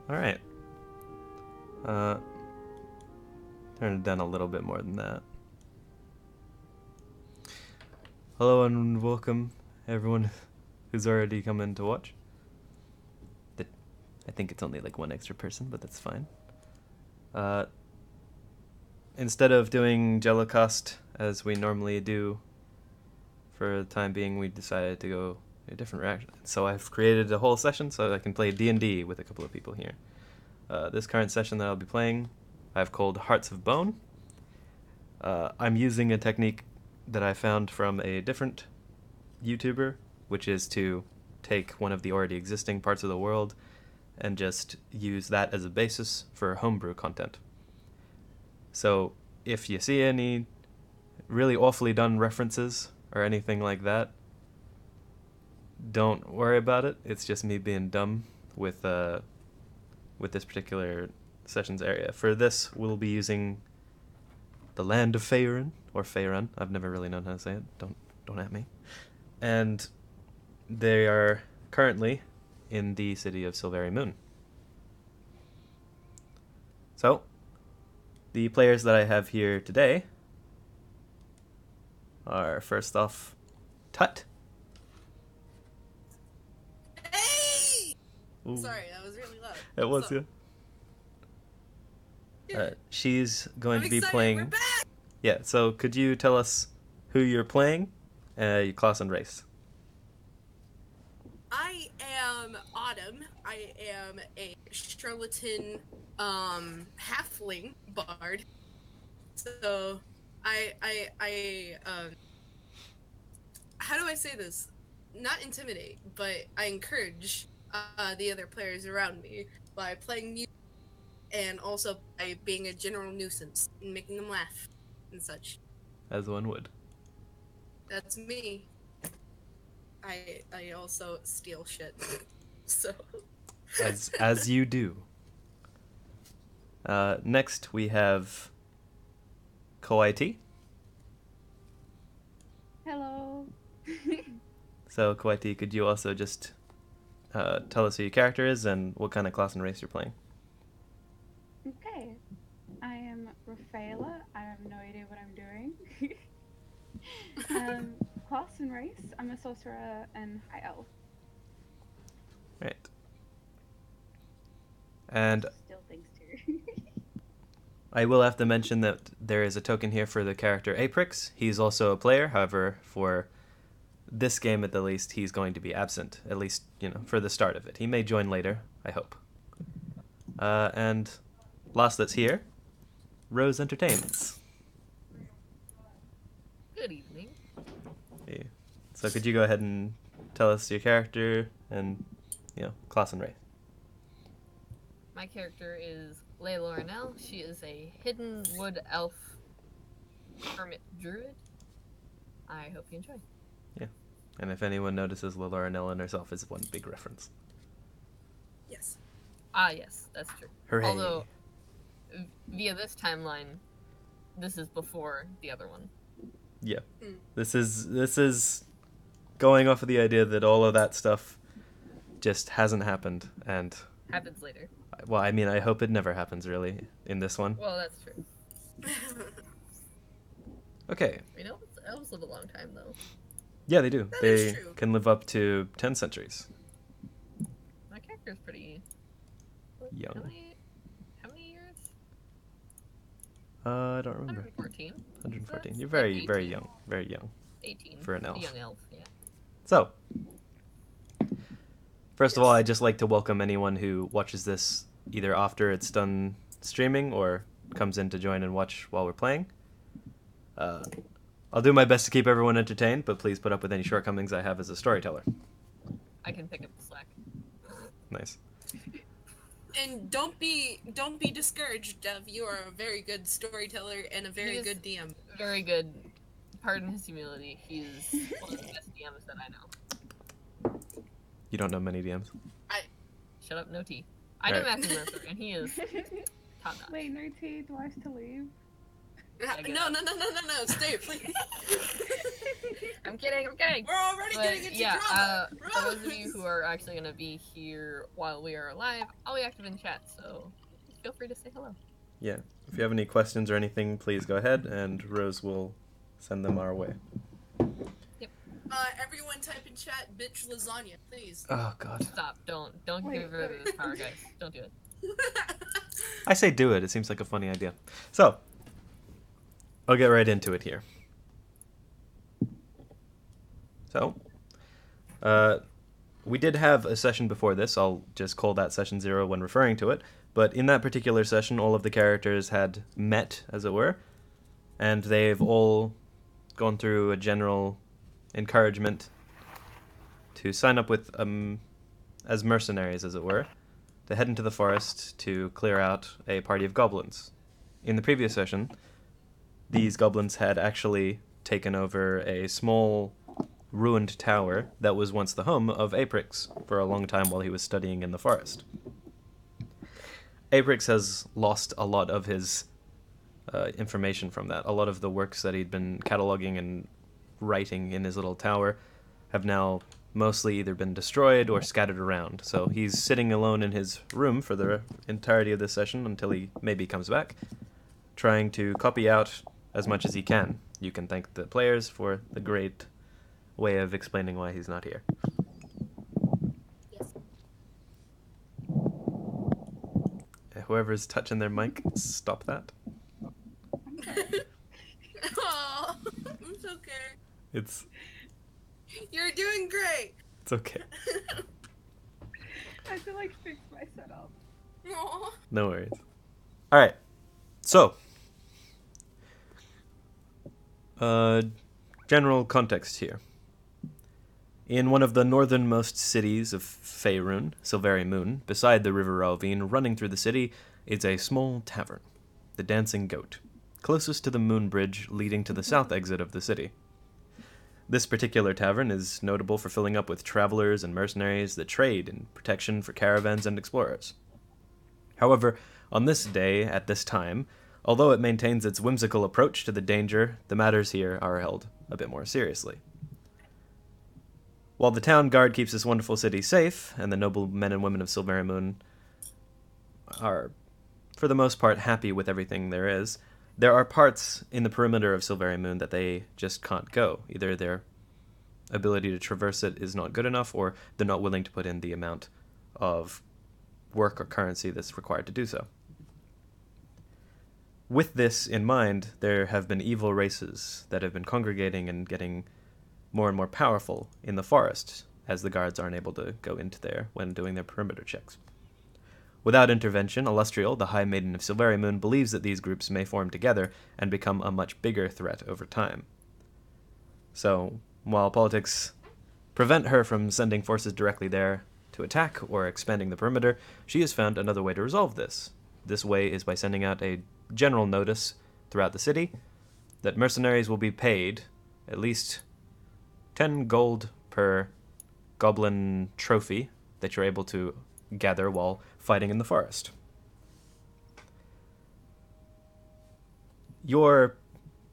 Alright. Turn it down a little bit more than that. Hello and welcome, everyone who's already come in to watch. I think it's only like one extra person, but that's fine. Instead of doing JelloCast as we normally do, for the time being, we decided to go a different direction. So I've created a whole session so I can play D&D with a couple of people here. This current session that I'll be playing, I've called Hearts of Bone. I'm using a technique that I found from a different YouTuber, which is to take one of the already existing parts of the world and just use that as a basis for homebrew content. So if you see any really awfully done references or anything like that, don't worry about it. It's just me being dumb with this particular sessions area. For this, we'll be using the land of Faerun, or Faerun. I've never really known how to say it. Don't at me. And they are currently in the city of Silvery Moon. So, the players that I have here today are, first off, Tutt. Hey! Ooh. Sorry, that was really loud. It was, yeah. She's going to be playing... We're back! Yeah, so could you tell us who you're playing, your class and race? I am Autumn. I am a Sterlin halfling bard. So how do I say this? Not intimidate, but I encourage the other players around me by playing music and also by being a general nuisance and making them laugh and such. As one would. That's me. I also steal shit. So As you do. Next we have Kowaitea. Hello. So Kowaitea, could you also just tell us who your character is and what kind of class and race you're playing? Okay. I am Rafaela. I have no idea what I'm doing. Class and race, I'm a sorcerer and high elf. Right. And Still things too. I will have to mention that there is a token here for the character Aprix. He's also a player, however, for this game at the least, he's going to be absent, at least, for the start of it. He may join later, I hope. And last that's here, RoseEntertains. Good evening. Yeah. So could you go ahead and tell us your character and, class and race? My character is Layla Ornell. She is a hidden wood elf hermit druid. I hope you enjoy. Yeah. And if anyone notices, Layla Ornell and herself is one big reference. yes. Ah, yes, that's true. Hooray. Although, via this timeline, this is before the other one. Yeah. This is going off of the idea that all of that stuff just hasn't happened, and Happens later. well, I mean, I hope it never happens, really, in this one. Well, that's true. Okay. Elves live a long time, though. Yeah, they do. That They is true. can live up to 10 centuries. My character's pretty... Young. How many years? I don't remember. 114. 114. That's You're like very, 18. very young. Very young. 18. For an elf. A young elf, yeah. So, first of all, I'd just like to welcome anyone who watches this either after it's done streaming or comes in to join and watch while we're playing. I'll do my best to keep everyone entertained, but please put up with any shortcomings I have as a storyteller. I can pick up the slack. Nice. And don't be discouraged, Dev. You are a very good storyteller and a very good DM. Very good. Pardon his humility. He's one of the best DMs that I know. You don't know many DMs. Shut up, no tea. I know Matthew Mercer, and he is top notch. Wait, no tea. Do I have to leave? No, stay, please. I'm kidding. We're already getting into drama. For those of you who are actually going to be here while we are live, I'll be active in chat, so feel free to say hello. Yeah. If you have any questions or anything, please go ahead, and Rose will send them our way. Yep. Everyone type in chat, bitch lasagna, please. Oh, God. Stop. Don't give her this power, guys. Don't do it. I say do it. It seems like a funny idea. So, I'll get right into it here. So, we did have a session before this. I'll just call that session 0 when referring to it. But in that particular session, all of the characters had met, as it were, and they've all gone through a general encouragement to sign up with as mercenaries, as it were, to head into the forest to clear out a party of goblins. In the previous session, these goblins had actually taken over a small ruined tower that was once the home of Aprix for a long time while he was studying in the forest. Aprix has lost a lot of his information from that. A lot of the works that he'd been cataloging and writing in his little tower have now mostly either been destroyed or scattered around. So he's sitting alone in his room for the entirety of this session until he maybe comes back, trying to copy out as much as he can. You can thank the players for the great way of explaining why he's not here. Yes. Whoever's touching their mic, stop that. Oh, it's okay. It's You're doing great. okay. I have to like fix my setup. Aw. No worries. All right. So, general context here. In one of the northernmost cities of Faerun, Silveri Moon, beside the River Alvine, running through the city, is a small tavern, the Dancing Goat, closest to the moon bridge leading to the south exit of the city. This particular tavern is notable for filling up with travelers and mercenaries that trade in protection for caravans and explorers. However, on this day, at this time, although it maintains its whimsical approach to the danger, the matters here are held a bit more seriously. While the town guard keeps this wonderful city safe, and the noble men and women of Silveri Moon are, for the most part, happy with everything there is, there are parts in the perimeter of Silveri Moon that they just can't go. Either their ability to traverse it is not good enough, or they're not willing to put in the amount of work or currency that's required to do so. With this in mind, there have been evil races that have been congregating and getting more and more powerful in the forest, as the guards aren't able to go into there when doing their perimeter checks. Without intervention, Illustrial, the High Maiden of Silveri Moon, believes that these groups may form together and become a much bigger threat over time. So, while politics prevent her from sending forces directly there to attack or expanding the perimeter, she has found another way to resolve this. This way is by sending out a general notice throughout the city that mercenaries will be paid at least 10 gold per goblin trophy that you're able to gather while fighting in the forest. Your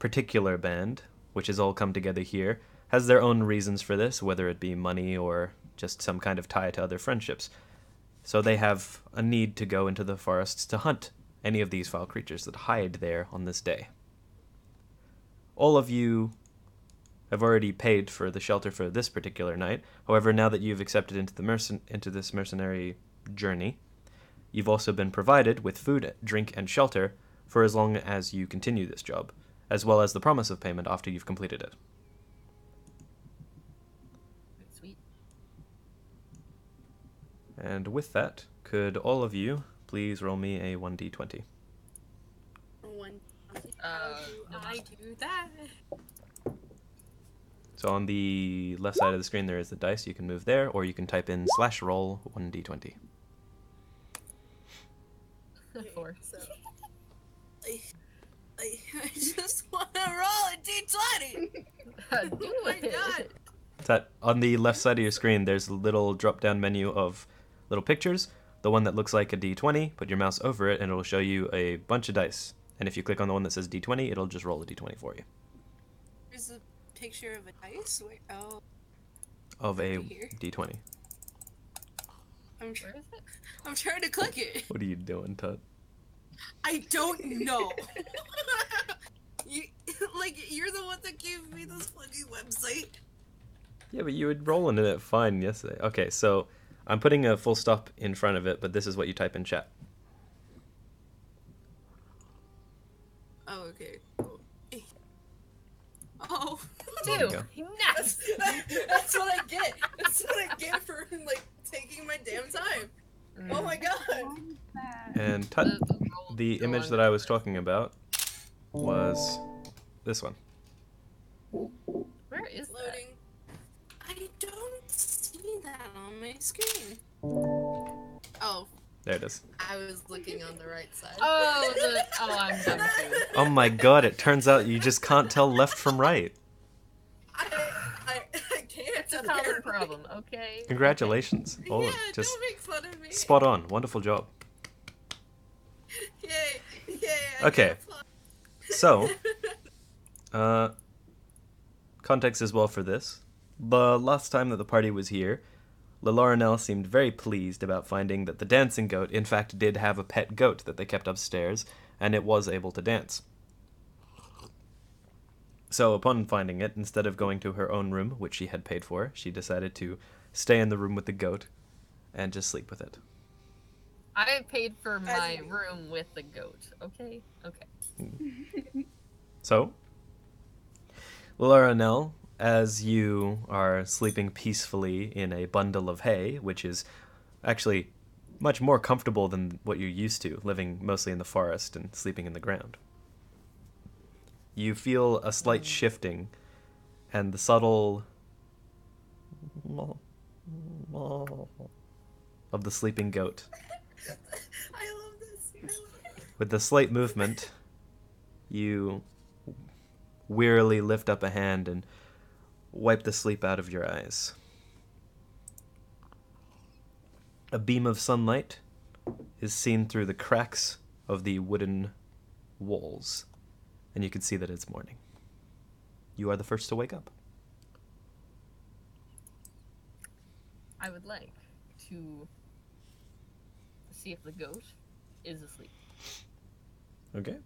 particular band, which has all come together here, has their own reasons for this, whether it be money or just some kind of tie to other friendships. So they have a need to go into the forests to hunt any of these foul creatures that hide there on this day. All of you have already paid for the shelter for this particular night. However, now that you've accepted into this mercenary journey, you've also been provided with food, drink, and shelter for as long as you continue this job, as well as the promise of payment after you've completed it. Sweet. And with that, could all of you please roll me a 1d20? How do I do that? So on the left side of the screen there is the dice. You can move there, or you can type in /roll 1d20. 4. So, I just want to roll a d20. Do Oh my it. god. Tutt, on the left side of your screen there's a little drop-down menu of little pictures. The one that looks like a d20, put your mouse over it and it'll show you a bunch of dice. And if you click on the one that says d20, it'll just roll a d20 for you. There's a picture of a dice. Wait, oh. Of a Right here. d20. I'm, Where is it? I'm trying to click it. What are you doing, Tutt? I don't know. You're the one that gave me this fucking website. Yeah, but you were rolling in it fine yesterday. Okay, so I'm putting a full stop in front of it, but this is what you type in chat. Oh, okay. Cool. Oh. There you Two. go. Nice. That's what I get. That's what I get for taking my damn time. Oh my god. What is that? And Tutt, the image that I was talking about was this one. Where is that? Loading. I don't see that on my screen. Oh, There it is. I was looking on the right side. Oh, I'm dumb too. Oh my god, it turns out you just can't tell left from right. I can't. It's a common problem, okay? Congratulations. Oh, Yeah, just don't make fun of me. spot on. Wonderful job. Yay, yay. I Okay. get applause. So, context as well for this. The last time that the party was here, Laurenelle seemed very pleased about finding that the dancing goat in fact did have a pet goat that they kept upstairs, and it was able to dance. So upon finding it, instead of going to her own room, which she had paid for, she decided to stay in the room with the goat and just sleep with it. I paid for my room with the goat, okay? Okay. So, Laurenelle, as you are sleeping peacefully in a bundle of hay, which is actually much more comfortable than what you're used to, living mostly in the forest and sleeping in the ground. You feel a slight shifting, and the subtle of the sleeping goat. I love this. I love it. With the slight movement, you wearily lift up a hand and wipe the sleep out of your eyes. A beam of sunlight is seen through the cracks of the wooden walls, and you can see that it's morning. You are the first to wake up. I would like to see if the goat is asleep. Okay.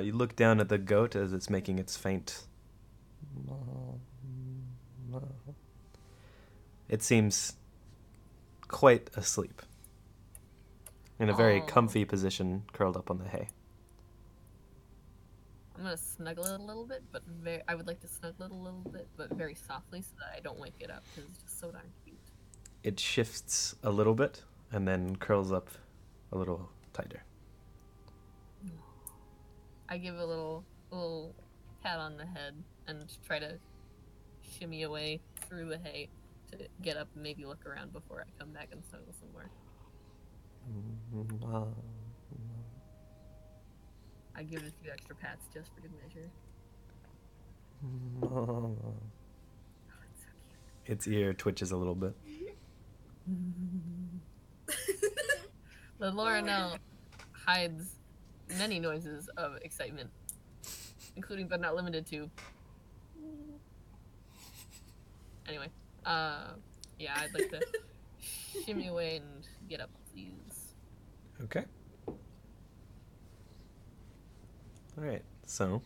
You look down at the goat as it's making its faint. It seems quite asleep. In a very Aw. comfy position, curled up on the hay. I'm gonna snuggle it a little bit, but I would like to snuggle it a little bit, but very softly so that I don't wake it up, because it's just so darn cute. It shifts a little bit and then curls up a little tighter. I give a little pat on the head and try to shimmy away through the hay to get up and maybe look around before I come back and snuggle some more. I give it a few extra pats just for good measure. Oh, it's so cute. Its ear twitches a little bit. The Laurenelle hides many noises of excitement, including but not limited to. Anyway, yeah, I'd like to shimmy away and get up, please. Okay. Alright, so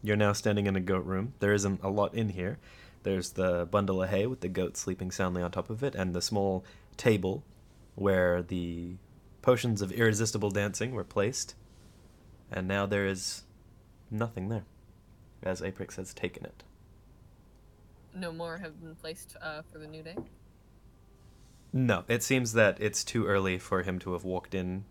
you're now standing in a goat room. There isn't a lot in here. There's the bundle of hay with the goat sleeping soundly on top of it, and the small table where the potions of irresistible dancing were placed. And now there is nothing there, as Aprix has taken it. No more have been placed for the new day. No, it seems that it's too early for him to have walked in.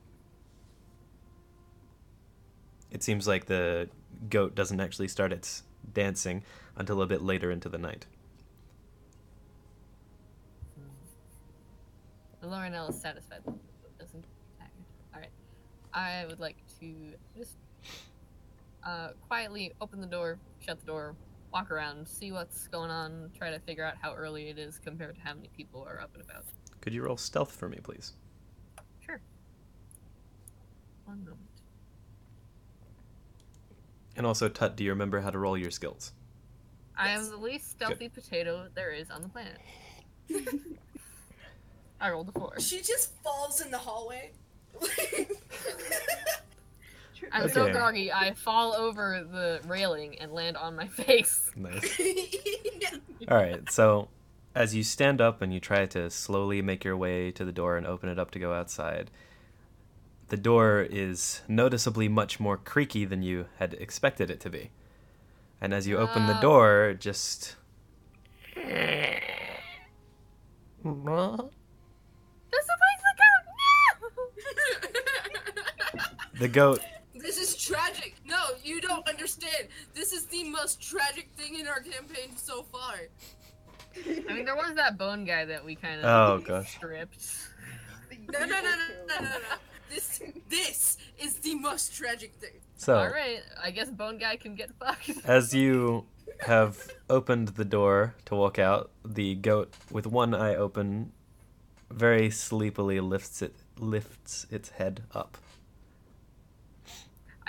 It seems like the goat doesn't actually start its dancing until a bit later into the night. Laurenelle is satisfied. Doesn't tired. Alright. I would like to just quietly open the door, shut the door, walk around, see what's going on, try to figure out how early it is compared to how many people are up and about. Could you roll stealth for me, please? Sure. One moment. And also, Tutt, do you remember how to roll your skills? I am the least stealthy potato there is on the planet. I rolled a 4. She just falls in the hallway. I'm so groggy, I fall over the railing and land on my face. Nice. Alright, so as you stand up and you try to slowly make your way to the door and open it up to go outside, the door is noticeably much more creaky than you had expected it to be. And as you open the door, just... There's a place to go! No! the goat... This is tragic. No, you don't understand. This is the most tragic thing in our campaign so far. I mean, there was that bone guy that we kind Oh, of gosh. stripped. No. This is the most tragic thing. So, Alright, I guess bone guy can get fucked. as you have opened the door to walk out, the goat, with one eye open, very sleepily lifts its head up.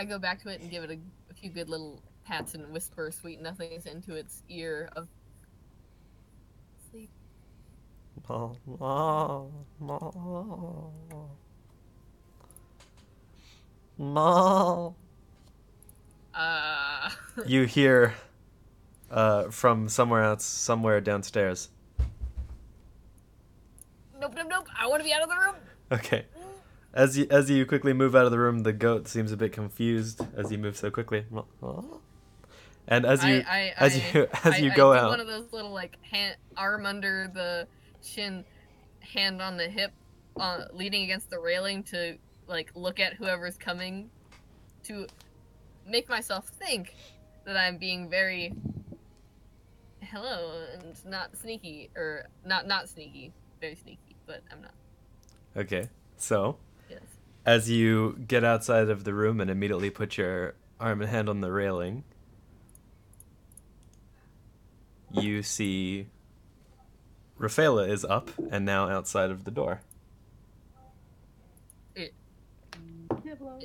I go back to it and give it a few good little pats and whisper sweet nothings into its ear of sleep. You hear from somewhere downstairs. Nope. I want to be out of the room. Okay. As you quickly move out of the room, the goat seems a bit confused as you move so quickly. And as you go do out, one of those little like arm under the shin, hand on the hip, leaning against the railing to like look at whoever's coming, to make myself think that I'm being very hello and not sneaky, or not sneaky, very sneaky, but I'm not. Okay, so Yes. as you get outside of the room and immediately put your arm and hand on the railing, you see Rafaela is up and now outside of the door. Hello.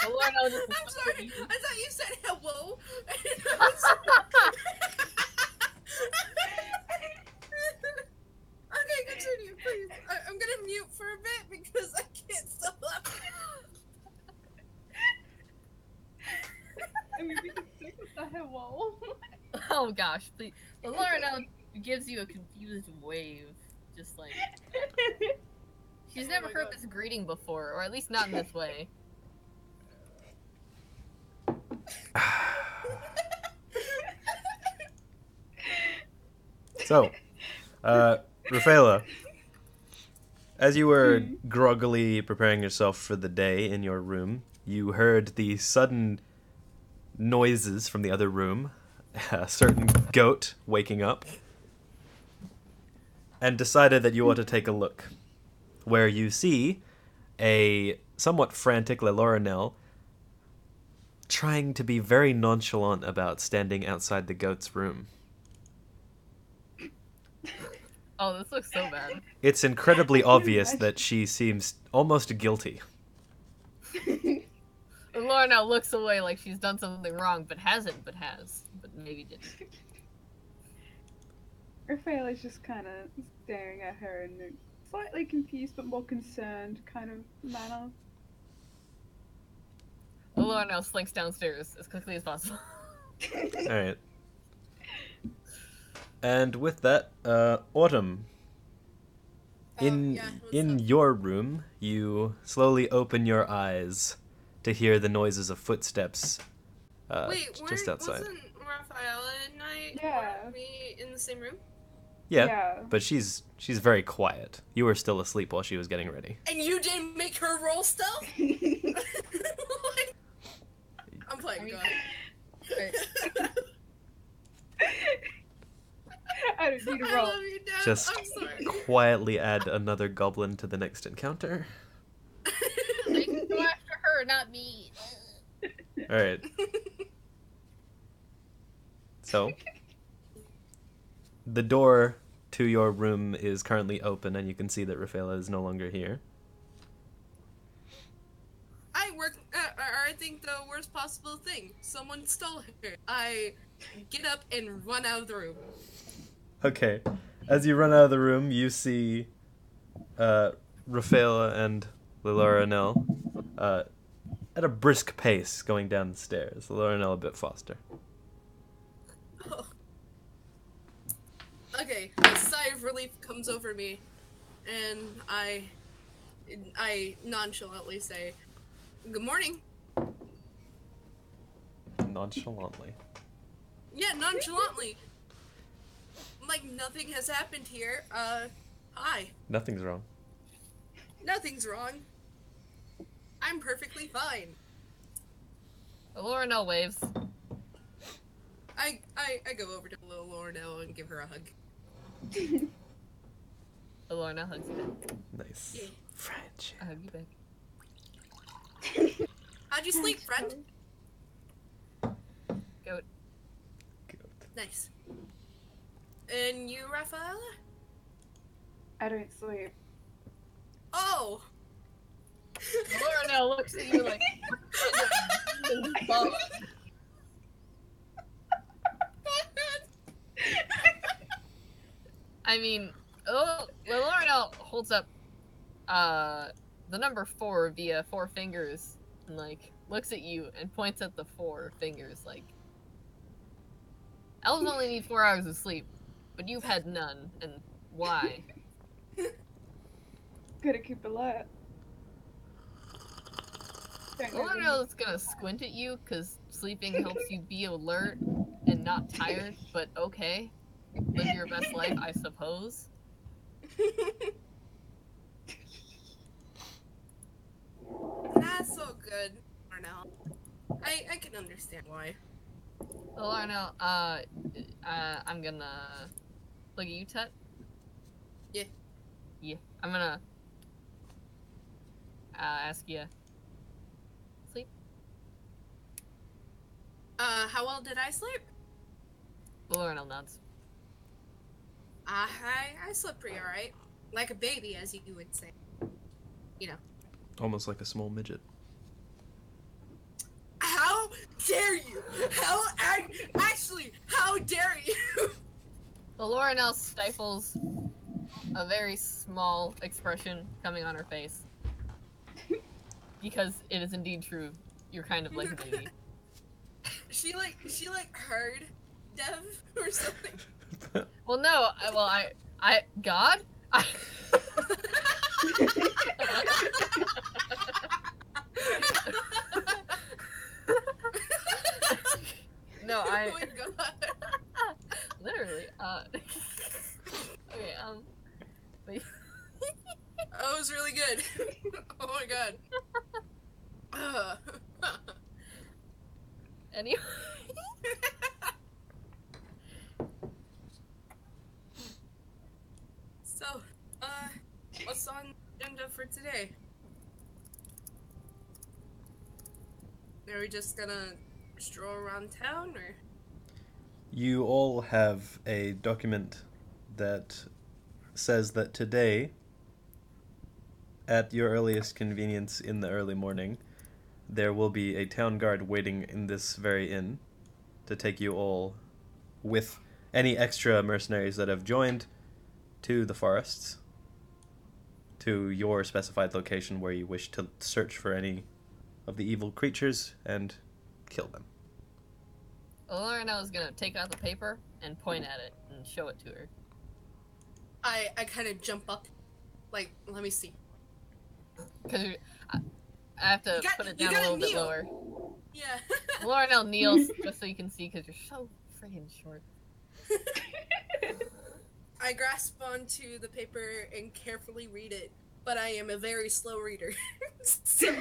I'm sorry. I thought you said hello. Okay, continue, please. I'm gonna mute for a bit because I can't stop laughing. I mean, we can stick with the hello. Oh gosh, please. Laura now gives you a confused wave, just like she's never heard this greeting before, or at least not in this way. So, Rafaela, as you were groggily preparing yourself for the day in your room, you heard the sudden noises from the other room, a certain goat waking up, and decided that you ought to take a look, where you see a somewhat frantic Laurenelle trying to be very nonchalant about standing outside the goat's room. Oh, this looks so bad. It's incredibly obvious that she seems almost guilty. Laura now looks away like she's done something wrong, but hasn't, but has. But maybe didn't. Rafaela's just kind of staring at her in a slightly confused but more concerned kind of manner. Laura now slinks downstairs as quickly as possible. Alright. And with that, Autumn. In your room, you slowly open your eyes to hear the noises of footsteps Wait, just outside. Wasn't Rafaela and I Yeah. in the same room? Yeah, but she's very quiet. You were still asleep while she was getting ready. And you didn't make her roll stealth? my I mean- god. Alright. I don't need a I roll. love you, Dad. Just I'm sorry. quietly add another goblin to the next encounter. They can go after her, not me. Alright. So, the door to your room is currently open, and you can see that Rafaela is no longer here. I think the worst possible thing. Someone stole her. I get up and run out of the room. Okay. As you run out of the room, you see Rafaela and Lorenel at a brisk pace going down the stairs. Lorenel a bit faster. Oh. Okay, a sigh of relief comes over me, and I nonchalantly say, "Good morning." Nonchalantly. Yeah, nonchalantly. Like nothing has happened here. Hi. Nothing's wrong. Nothing's wrong. I'm perfectly fine. Lorenel waves. I go over to little Lorenel and give her a hug. Lorenel hugs you back. Nice. Yeah. French. I hug you back. How'd you sleep, friend? Goat. Good. Nice. And you, Rafaela? I don't sleep. Oh! Lorenel looks at you like. I mean, Lorenel holds up the number 4 via 4 fingers and like looks at you and points at the 4 fingers like elves only need 4 hours of sleep, but you've had none, and why? Gotta keep alert. Don't know Lorenel is gonna squint at you because sleeping helps you be alert and not tired, but okay. Live your best life, I suppose. Not so good, Arnell. I can understand why. Lorenel, I'm gonna look at you, Tutt. Yeah. Yeah, I'm gonna ask you. Sleep? How well did I sleep? Lorenel nods. I slept pretty alright. Like a baby, as you would say. You know. Almost like a small midget. How dare you? Actually, how dare you? Lorenel stifles a very small expression coming on her face. Because it is indeed true. You're kind of like a baby. She heard Dev or something. Well, no, God? No, Oh my god. literally, okay, but That was really good. Oh my god. anyway, So, what's on the agenda for today? Are we just gonna stroll around town, or? You all have a document that says that today, at your earliest convenience in the early morning, there will be a town guard waiting in this very inn to take you all, with any extra mercenaries that have joined, to the forests, to your specified location where you wish to search for any of the evil creatures and kill them. Lorenel is gonna take out the paper and point at it and show it to her. I kind of jump up, like, let me see. Because I have to put it down a little bit kneel. lower. Yeah. Lorenel kneels just so you can see because you're so friggin' short. I grasp onto the paper and carefully read it, but I am a very slow reader. So,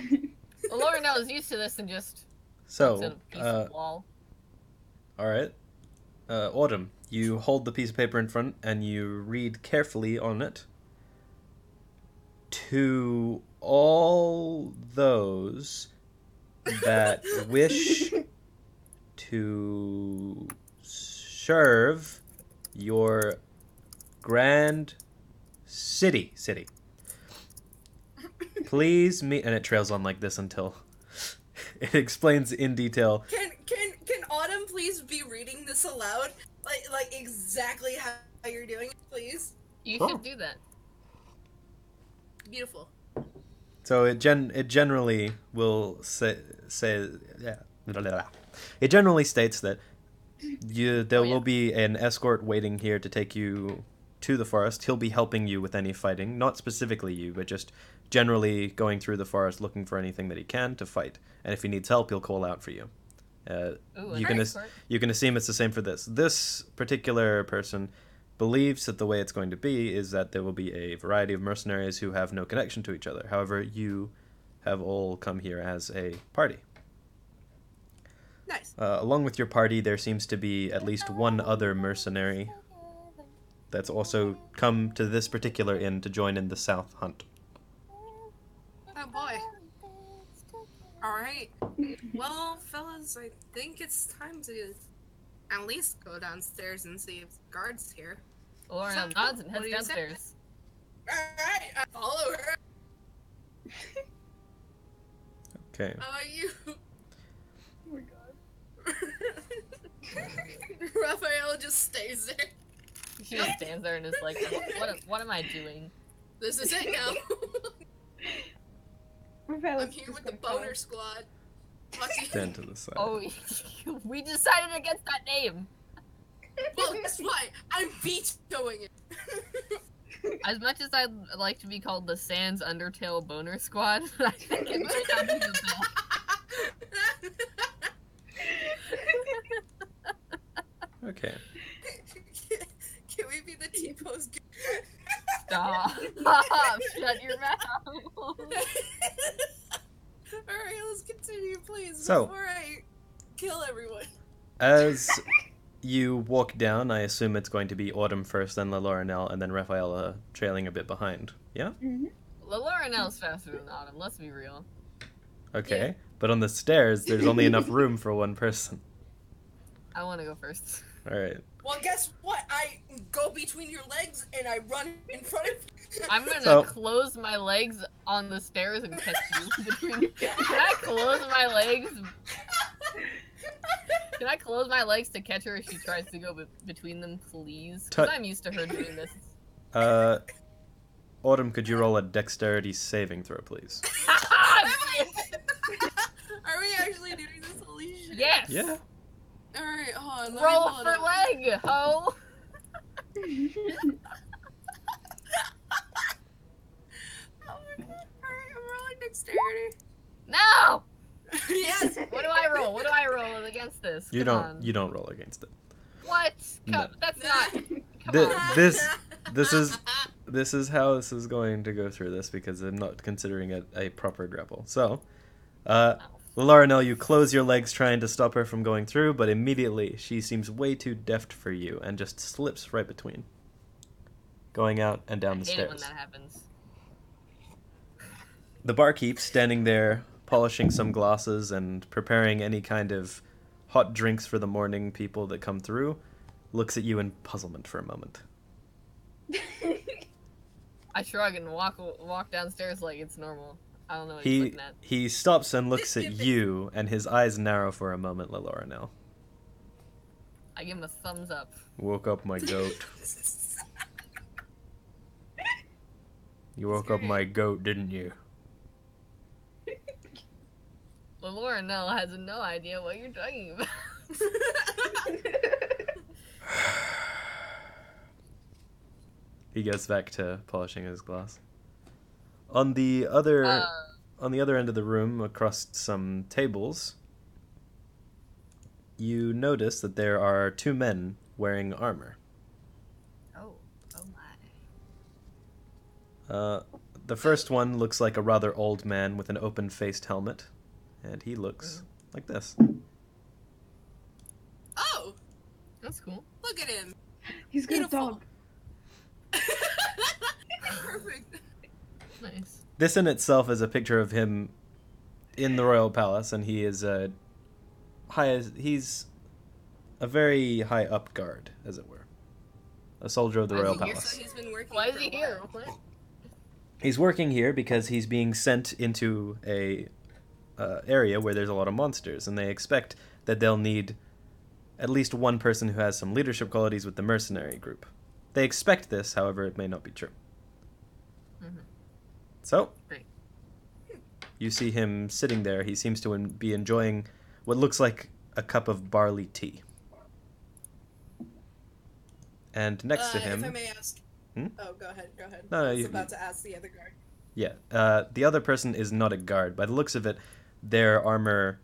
Well, Lorenel is used to this and just So, Instead of a piece of wall. all right. Autumn, you hold the piece of paper in front and you read carefully on it. To all those that wish to serve your grand city, please meet, and it trails on like this until it explains in detail. Can Autumn please be reading this aloud? Like exactly how you're doing it, please? You Sure. should do that. Beautiful. So it generally will say yeah. It generally states that there will be an escort waiting here to take you to the forest. He'll be helping you with any fighting, not specifically you, but just generally going through the forest looking for anything that he can to fight. And if he needs help, he'll call out for you. You can assume it's the same for this. This particular person believes that the way it's going to be is that there will be a variety of mercenaries who have no connection to each other. However, you have all come here as a party. Nice. Along with your party, there seems to be at least one other mercenary that's also come to this particular inn to join in the South Hunt. Oh boy. Alright. Well, fellas, I think it's time to at least go downstairs and see if the guard's here. Laura nods and heads downstairs. Alright, I follow her. Okay. You. Oh my god. Raphael just stays there. She just stands there and is like, what am I doing? This is it now. Raphael's I'm here just with the gonna boner squad. Stand to the side. Oh, we decided against that name. Well, guess what? I'm vetoing it. As much as I'd like to be called the Sans Undertale Boner Squad, I think it might not be the best. Okay. Can we be the T-pose? Stop. Shut your mouth. Alright, let's continue, please. So- Before I kill everyone. As you walk down, I assume it's going to be Autumn first, then Laurenelle, and then Rafaela trailing a bit behind. Yeah? Laurenelle's faster than Autumn, let's be real. Okay. Yeah. But on the stairs, there's only enough room for one person. I want to go first. Alright. Well, guess what? I go between your legs and I run in front of you. I'm gonna So- close my legs on the stairs and catch you between. Can I close my legs? Can I close my legs to catch her if she tries to go between them, please? Because Tutt. I'm used to her doing this. Autumn, could you roll a dexterity saving throw, please? Are we actually doing this? Holy shit. Yes! Yeah. Alright, hold on. Roll let me for pull it leg, ho! up. Oh my god. Alright, I'm rolling dexterity. No! Yes! What do I roll? What do I roll against this? You Come don't on. you don't roll against it. What? No. That's not. Come Th- on. this is how this is going to go through this because I'm not considering it a proper grapple. So, Laurenelle, you close your legs trying to stop her from going through, but immediately she seems way too deft for you and just slips right between, going out and down the I hate it when stairs. that happens. The barkeep, standing there, polishing some glasses and preparing any kind of hot drinks for the morning people that come through, looks at you in puzzlement for a moment. I shrug and walk downstairs like it's normal. I don't know what he's looking at. He stops and looks at you, and his eyes narrow for a moment, Laurenelle. I give him a thumbs up. Woke up my goat. You woke up my goat, didn't you? Well, Laurenelle has no idea what you're talking about. He gets back to polishing his glass. On the other end of the room, across some tables, you notice that there are two men wearing armor. Oh my. The first one looks like a rather old man with an open-faced helmet, and he looks like this. Oh, That's cool. look at him. He's got a Beautiful. dog. Perfect. Nice. This in itself is a picture of him in the royal palace, and he is he's a very high up guard, as it were. A soldier of the royal So palace. he's been working Why is for he a here? while. What? He's working here because he's being sent into a area where there's a lot of monsters, and they expect that they'll need at least one person who has some leadership qualities with the mercenary group. They expect this, however, it may not be true. Mm-hmm. So, Great. you see him sitting there. He seems to be enjoying what looks like a cup of barley tea. And next to him... If I may ask... Hmm? Oh, go ahead. No, I was you- about to ask the other guard. Yeah, the other person is not a guard. By the looks of it, their armor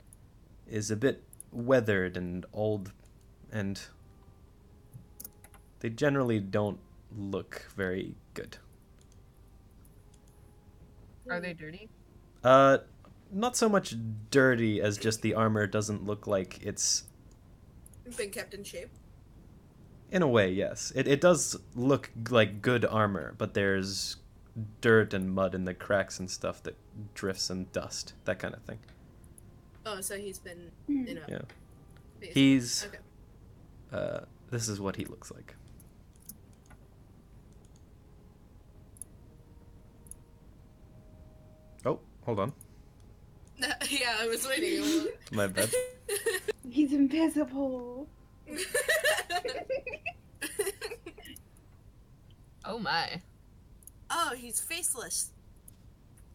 is a bit weathered and old, and they generally don't look very good. Are they dirty? Not so much dirty as just the armor doesn't look like it's... Been kept in shape. In a way, yes. It does look like good armor, but there's dirt and mud in the cracks and stuff that drifts and dust, that kind of thing. Oh, so he's been, Yeah. basically- He's... Okay. This is what he looks like. Oh, hold on. Yeah, I was waiting. My bad. He's invisible. Oh my. Oh, he's faceless.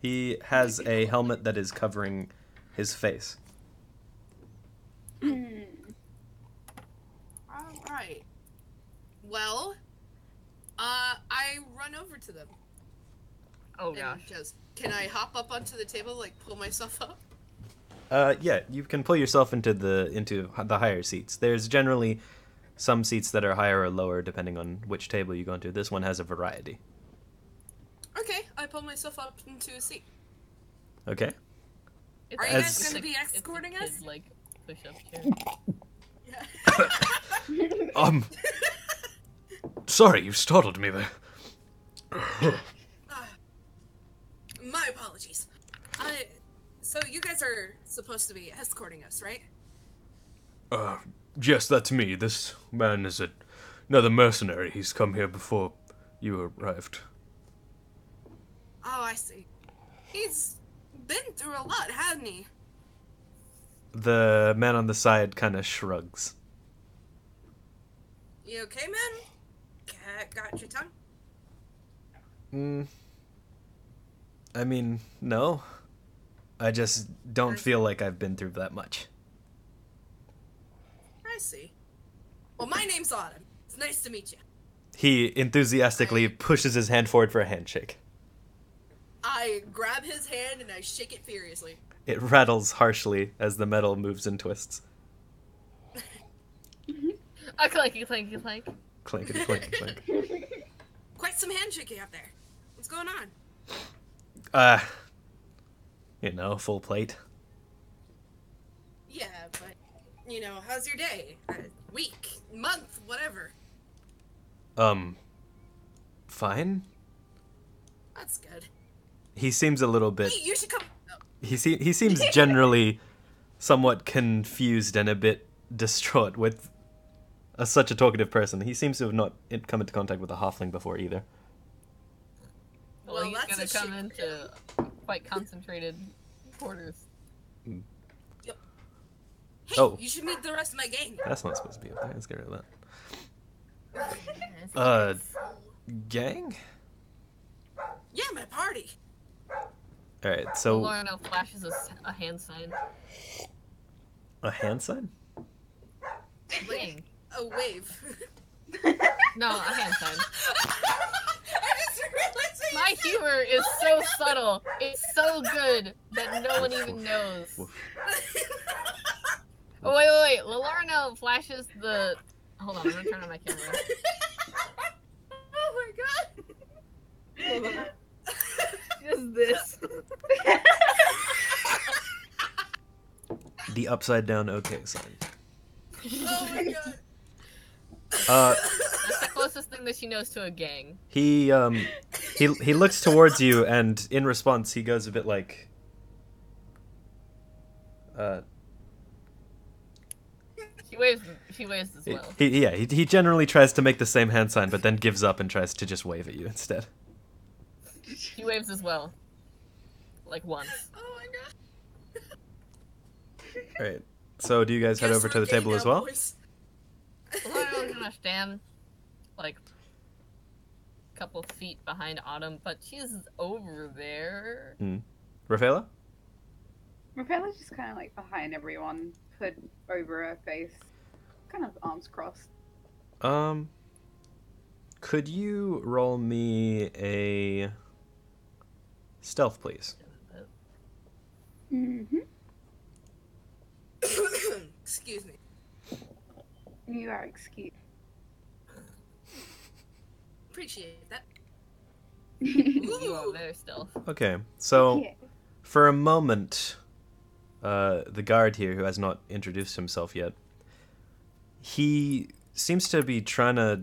He has a helmet that is covering his face. Hmm. All right. Well, I run over to them Oh and gosh. just, can I hop up onto the table, like pull myself up? Yeah, you can pull yourself into the higher seats. There's generally some seats that are higher or lower depending on which table you go into. This one has a variety. Okay, I pull myself up into a seat. Okay. It's Are you guys it's gonna a- be it's a escorting kid, us? like push-up chair. Sorry, you startled me there. My apologies. So you guys are supposed to be escorting us, right? Yes, that's me. This man is another mercenary. He's come here before you arrived. Oh, I see. He's been through a lot, hasn't he? The man on the side kind of shrugs. You okay, man? Got your tongue? I mean, no. I just don't feel like I've been through that much. I see. Well, my name's Autumn. It's nice to meet you. He enthusiastically pushes his hand forward for a handshake. I grab his hand and I shake it furiously. It rattles harshly as the metal moves and twists. A clanky, clanky, clank. Clankety clank clank. Quite some handshaking out there. What's going on? Full plate. Yeah, but, how's your day? Week, month, whatever. Fine. That's good. He seems a little bit... Hey, you should come. Oh. He seems generally somewhat confused and a bit distraught with such a talkative person. He seems to have not come into contact with a halfling before either. Well, He's that's gonna a come shame. into quite concentrated quarters. Hey, Oh. you should meet the rest of my gang. That's not supposed to be up there. Let's get rid of that. Yes. Gang? Yeah, my party. Alright, so... Laura now flashes a hand sign. A hand sign? Dang. A wave. No, a hand sign. I just realized that My humor is so subtle. It's so good that no one even knows. Oh, wait. Laura now flashes the... Hold on, I'm gonna turn on my camera. Oh my god. Just this. the upside down OK sign. Oh my god. That's the closest thing that she knows to a gang. He looks towards you, and in response, he goes a bit like, She waves as well. he generally tries to make the same hand sign, but then gives up and tries to just wave at you instead. She waves as well. Like once. Oh my god. All right. So, do you guys head Guess over to we're the table okay as now, well? boys. Lorelai's gonna stand like a couple feet behind Autumn, but she's over there. Rafaela? Rafaela's just kind of like behind everyone, put over her face, kind of arms crossed. Could you roll me a stealth, please? Mm-hmm. Excuse me. You are excused. Appreciate that. You are there still. Okay, so Yeah. for a moment, the guard here, who has not introduced himself yet, he seems to be trying to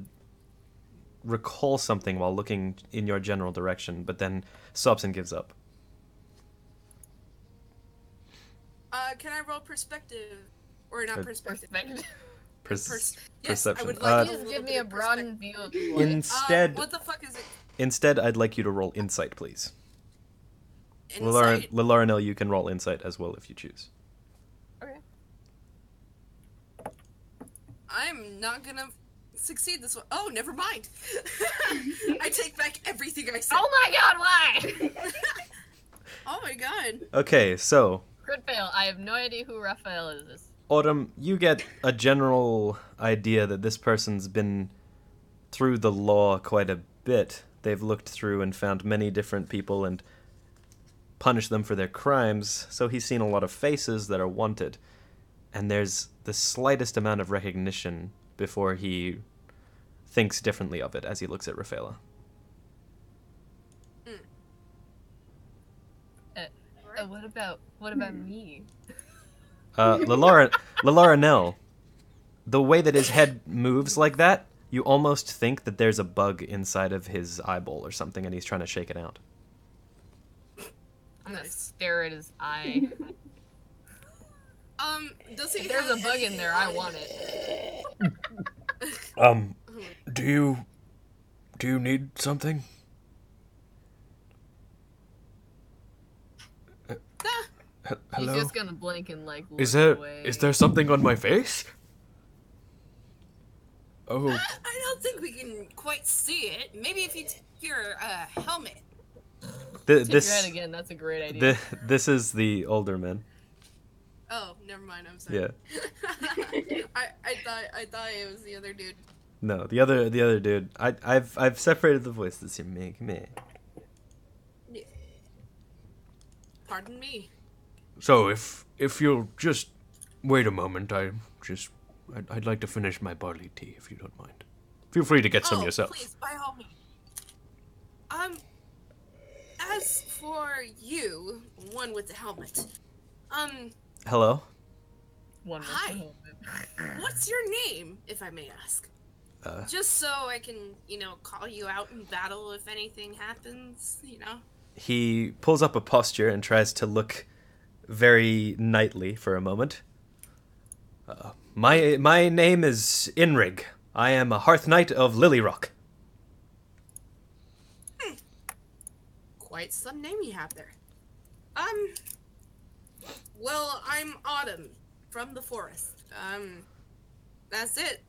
recall something while looking in your general direction, but then stops and gives up. Can I roll perspective? Or not perspective. Perspective. Yes, I Perception. would like Just little give me bit a of broadened view of life. Instead, what the fuck is it? instead, I'd like you to roll insight, please. Insight? Laurenel, you can roll insight as well if you choose. Okay. I'm not gonna succeed this one. Oh, never mind. I take back everything I said. Oh my god, why? Oh my god. Okay, so Crit fail. I have no idea who Raphael is. Autumn, you get a general idea that this person's been through the law quite a bit. They've looked through and found many different people and punished them for their crimes, so he's seen a lot of faces that are wanted. And there's the slightest amount of recognition before he thinks differently of it as he looks at Rafaela. What about me? Lalara Nell, the way that his head moves like that, you almost think that there's a bug inside of his eyeball or something, and he's trying to shake it out. I'm gonna stare at his eye. Does he If there's have a bug any, in there, I want it. Do you need something? Hello? He's just gonna blink and like look Is there away. something on my face? Oh, I don't think we can quite see it. Maybe if you take your helmet. Take your head again. That's a great idea. This is the older man. Oh, never mind. I'm sorry. Yeah. I thought it was the other dude. No, the other dude. I've separated the voices here. Me. Yeah. Pardon me. so if you'll just wait a moment, I'd like to finish my barley tea if you don't mind. Feel free to get some yourself. Please, by all means. As for you, one with the helmet. Hello. One with Hi. the helmet. What's your name, if I may ask? Just so I can, call you out in battle if anything happens, He pulls up a posture and tries to look very knightly for a moment. My name is Inrig. I am a Hearth Knight of Lily Rock. Quite some name you have there. Well, I'm Autumn from the forest. That's it,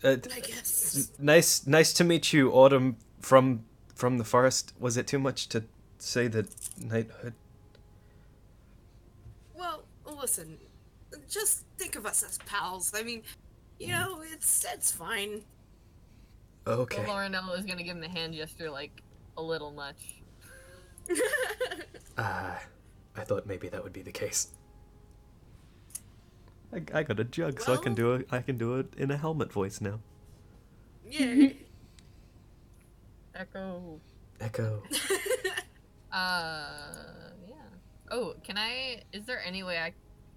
I guess. Nice to meet you, Autumn from the forest. Was it too much to say the knighthood? Well, listen, just think of us as pals. I mean, it's fine. Okay. So Laurenella is gonna give him a hand gesture, like a little much. I thought maybe that would be the case. I got a jug, so I can do it in a helmet voice now. Yeah. Echo. Yeah. Yeah. Oh, is there any way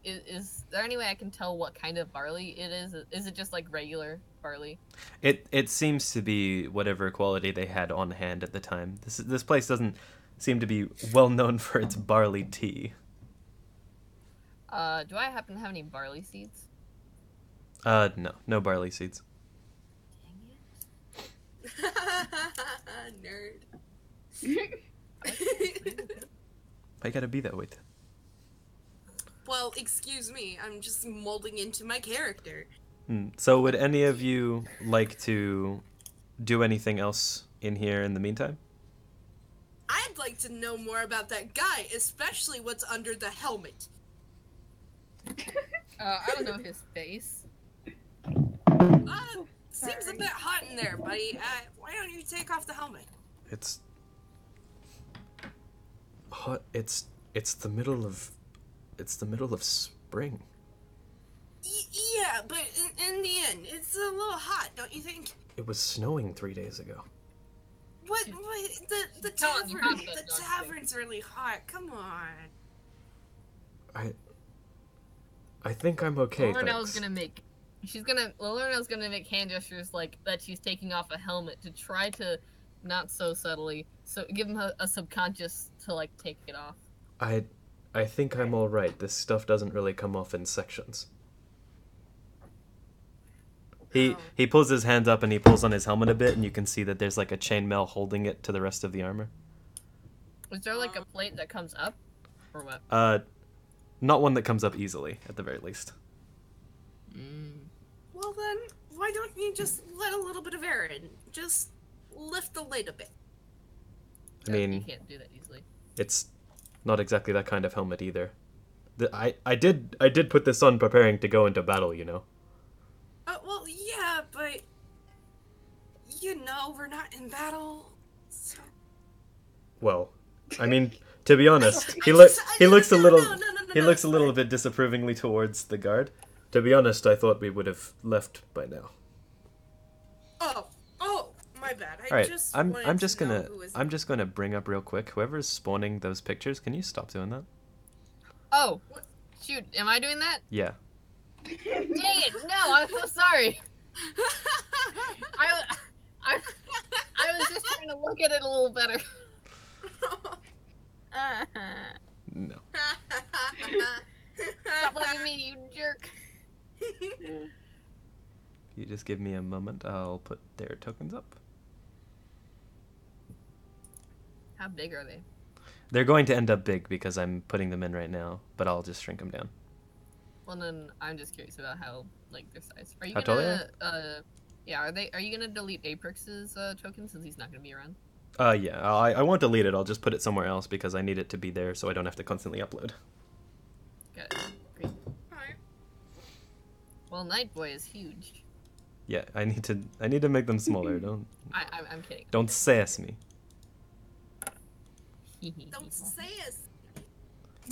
is there any way I can tell what kind of barley it is? Is it just like regular barley? It seems to be whatever quality they had on hand at the time. This place doesn't seem to be well known for its barley tea. Do I happen to have any barley seeds? No barley seeds. Nerd. Why you gotta be that way? Well, excuse me. I'm just molding into my character. So would any of you like to do anything else in here in the meantime? I'd like to know more about that guy, especially what's under the helmet. I don't know his face. Seems a bit hot in there, buddy. Why don't you take off the helmet? It's hot. It's the middle of spring. Yeah, but in the end, it's a little hot, don't you think? It was snowing 3 days ago. What? The Tell him you tavern. have that The dog tavern's really hot. Come on. I think I'm okay. Lilernell's gonna make hand gestures like that she's taking off a helmet to try to, not so subtly, so give him a subconscious to like take it off. I think I'm all right. This stuff doesn't really come off in sections. He pulls his hand up and he pulls on his helmet a bit, and you can see that there's like a chainmail holding it to the rest of the armor. Is there like a plate that comes up, or what? Not one that comes up easily, at the very least. Well then, why don't you just let a little bit of air in? Just lift the lid a bit. I mean, you can't do that easily. It's not exactly that kind of helmet either. I did put this on preparing to go into battle, you know. Well, yeah, but we're not in battle. So... Well, I mean, to be honest, he looks a little bit disapprovingly towards the guard. To be honest, I thought we would have left by now. Oh, my bad. All right, I'm just gonna bring up real quick. Whoever's spawning those pictures, can you stop doing that? Oh, shoot! Am I doing that? Yeah. Dang it! No, I'm so sorry. I was just trying to look at it a little better. No. Stop looking at me, you jerk. You just give me a moment. I'll put their tokens up. How big are they? They're going to end up big because I'm putting them in right now, but I'll just shrink them down. Well, then I'm just curious about how like their size. Are you How tall gonna? Yeah. Are you gonna delete Aprix's token since he's not gonna be around? Yeah. I won't delete it. I'll just put it somewhere else because I need it to be there so I don't have to constantly upload. Got it. Great. Alright. Well, Night Boy is huge. Yeah, I need to make them smaller. I'm kidding. Don't sass me. Don't say it.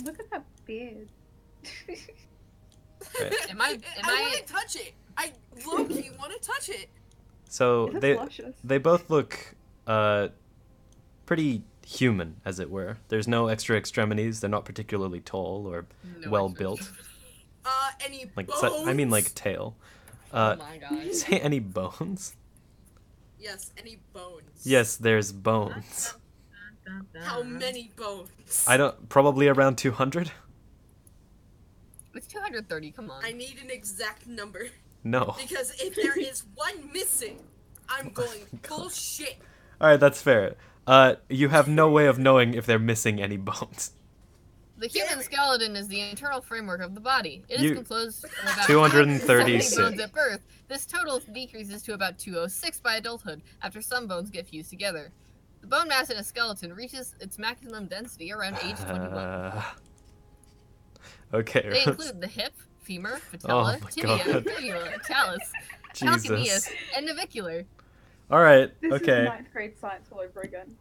Look at that beard. Right. I want to touch it. I low-key want to touch it. So It's they luscious. they both look pretty human, as it were. There's no extra extremities. They're not particularly tall or well built. Any Like bones? I mean, like tail. Oh my god. Say any bones? Yes, any bones. Yes, there's bones. How many bones? I don't. Probably around 200. It's 230. Come on. I need an exact number. No. Because if there is one missing, I'm going bullshit. All right, that's fair. You have no way of knowing if they're missing any bones. The human skeleton is the internal framework of the body. It is You- composed of about 236. 70 bones at birth. This total decreases to about 206 by adulthood, after some bones get fused together. The bone mass in a skeleton reaches its maximum density around age 21. Okay. They include the hip, femur, patella, Oh my tibia, God. fibula, talus, calcaneus, Jesus. and navicular. All right. This is Okay. 9th grade science all over again.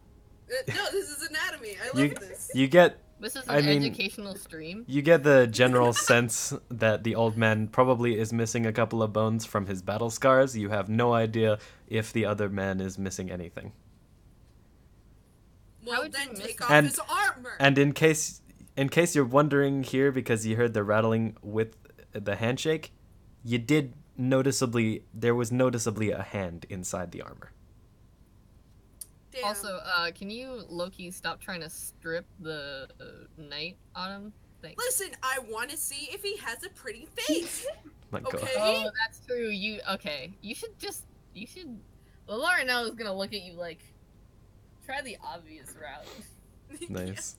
No, this is anatomy. I You love this. you get This is I an mean- educational stream. you get the general sense that the old man probably is missing a couple of bones from his battle scars. You have no idea if the other man is missing anything. Well, would you then miss take that? off And- his armor. And in case in case you're wondering here, because you heard the rattling with the handshake, there was noticeably a hand inside the armor. Damn. Also, can you, Loki, stop trying to strip the knight on him? Thanks. Listen, I want to see if he has a pretty face. My God. Okay. Oh, that's true. You should. Valarium is gonna look at you like, try the obvious route. Nice.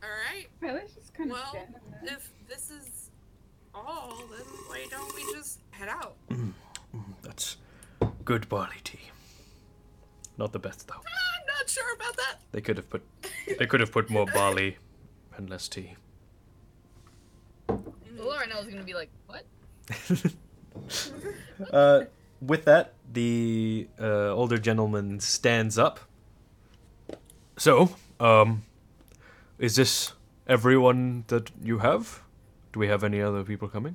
All right. Well, let's just kind of Well, stand there. if this is all, then why don't we just head out? That's good barley tea. Not the best though. I'm not sure about that. They could have put more barley and less tea. Valarium is gonna be like, what? With that, the older gentleman stands up. So, is this everyone that you have? Do we have any other people coming?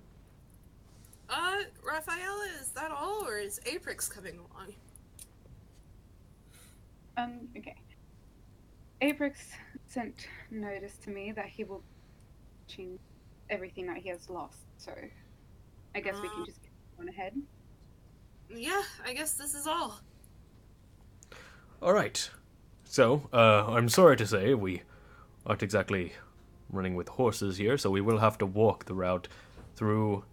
Rafaela, is that all, or is Aprix coming along? Okay. Aprix sent notice to me that he will change everything that he has lost, so I guess we can just get on ahead. Yeah, I guess this is all. All right. So, I'm sorry to say we aren't exactly running with horses here, so we will have to walk the route through.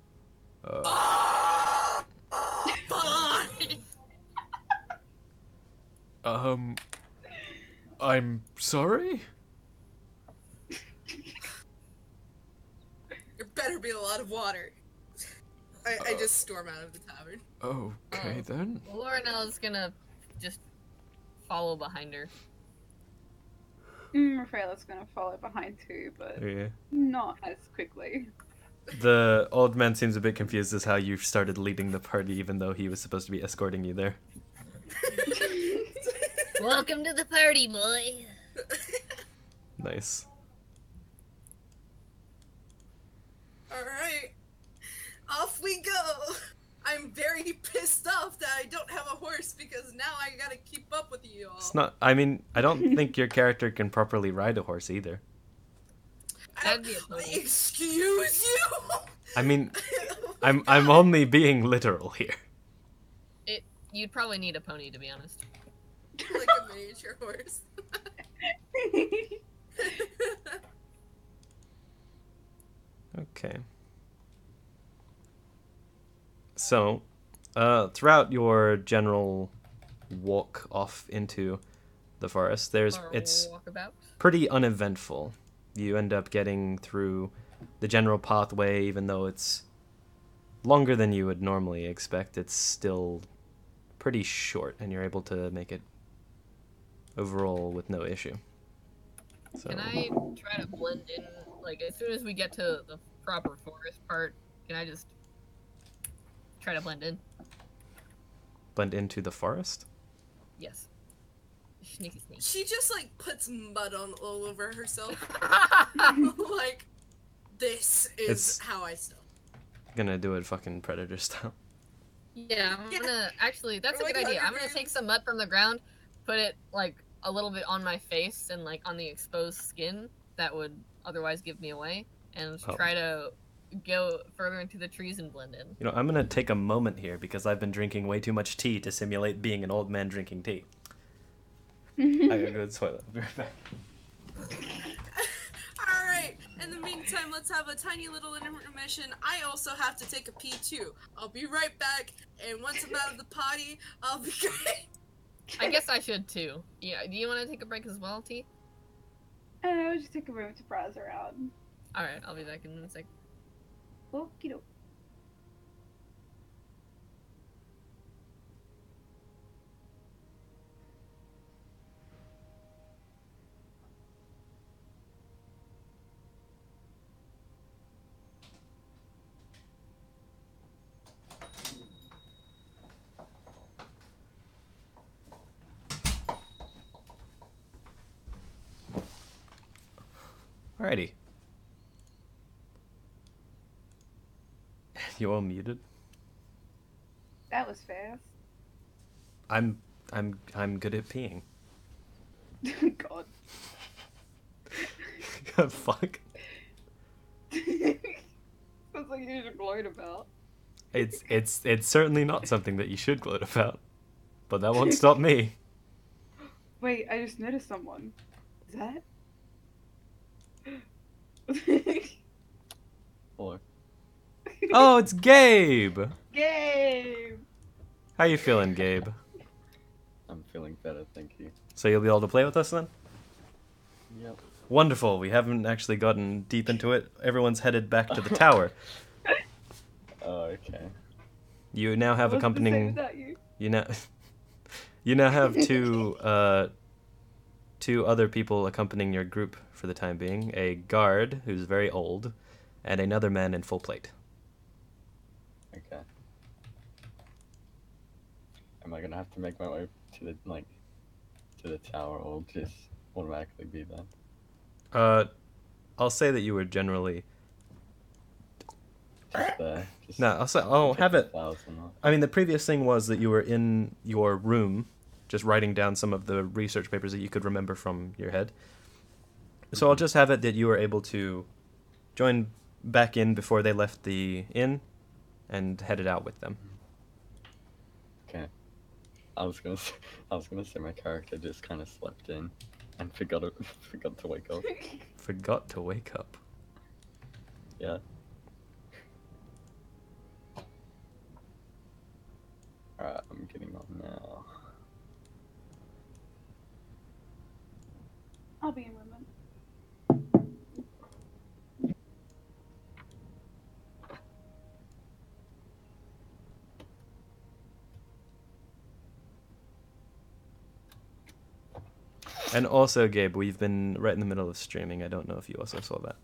I'm sorry? There better be a lot of water. I just storm out of the tavern. Okay, then. Valarium is gonna just follow behind her. Rafaela's gonna follow behind too, but Yeah. not as quickly. The old man seems a bit confused as how you started leading the party, even though he was supposed to be escorting you there. Welcome to the party, boy. Nice. Alright. Off we go. I'm very pissed off that I don't have a horse because now I gotta keep up with you all. It's not. I mean, I don't think your character can properly ride a horse either. That'd be a pony. Excuse you? I mean, I'm only being literal here. You'd probably need a pony, to be honest. Like a miniature horse. Okay. So, throughout your general walk off into the forest, it's Walkabout. pretty uneventful. You end up getting through the general pathway, even though it's longer than you would normally expect. It's still pretty short, and you're able to make it overall with no issue. So, Can I try to blend in, like, as soon as we get to the proper forest part, can I just try to blend in? blend into the forest? Yes. Sneaky sneak. She just like puts mud on all over herself. Like, this is It's- how I stealth. Gonna do it fucking predator style. Yeah, I'm gonna actually. That's a Like good idea. I'm Hunger gonna take Games. some mud from the ground, put it like a little bit on my face and like on the exposed skin that would otherwise give me away, and Oh. try to go further into the trees and blend in. You know, I'm gonna take a moment here because I've been drinking way too much tea to simulate being an old man drinking tea. I gotta go to the toilet. I'll be right back. Alright, in the meantime, let's have a tiny little intermission. I also have to take a pee too. I'll be right back, and once I'm out of the potty, I'll be great. I guess I should too. Yeah. Do you want to take a break as well, T? I'll just take a moment to browse around. All right, I'll be back in a sec. Okie doke. Alrighty. You all muted? That was fast. I'm good at peeing. God. Fuck. Sounds like you should gloat about. It's certainly not something that you should gloat about, but that won't stop me. Wait, I just noticed someone. Is that? Hello. Oh, it's Gabe. Gabe! How you feeling, Gabe? I'm feeling better, thank you. So you'll be able to play with us then? Yep. Wonderful. We haven't actually gotten deep into it. Everyone's headed back to the tower. Oh, okay. You now have What's the same accompanying. without you? You now have two other people accompanying your group for the time being. A guard who's very old, and another man in full plate. Okay. Am I gonna have to make my way to the tower, or just automatically be there? I'll say that you were generally. Just there. Just No, I'll check have the it. files and all. I mean, the previous thing was that you were in your room, just writing down some of the research papers that you could remember from your head. So I'll just have it that you were able to join back in before they left the inn, and headed out with them. Okay. I was gonna say my character just kind of slept in and forgot to wake up. Forgot to wake up. Yeah. Alright, I'm getting on now. I'll be in a moment. And also, Gabe, we've been right in the middle of streaming. I don't know if you also saw that.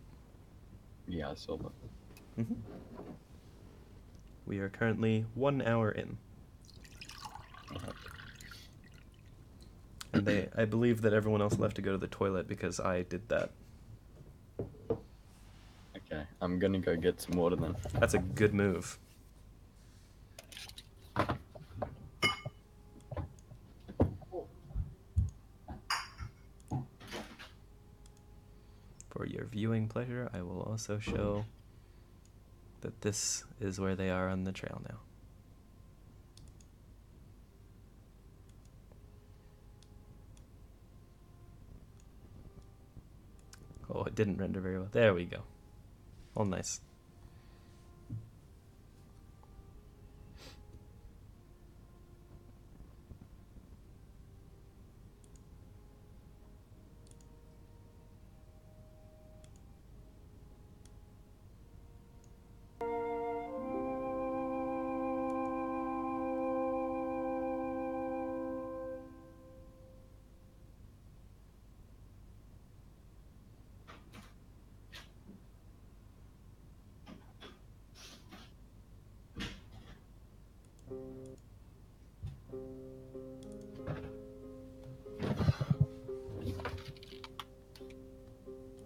Yeah, I saw that. Mm-hmm. We are currently 1 hour in. And I believe that everyone else left to go to the toilet because I did that. Okay, I'm gonna go get some water then. That's a good move. For your viewing pleasure, I will also show that this is where they are on the trail now. Oh, it didn't render very well. There we go. All nice.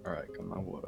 Alright, got my water.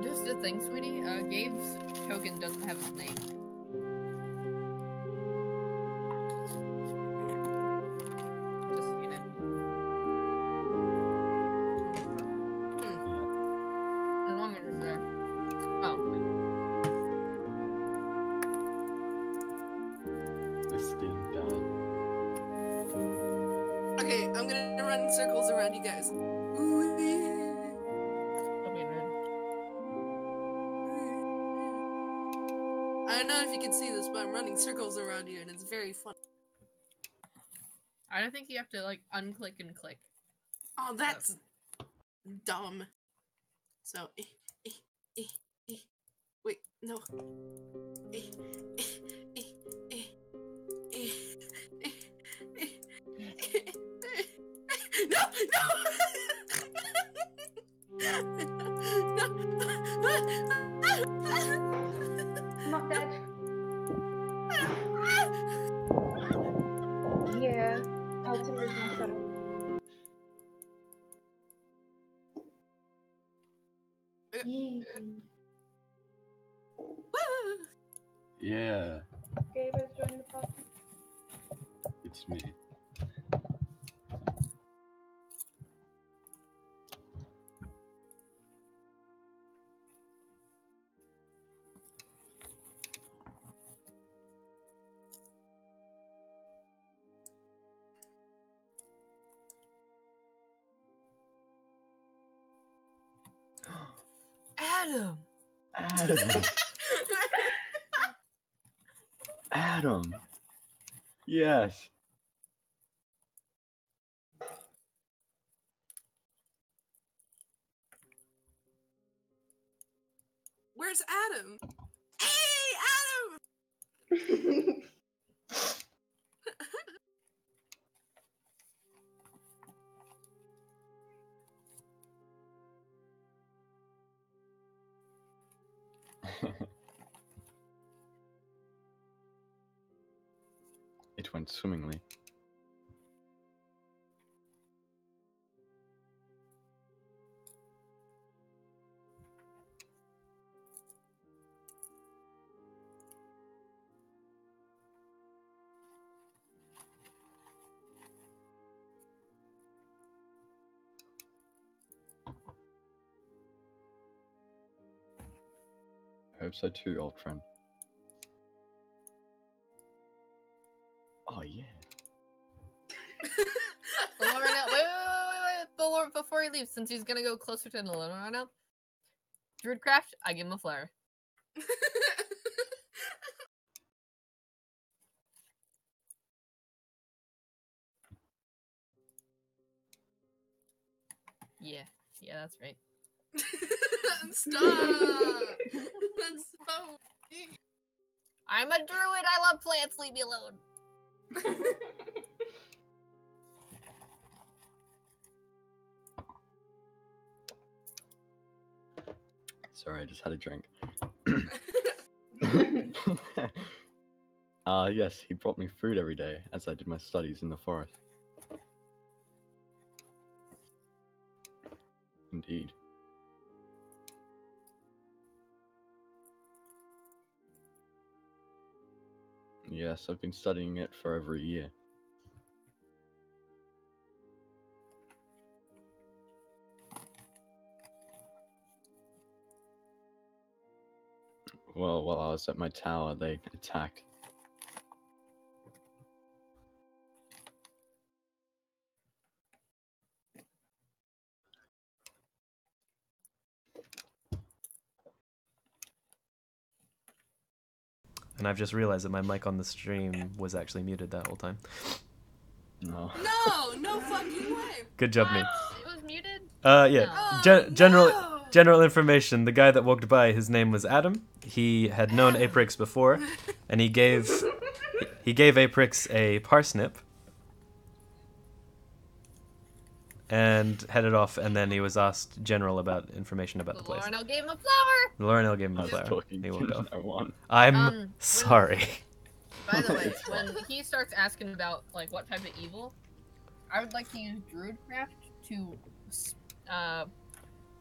Just a thing, sweetie. Gabe's token doesn't have his name. Just so you know. As long as it's there. Oh. This game died. Okay, I'm gonna run in circles around you guys. Ooh, yeah. Don't be a nerd. I don't know if you can see this, but I'm running circles around you, and it's very fun. I don't think you have to like unclick and click. Oh, that's dumb. So, wait, no. No, no! Not dead. Yeah. Ultimate is not settled. Yeah, Gabe has joined the party. it's me. Adam! Adam! Adam! Yes! Where's Adam? Hey, Adam! It went swimmingly. I hope so too, old friend. Oh yeah. Wait. Before he leaves, since he's gonna go closer to Nalona right now, Druidcraft, I give him a flower. Yeah, that's right. Stop! That's so weird. I'm a druid, I love plants, leave me alone. Sorry, I just had a drink. Yes, he brought me food every day as I did my studies in the forest. Indeed. Yes, I've been studying it for over a year. Well, while I was at my tower, they attacked. And I've just realized that my mic on the stream was actually muted that whole time. No. No fucking way. Good job, me. It was muted? Yeah. Oh, General information. The guy that walked by, his name was Adam. He had known Aprix before, and he gave Aprix a parsnip and headed off, and then he was asked general about information about the place. Lornell gave him a flower! Lornell gave him I a was flower. talking He to walked off. no one. I'm sorry. By the way, when he starts asking about like what type of evil, I would like to use Druidcraft to I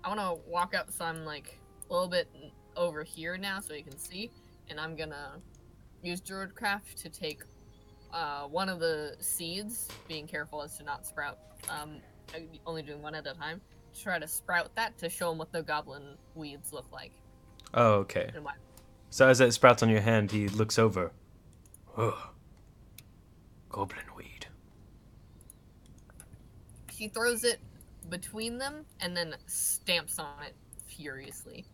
want to walk up some like a little bit over here now so you can see, and I'm gonna use Druidcraft to take one of the seeds, being careful as to not sprout, only doing one at a time, to try to sprout that to show him what the goblin weeds look like. Oh, okay. And why. So as it sprouts on your hand, he looks over. Oh, goblin weed. He throws it between them and then stamps on it furiously,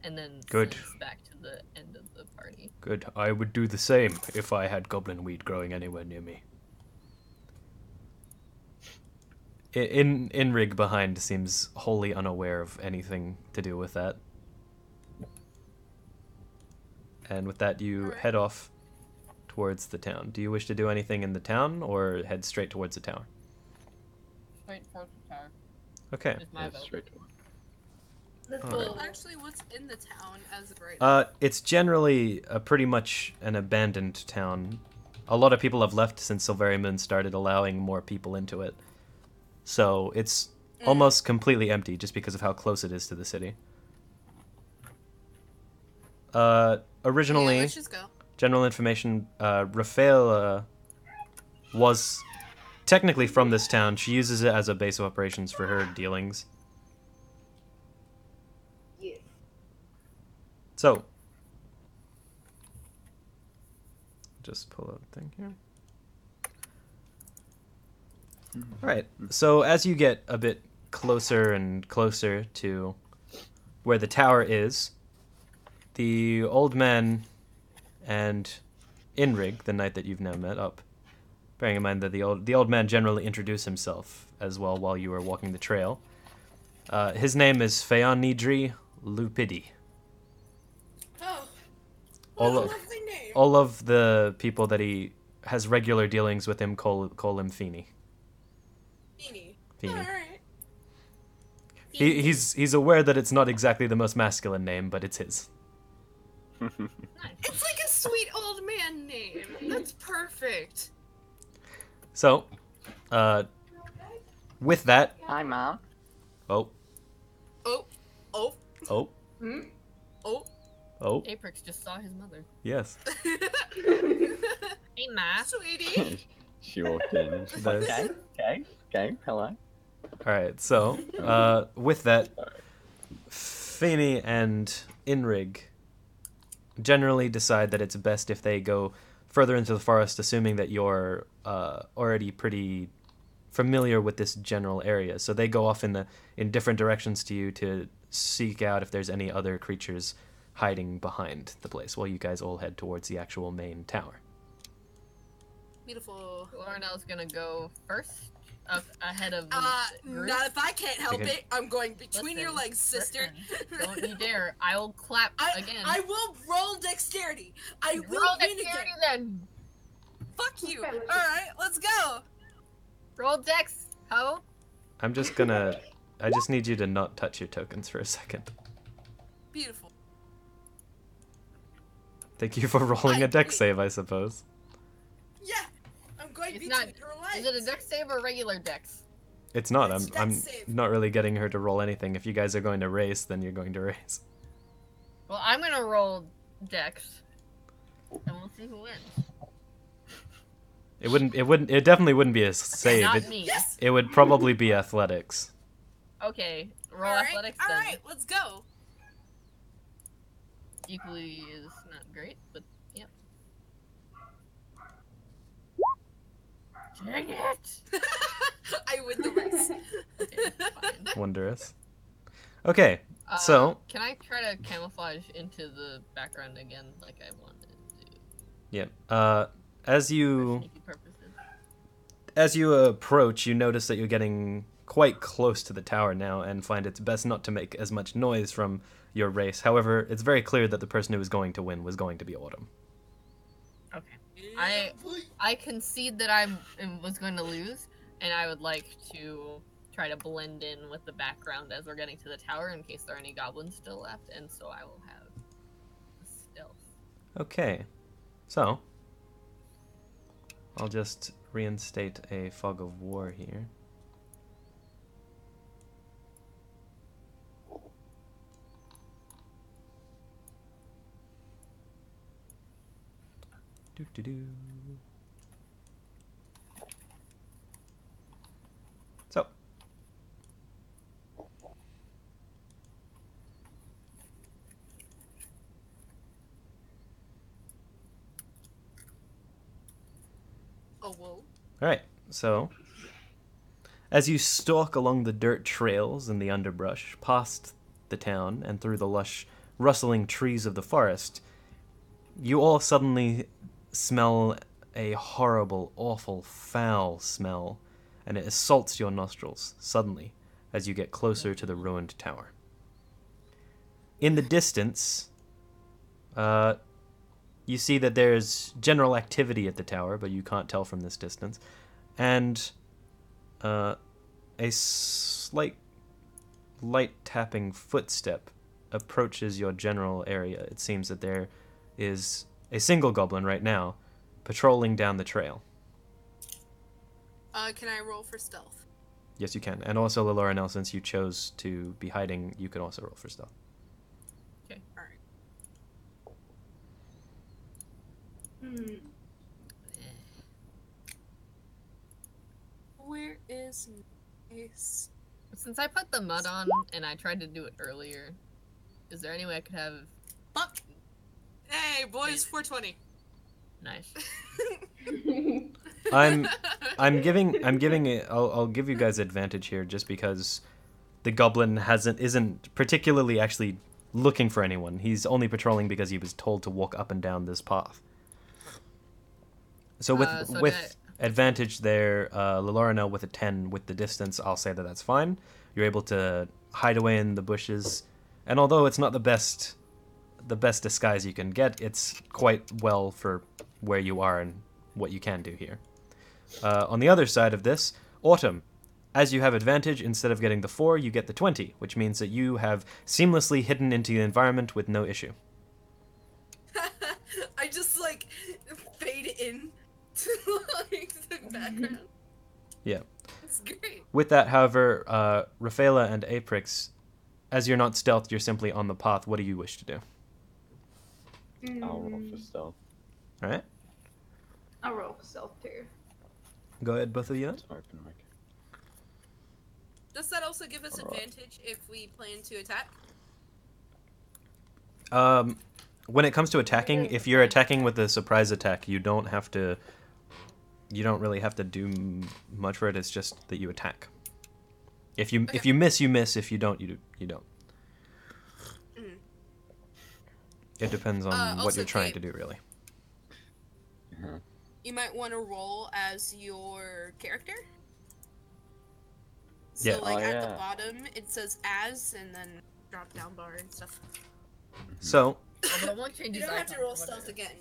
and then Good. sneaks back to the end of the party. Good. I would do the same if I had goblin weed growing anywhere near me. Inrig behind seems wholly unaware of anything to do with that. And with that, you head off towards the town. Do you wish to do anything in the town, or head straight towards the tower? Straight towards the tower. Okay. Is my vote. Straight to Well, actually, what's in the town as of right now? It's generally pretty much an abandoned town. A lot of people have left since Valarium started allowing more people into it. So it's almost completely empty just because of how close it is to the city. Originally, Yeah, let's just go. general information, Rafael was technically from this town. She uses it as a base of operations for her dealings. Yes. So, just pull out the thing here. Alright, so as you get a bit closer and closer to where the tower is, the old man and Inrig, the knight that you've now met up, bearing in mind that the old man generally introduced himself as well while you were walking the trail. His name is Feonidri Lupidi. Oh, All what a of- lovely name. All of the people that he has regular dealings with him call him Feeny. Feeny. Feeny. All right. He's aware that it's not exactly the most masculine name, but it's his. It's like a sweet old man name. That's perfect. So, with that, Hi, Mom. oh, Oh, oh, oh, oh. oh, Aprix just saw his mother. yes. Hey, Ma. Sweetie. She walked in and she's like, Nice. okay, hello. Alright, so, with that, Feeny and Inrig generally decide that it's best if they go further into the forest, assuming that you're already pretty familiar with this general area. So they go off in different directions to you to seek out if there's any other creatures hiding behind the place, while you guys all head towards the actual main tower. Beautiful. Laurenel's gonna go first, up ahead of the group. Not if I can't help Okay. it. I'm going between your Listen, legs, sister. listen, Don't you dare. I will clap again. I will roll dexterity. I will Roll win dexterity again. then. Fuck you. All right, let's go. Roll dex, ho. I just need you to not touch your tokens for a second. Beautiful. Thank you for rolling a dex save, I suppose. Yeah, I'm going It's to not. take your life. Is it a dex save or regular dex? It's not. It's I'm dex save. not really getting her to roll anything. If you guys are going to race, then you're going to race. Well, I'm gonna roll dex, and we'll see who wins. It definitely wouldn't be a save. Not me. Yes. It would probably be athletics. Okay, roll All right. athletics All then. right, let's go. Equally is not great, but yep. Dang it! I win the race. Okay, fine. Wondrous. Okay, so Can I try to camouflage into the background again, like I wanted to? yeah. As For you sneaky purposes. approach, you notice that you're getting quite close to the tower now, and find it's best not to make as much noise from your race. However, it's very clear that the person who was going to win was going to be Autumn. Okay. I concede that I was going to lose, and I would like to try to blend in with the background as we're getting to the tower in case there are any goblins still left, and so I will have stealth. Okay, so I'll just reinstate a fog of war here. Do-do-do. So. Oh, whoa. All right. So, as you stalk along the dirt trails in the underbrush, past the town and through the lush, rustling trees of the forest, you all suddenly smell a horrible, awful, foul smell, and it assaults your nostrils suddenly as you get closer to the ruined tower. In the distance, you see that there's general activity at the tower, but you can't tell from this distance, and a slight light tapping footstep approaches your general area. It seems that there is a single goblin right now patrolling down the trail. Can I roll for stealth? Yes, you can. And also, Laura, since you chose to be hiding, you can also roll for stealth. Okay. Alright. Where is my... Since I put the mud on and I tried to do it earlier, is there any way I could have... Fuck! Hey, boys, 420. Nice. I'm giving it. I'll give you guys advantage here just because the goblin isn't particularly actually looking for anyone. He's only patrolling because he was told to walk up and down this path. So with advantage there, Lalorna with a 10 with the distance, I'll say that that's fine. You're able to hide away in the bushes, and although it's not the best disguise you can get, it's quite well for where you are and what you can do here. On the other side of this, Autumn, as you have advantage, instead of getting the 4, you get the 20, which means that you have seamlessly hidden into the environment with no issue. I just, fade in to, the background. Yeah. That's great. With that, however, Rafaela and Aprix, as you're not stealthed, you're simply on the path. What do you wish to do? I'll roll for stealth. All right. I'll roll for stealth too. Go ahead, both of you. Let's open mic. Does that also give us advantage if we plan to attack? When it comes to attacking, if you're attacking with a surprise attack, you don't really have to do much for it. It's just that you attack. If you miss, you miss. If you don't, you don't. Mm. It depends on what also, you're trying Gabe, to do, really. Uh-huh. You might want to roll as your character. So, Yeah. at the bottom, it says as, and then drop down bar and stuff. So, Oh, but it won't change You his don't have to icon, roll whatever. stealth again.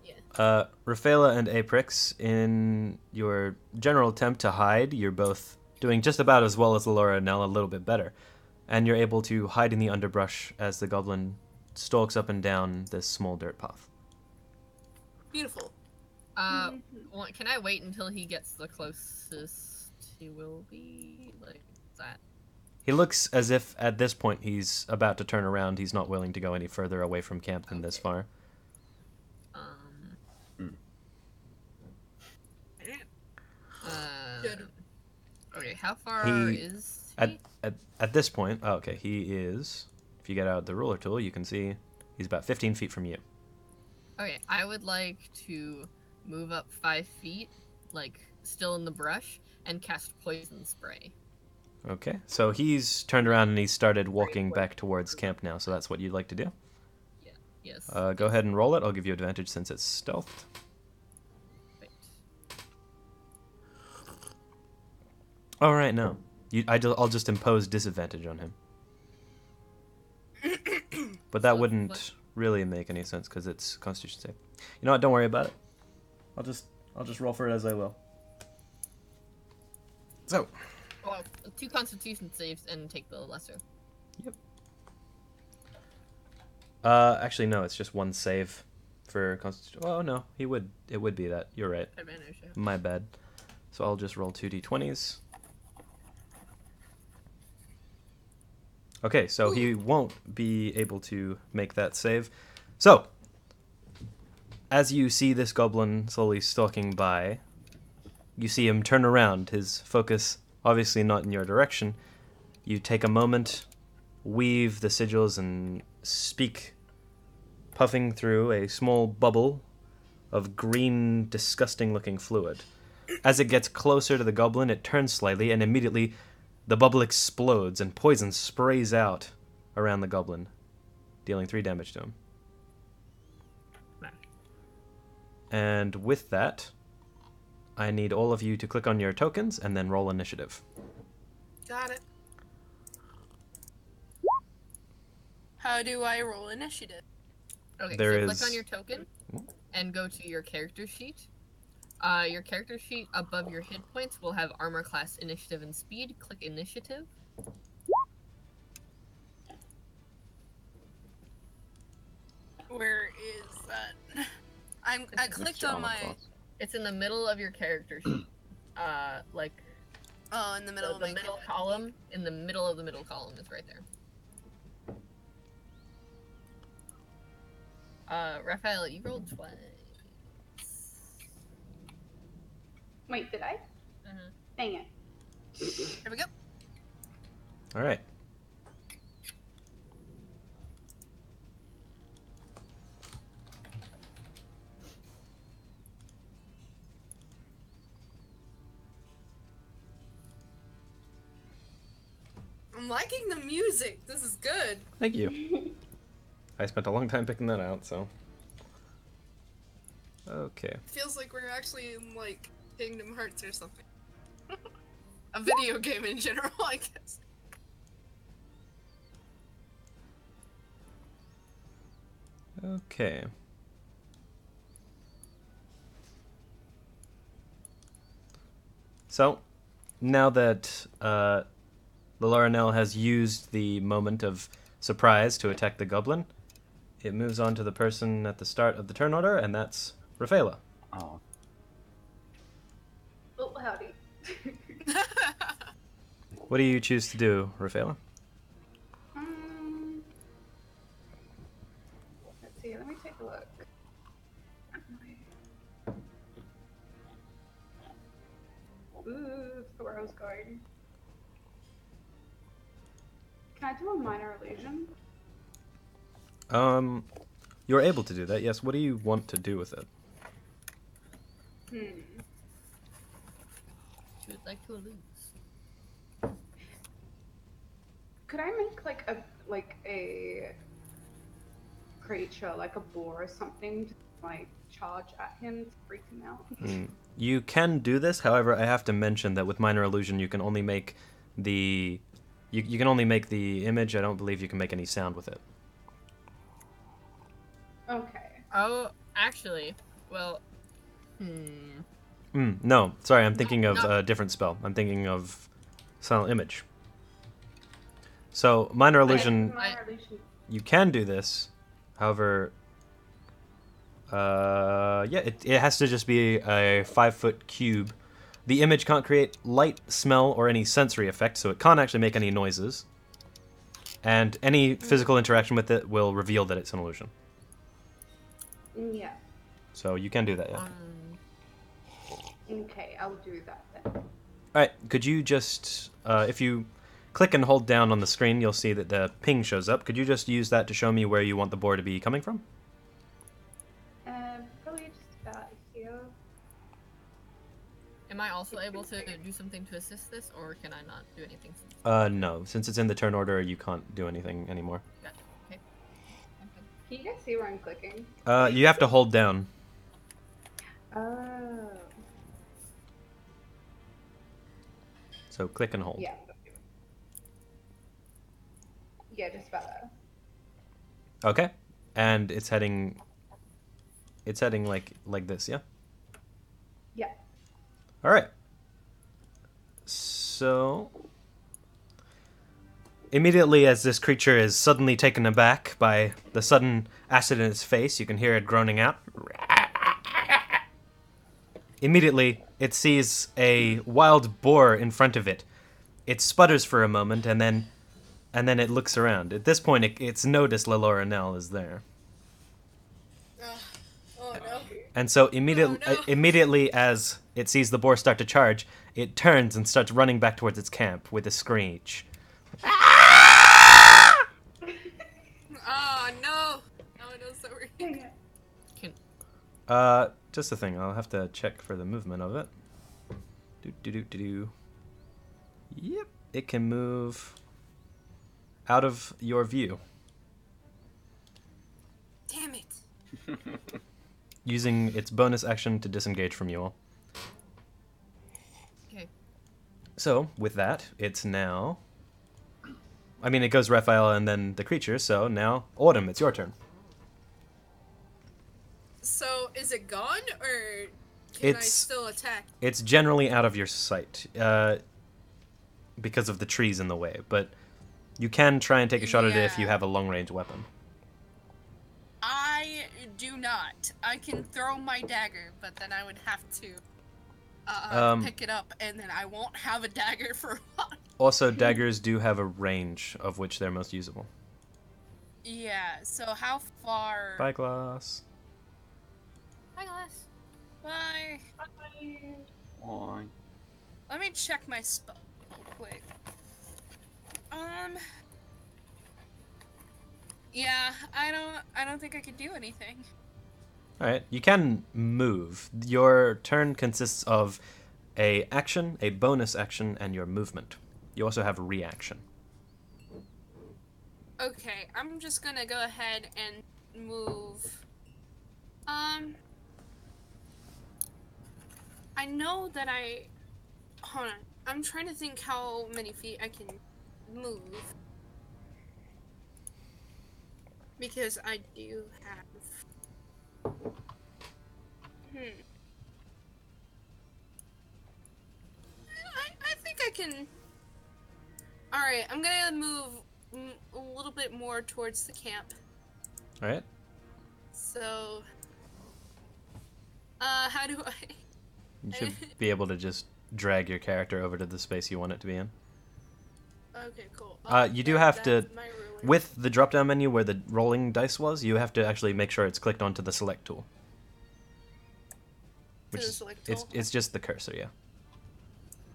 Yeah. Rafaela and Aprix, in your general attempt to hide, you're both doing just about as well as Laura and Nell, a little bit better. And you're able to hide in the underbrush as the goblin stalks up and down this small dirt path. Beautiful. Can I wait until he gets the closest he will be? Like that? He looks as if, at this point, he's about to turn around. He's not willing to go any further away from camp than this far. Good. Okay, how far is he? At this point, he is, if you get out the ruler tool, you can see he's about 15 feet from you. Okay, I would like to move up 5 feet, still in the brush, and cast poison spray. Okay, so he's turned around and he's started walking back towards camp now, so that's what you'd like to do? Yeah, yes. Go ahead and roll it. I'll give you advantage since it's stealth. Wait. All right, no. I'll just impose disadvantage on him. But that wouldn't really make any sense because it's Constitution save. You know what? Don't worry about it. I'll just roll for it as I will. So. Well, 2 Constitution saves and take the lesser. Yep. Actually, no. It's just 1 save for Constitution. Oh no, it would be that. You're right. Advantage. Yeah. My bad. So I'll just roll 2 d20s. Okay, so he won't be able to make that save. So, as you see this goblin slowly stalking by, you see him turn around, his focus obviously not in your direction. You take a moment, weave the sigils, and speak, puffing through a small bubble of green, disgusting-looking fluid. As it gets closer to the goblin, it turns slightly, and immediately the bubble explodes, and poison sprays out around the goblin, dealing 3 damage to him. And with that, I need all of you to click on your tokens and then roll initiative. Got it. How do I roll initiative? Okay, There so is- click on your token and go to your character sheet. Your character sheet above your hit points will have armor class, initiative, and speed. Click initiative. Where is that? I clicked on my. It's in the middle of your character sheet. Like Oh, in the middle the of my middle column. In the middle of the middle column is right there. Raphael, you rolled twice. Wait, did I? Uh-huh. Dang it. Here we go. All right. I'm liking the music. This is good. Thank you. I spent a long time picking that out, so. Okay. Feels like we're actually in like Kingdom Hearts or something. A video game in general, I guess. Okay. So, now that Valarium has used the moment of surprise to attack the goblin, it moves on to the person at the start of the turn order, and that's Rafaela. Oh, Oh, howdy. What do you choose to do, Rafaela? Let's see, let me take a look. Ooh, that's where I was going. Can I do a minor illusion? You're able to do that, yes. What do you want to do with it? You would like to lose. Could I make like a creature, like a boar or something, to like charge at him to freak him out? You can do this, however, I have to mention that with minor illusion you can only make the you can only make the image. I don't believe you can make any sound with it. Okay. Oh, actually, well, No, sorry, I'm thinking of no. a different spell. I'm thinking of silent image. So minor illusion, Minor illusion. you can do this, however, it has to just be a 5-foot cube. The image can't create light, smell, or any sensory effect, so it can't actually make any noises. And any physical interaction with it will reveal that it's an illusion. Yeah. So you can do that, yeah. Okay, I'll do that then. Alright, could you just, if you click and hold down on the screen, you'll see that the ping shows up. Could you just use that to show me where you want the boar to be coming from? Probably just about here. am I also able to do something to assist this, or can I not do anything? No. Since it's in the turn order, you can't do anything anymore. Gotcha. Okay. Can you guys see where I'm clicking? You have to hold down. Oh. So click and hold. Yeah. Yeah, just about there. Okay. And it's heading like this, yeah? Yeah. Alright. So immediately as this creature is suddenly taken aback by the sudden acid in its face, you can hear it groaning out. Immediately, it sees a wild boar in front of it. It sputters for a moment, and then it looks around. At this point, it's noticed Lorelei is there. Oh Oh no. And so Oh, no. immediately as it sees the boar start to charge, it turns and starts running back towards its camp with a screech. Oh no. Oh no, sorry. Just a thing. I'll have to check for the movement of it. Do. Yep, it can move out of your view Damn it. using its bonus action to disengage from you all. Okay. So, with that, it's now... I mean, it goes Raphael and then the creature, so now, Autumn, it's your turn. So, is it gone, or can I It's- still attack? It's generally out of your sight, because of the trees in the way, but you can try and take a shot at it if you Yeah. have a long-range weapon. I do not. I can throw my dagger, but then I would have to pick it up, and then I won't have a dagger for a while. Also, daggers do have a range of which they're most usable. Yeah, so how far... Bye, Glass. Hi, Glass. Bye. Why? Let me check my spell real quick. Yeah, I don't think I could do anything. Alright, you can move. Your turn consists of a action, a bonus action, and your movement. You also have a reaction. Okay, I'm just gonna go ahead and move. I know that hold on. I'm trying to think how many feet I can move. Because I do have... I think I can... Alright, I'm gonna move a little bit more towards the camp. Alright? So... how do I... You should be able to just drag your character over to the space you want it to be in. Okay, cool. You do have to... that's my ruler. With the drop-down menu where the rolling dice was, you have to actually make sure it's clicked onto the select tool. To the is, select it's, tool? it's just the cursor, yeah.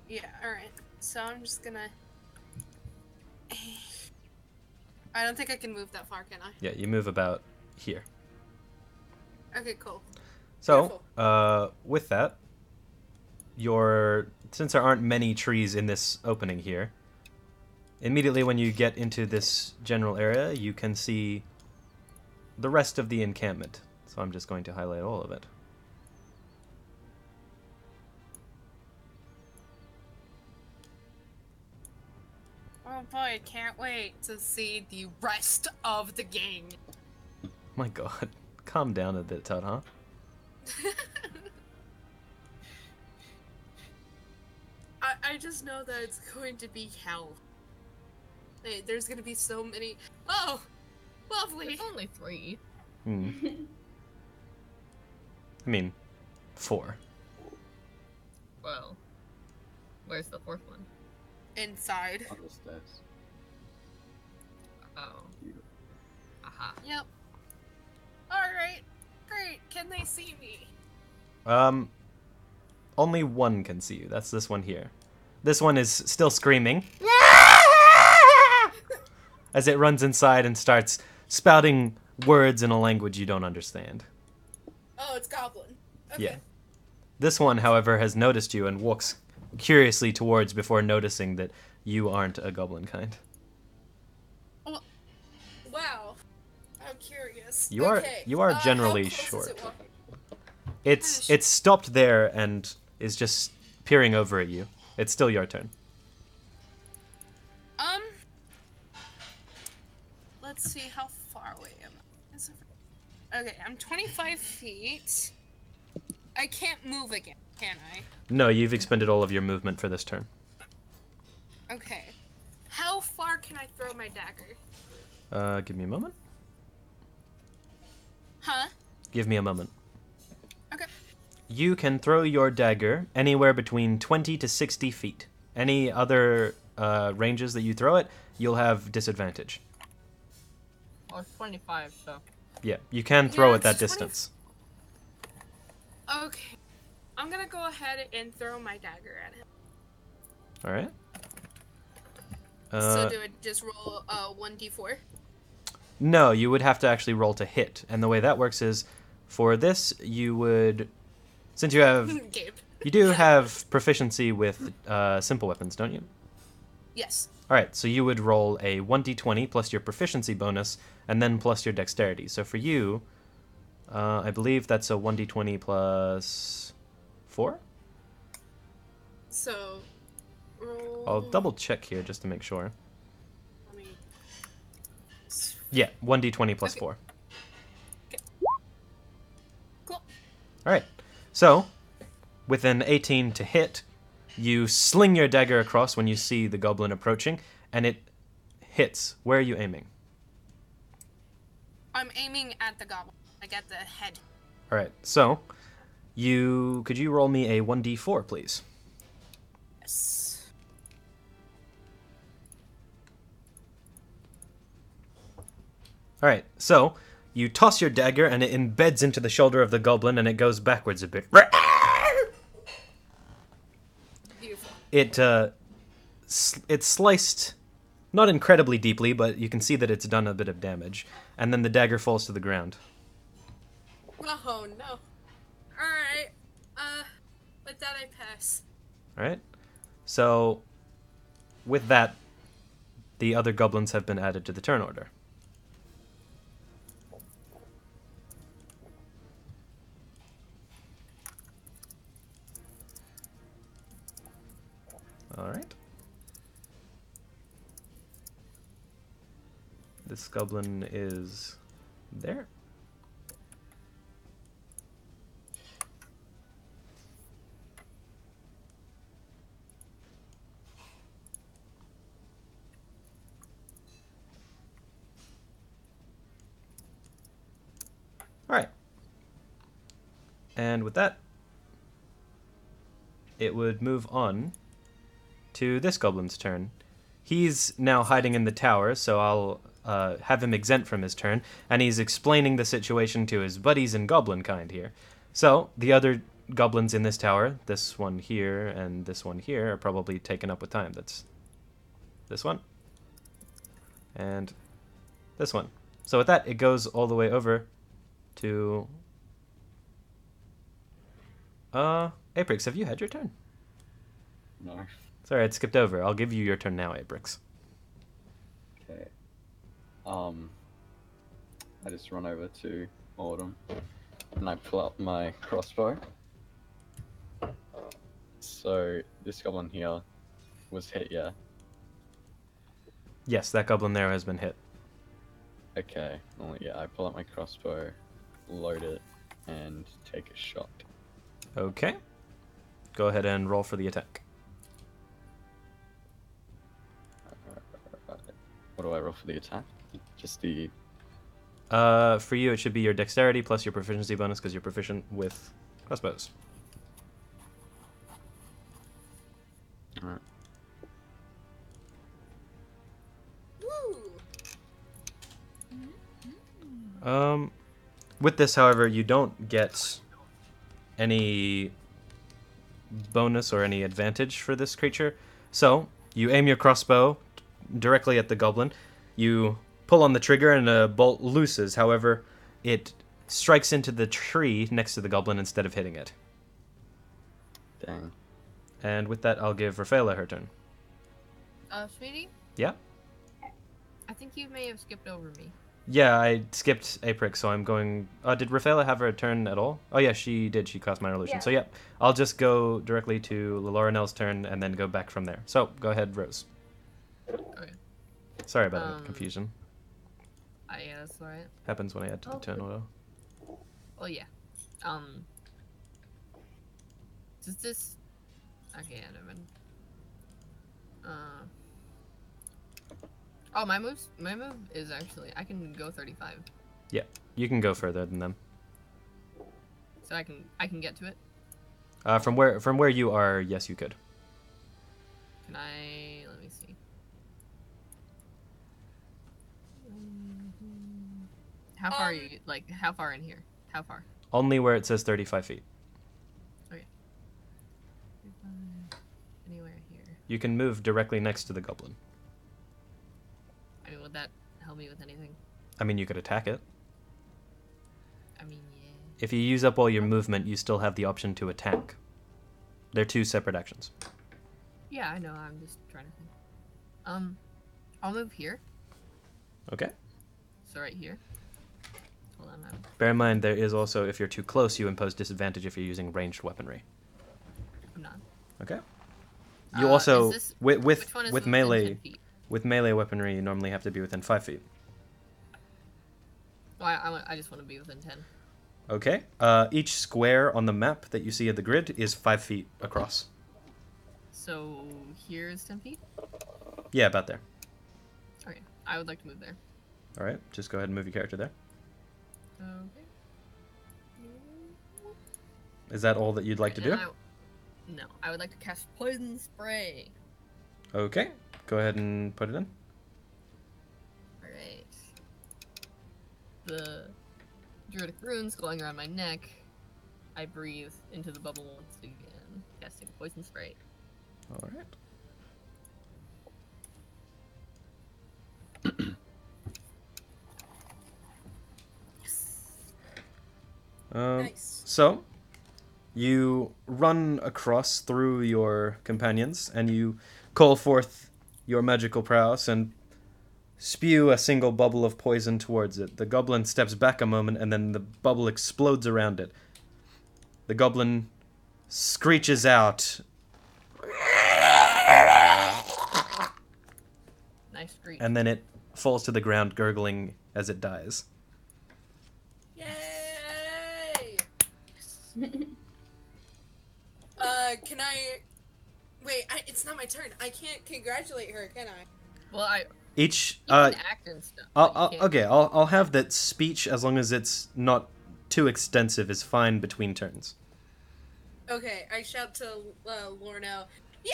Yeah, alright. So I'm just gonna... I don't think I can move that far, can I? Yeah, you move about here. Okay, cool. So, with that, since there aren't many trees in this opening here, immediately when you get into this general area, you can see the rest of the encampment. So I'm just going to highlight all of it. Oh boy, I can't wait to see the rest of the gang. My god, calm down a bit, Tutt, huh? I just know that it's going to be hell. Hey, there's gonna be so many... Oh! Lovely! There's only 3. Hmm. I mean, 4. Well, where's the 4th one? Inside. On the stairs. Oh. Aha. Yep. Alright. Great. Can they see me? Only one can see you. That's this one here. This one is still screaming as it runs inside and starts spouting words in a language you don't understand. Oh, it's Goblin. Okay. Yeah. This one, however, has noticed you and walks curiously towards before noticing that you aren't a goblin kind. Oh, wow. I'm curious. You are- Okay, you are how generally close is short. it walking? It's stopped there and is just peering over at you. It's still your turn. Let's see, how far away am I? Okay, I'm 25 feet. I can't move again, can I? No, you've expended all of your movement for this turn. Okay. How far can I throw my dagger? Give me a moment. Huh? Give me a moment. Okay. You can throw your dagger anywhere between 20 to 60 feet. Any other ranges that you throw it, you'll have disadvantage. Well, it's 25, so. Yeah, you can throw Yeah, at that it's 20 distance. Okay. I'm gonna go ahead and throw my dagger at him. All right. So do I just roll 1d4? No, you would have to actually roll to hit. And the way that works is, for this, you would, since you have, Gabe. you do have proficiency with simple weapons, don't you? Yes. All right, so you would roll a 1d20 plus your proficiency bonus, and then plus your dexterity. So for you, I believe that's a 1d20 plus 4? So, roll... I'll double check here just to make sure. Let me... Yeah, 1d20 plus Okay. 4. Okay. Cool. All right, so with an 18 to hit, you sling your dagger across when you see the goblin approaching, and it hits. Where are you aiming? I'm aiming at the goblin, like at the head. All right, so could you roll me a 1d4, please? Yes. All right, so you toss your dagger, and it embeds into the shoulder of the goblin, and it goes backwards a bit. Beautiful. It's sliced, not incredibly deeply, but you can see that it's done a bit of damage, and then the dagger falls to the ground. Oh no. Alright. With that I pass. All right, so with that, the other goblins have been added to the turn order. All right. This goblin is there. All right. And with that, it would move on to this goblin's turn. He's now hiding in the tower, so I'll have him exempt from his turn, and he's explaining the situation to his buddies in goblin kind here. So, the other goblins in this tower, this one here and this one here, are probably taken up with time. That's this one and this one. So with that, it goes all the way over to... Aprix, have you had your turn? No. Sorry, I'd skipped over. I'll give you your turn now, Aprix. Okay. I just run over to Autumn and I pull out my crossbow. So this goblin here was hit, yeah? Yes, that goblin there has been hit. Okay. Well, yeah, I pull out my crossbow, load it, and take a shot. Okay. Go ahead and roll for the attack. What do I roll for the attack? Just the... For you, it should be your dexterity plus your proficiency bonus because you're proficient with crossbows. Alright. Woo! With this, however, you don't get any bonus or any advantage for this creature. So, you aim your crossbow directly at the goblin. You pull on the trigger and a bolt looses. However, it strikes into the tree next to the goblin instead of hitting it. Dang. And with that, I'll give Rafaela her turn. Sweetie? Yeah? I think you may have skipped over me. Yeah, I skipped Aprix, so I'm going... did Rafaela have her turn at all? Oh, yeah, she did. She cast Minor Illusion. Yeah. So, yeah, I'll just go directly to Lorenel's turn and then go back from there. So, go ahead, Rose. Okay. Sorry about the confusion. Yeah, that's alright. Happens when I add to the turn order. Oh yeah. Does this... Okay, yeah, never mind. Oh, my move is actually, I can go 35. Yeah, you can go further than them. So I can get to it? From where you are, yes, you could. Can I... Let me see. How far are you? Like, how far in here? How far? Only where it says 35 feet. You can move directly next to the goblin. I mean, would that help me with anything? I mean, you could attack it. I mean, yeah. If you use up all your movement, you still have the option to attack. They're two separate actions. Yeah, I know. I'm just trying to think. I'll move here. Okay. So right here. Hold on. Bear in mind, there is also, if you're too close, you impose disadvantage if you're using ranged weaponry. I'm not. Okay. You also, is this, with which one is with within melee 10 feet? with melee weaponry, you normally have to be within 5 feet. Oh, I just want to be within 10. Okay. Each square on the map that you see at the grid is 5 feet across. So here's 10 feet? Yeah, about there. Okay. I would like to move there. All right. Just go ahead and move your character there. Okay. Is that all that you'd like to do? No, I would like to cast Poison Spray. Okay. Go ahead and put it in. Alright. The Druidic runes going around my neck. I breathe into the bubble once again, casting Poison Spray. All right. Nice. So, you run across through your companions, and you call forth your magical prowess and spew a single bubble of poison towards it. The goblin steps back a moment, and then the bubble explodes around it. The goblin screeches out. Nice screech. And then it falls to the ground, gurgling as it dies. Yay! Can I... Wait, it's not my turn. I can't congratulate her, can I? Well, Each, you can act and stuff. but you can't- I'll have that speech as long as it's not too extensive is fine between turns. Okay, I shout to Lorna, yeah,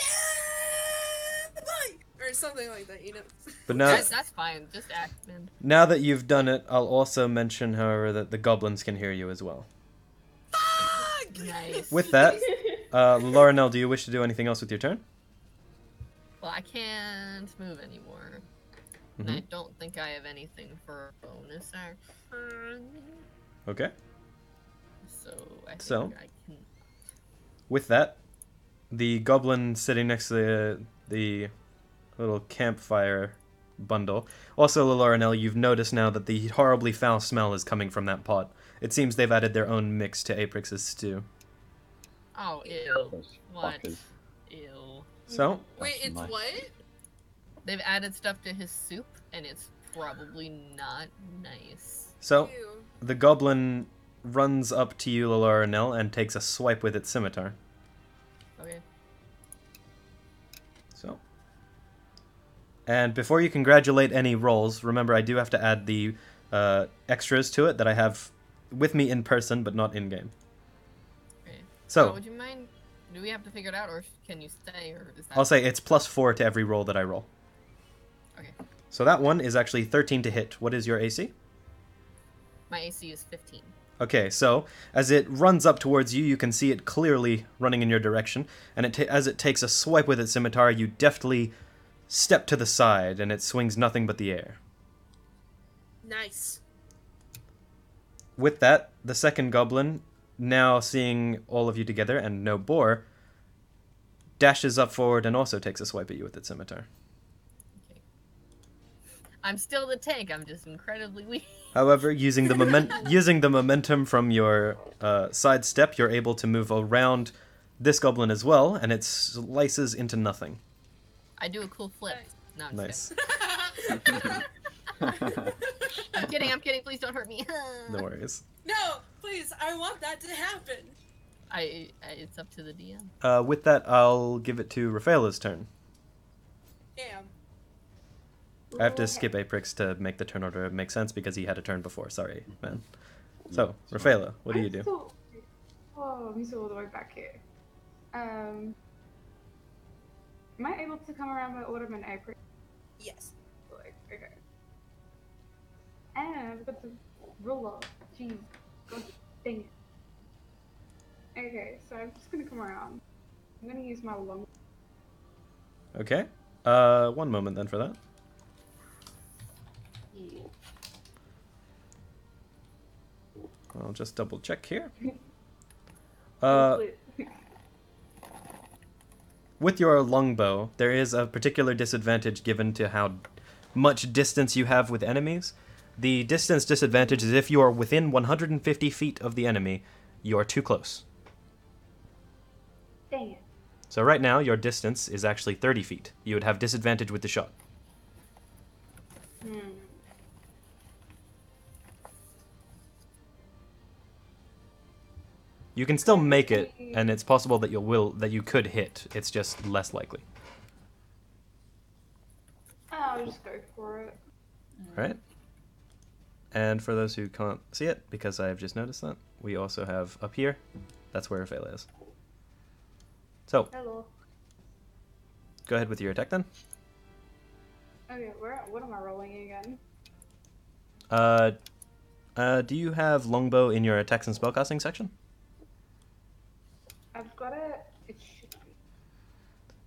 boy! Or something like that, you know? But now, That's fine. Just act, man. now that you've done it, I'll also mention, however, that the goblins can hear you as well. Fuck! Nice. With that, Laurenell, do you wish to do anything else with your turn? Well, I can't move anymore. And I don't think I have anything for a bonus action. Okay. So I think So? I can. With that, the goblin sitting next to the little campfire bundle. Also, Laurenell, you've noticed now that the horribly foul smell is coming from that pot. It seems they've added their own mix to Aprix's stew. Oh, ew. Those What? fuckers. Ew. So, Wait, it's Nice. what? They've added stuff to his soup, and it's probably not nice. so Ew. the goblin runs up to you, Laurenell, and takes a swipe with its scimitar. Okay. So, and before you congratulate any rolls, remember I do have to add the extras to it that I have with me in person, but not in game. Okay. So, would you mind? Do we have to figure it out, or can you stay, or is that? I'll say it's +4 to every roll that I roll. Okay. So that one is actually 13 to hit. What is your AC? My AC is 15. Okay, so as it runs up towards you, you can see it clearly running in your direction, and as it takes a swipe with its scimitar, you deftly step to the side, and it swings nothing but the air. Nice. With that, the second goblin, now seeing all of you together and no boar, dashes up forward and also takes a swipe at you with its scimitar. Okay. I'm still the tank. I'm just incredibly weak. However, using the momentum from your side step, you're able to move around this goblin as well, and it slices into nothing. I do a cool flip. No, I'm just Nice. kidding. I'm kidding. Please don't hurt me. No worries. No, please, I want that to happen. It's up to the DM. With that, I'll give it to Rafaela's turn. Damn. I have to skip Aprix to make the turn order make sense because he had a turn before. Sorry, man. So, Rafaela, what do you do? I'm still all the way back here. Am I able to come around my Ottoman April? Yes. Like, okay. And I've got the ruler. Jeez. God dang it. Okay, so I'm just gonna come around. I'm gonna use my long. Okay. 1 moment then for that. Yeah. I'll just double check here. Hopefully- With your longbow, there is a particular disadvantage given to how much distance you have with enemies. The distance disadvantage is if you are within 150 feet of the enemy, you are too close. Dang it. So right now, your distance is actually 30 feet. You would have disadvantage with the shot. Hmm. You can still make it, and it's possible that you could hit. It's just less likely. I'll just go for it. Right? And for those who can't see it, because I have just noticed that, we also have up here, that's where Ophelia is. So, Hello. go ahead with your attack then. Okay, what am I rolling again? Do you have longbow in your attacks and spellcasting section? I've got it. It should be.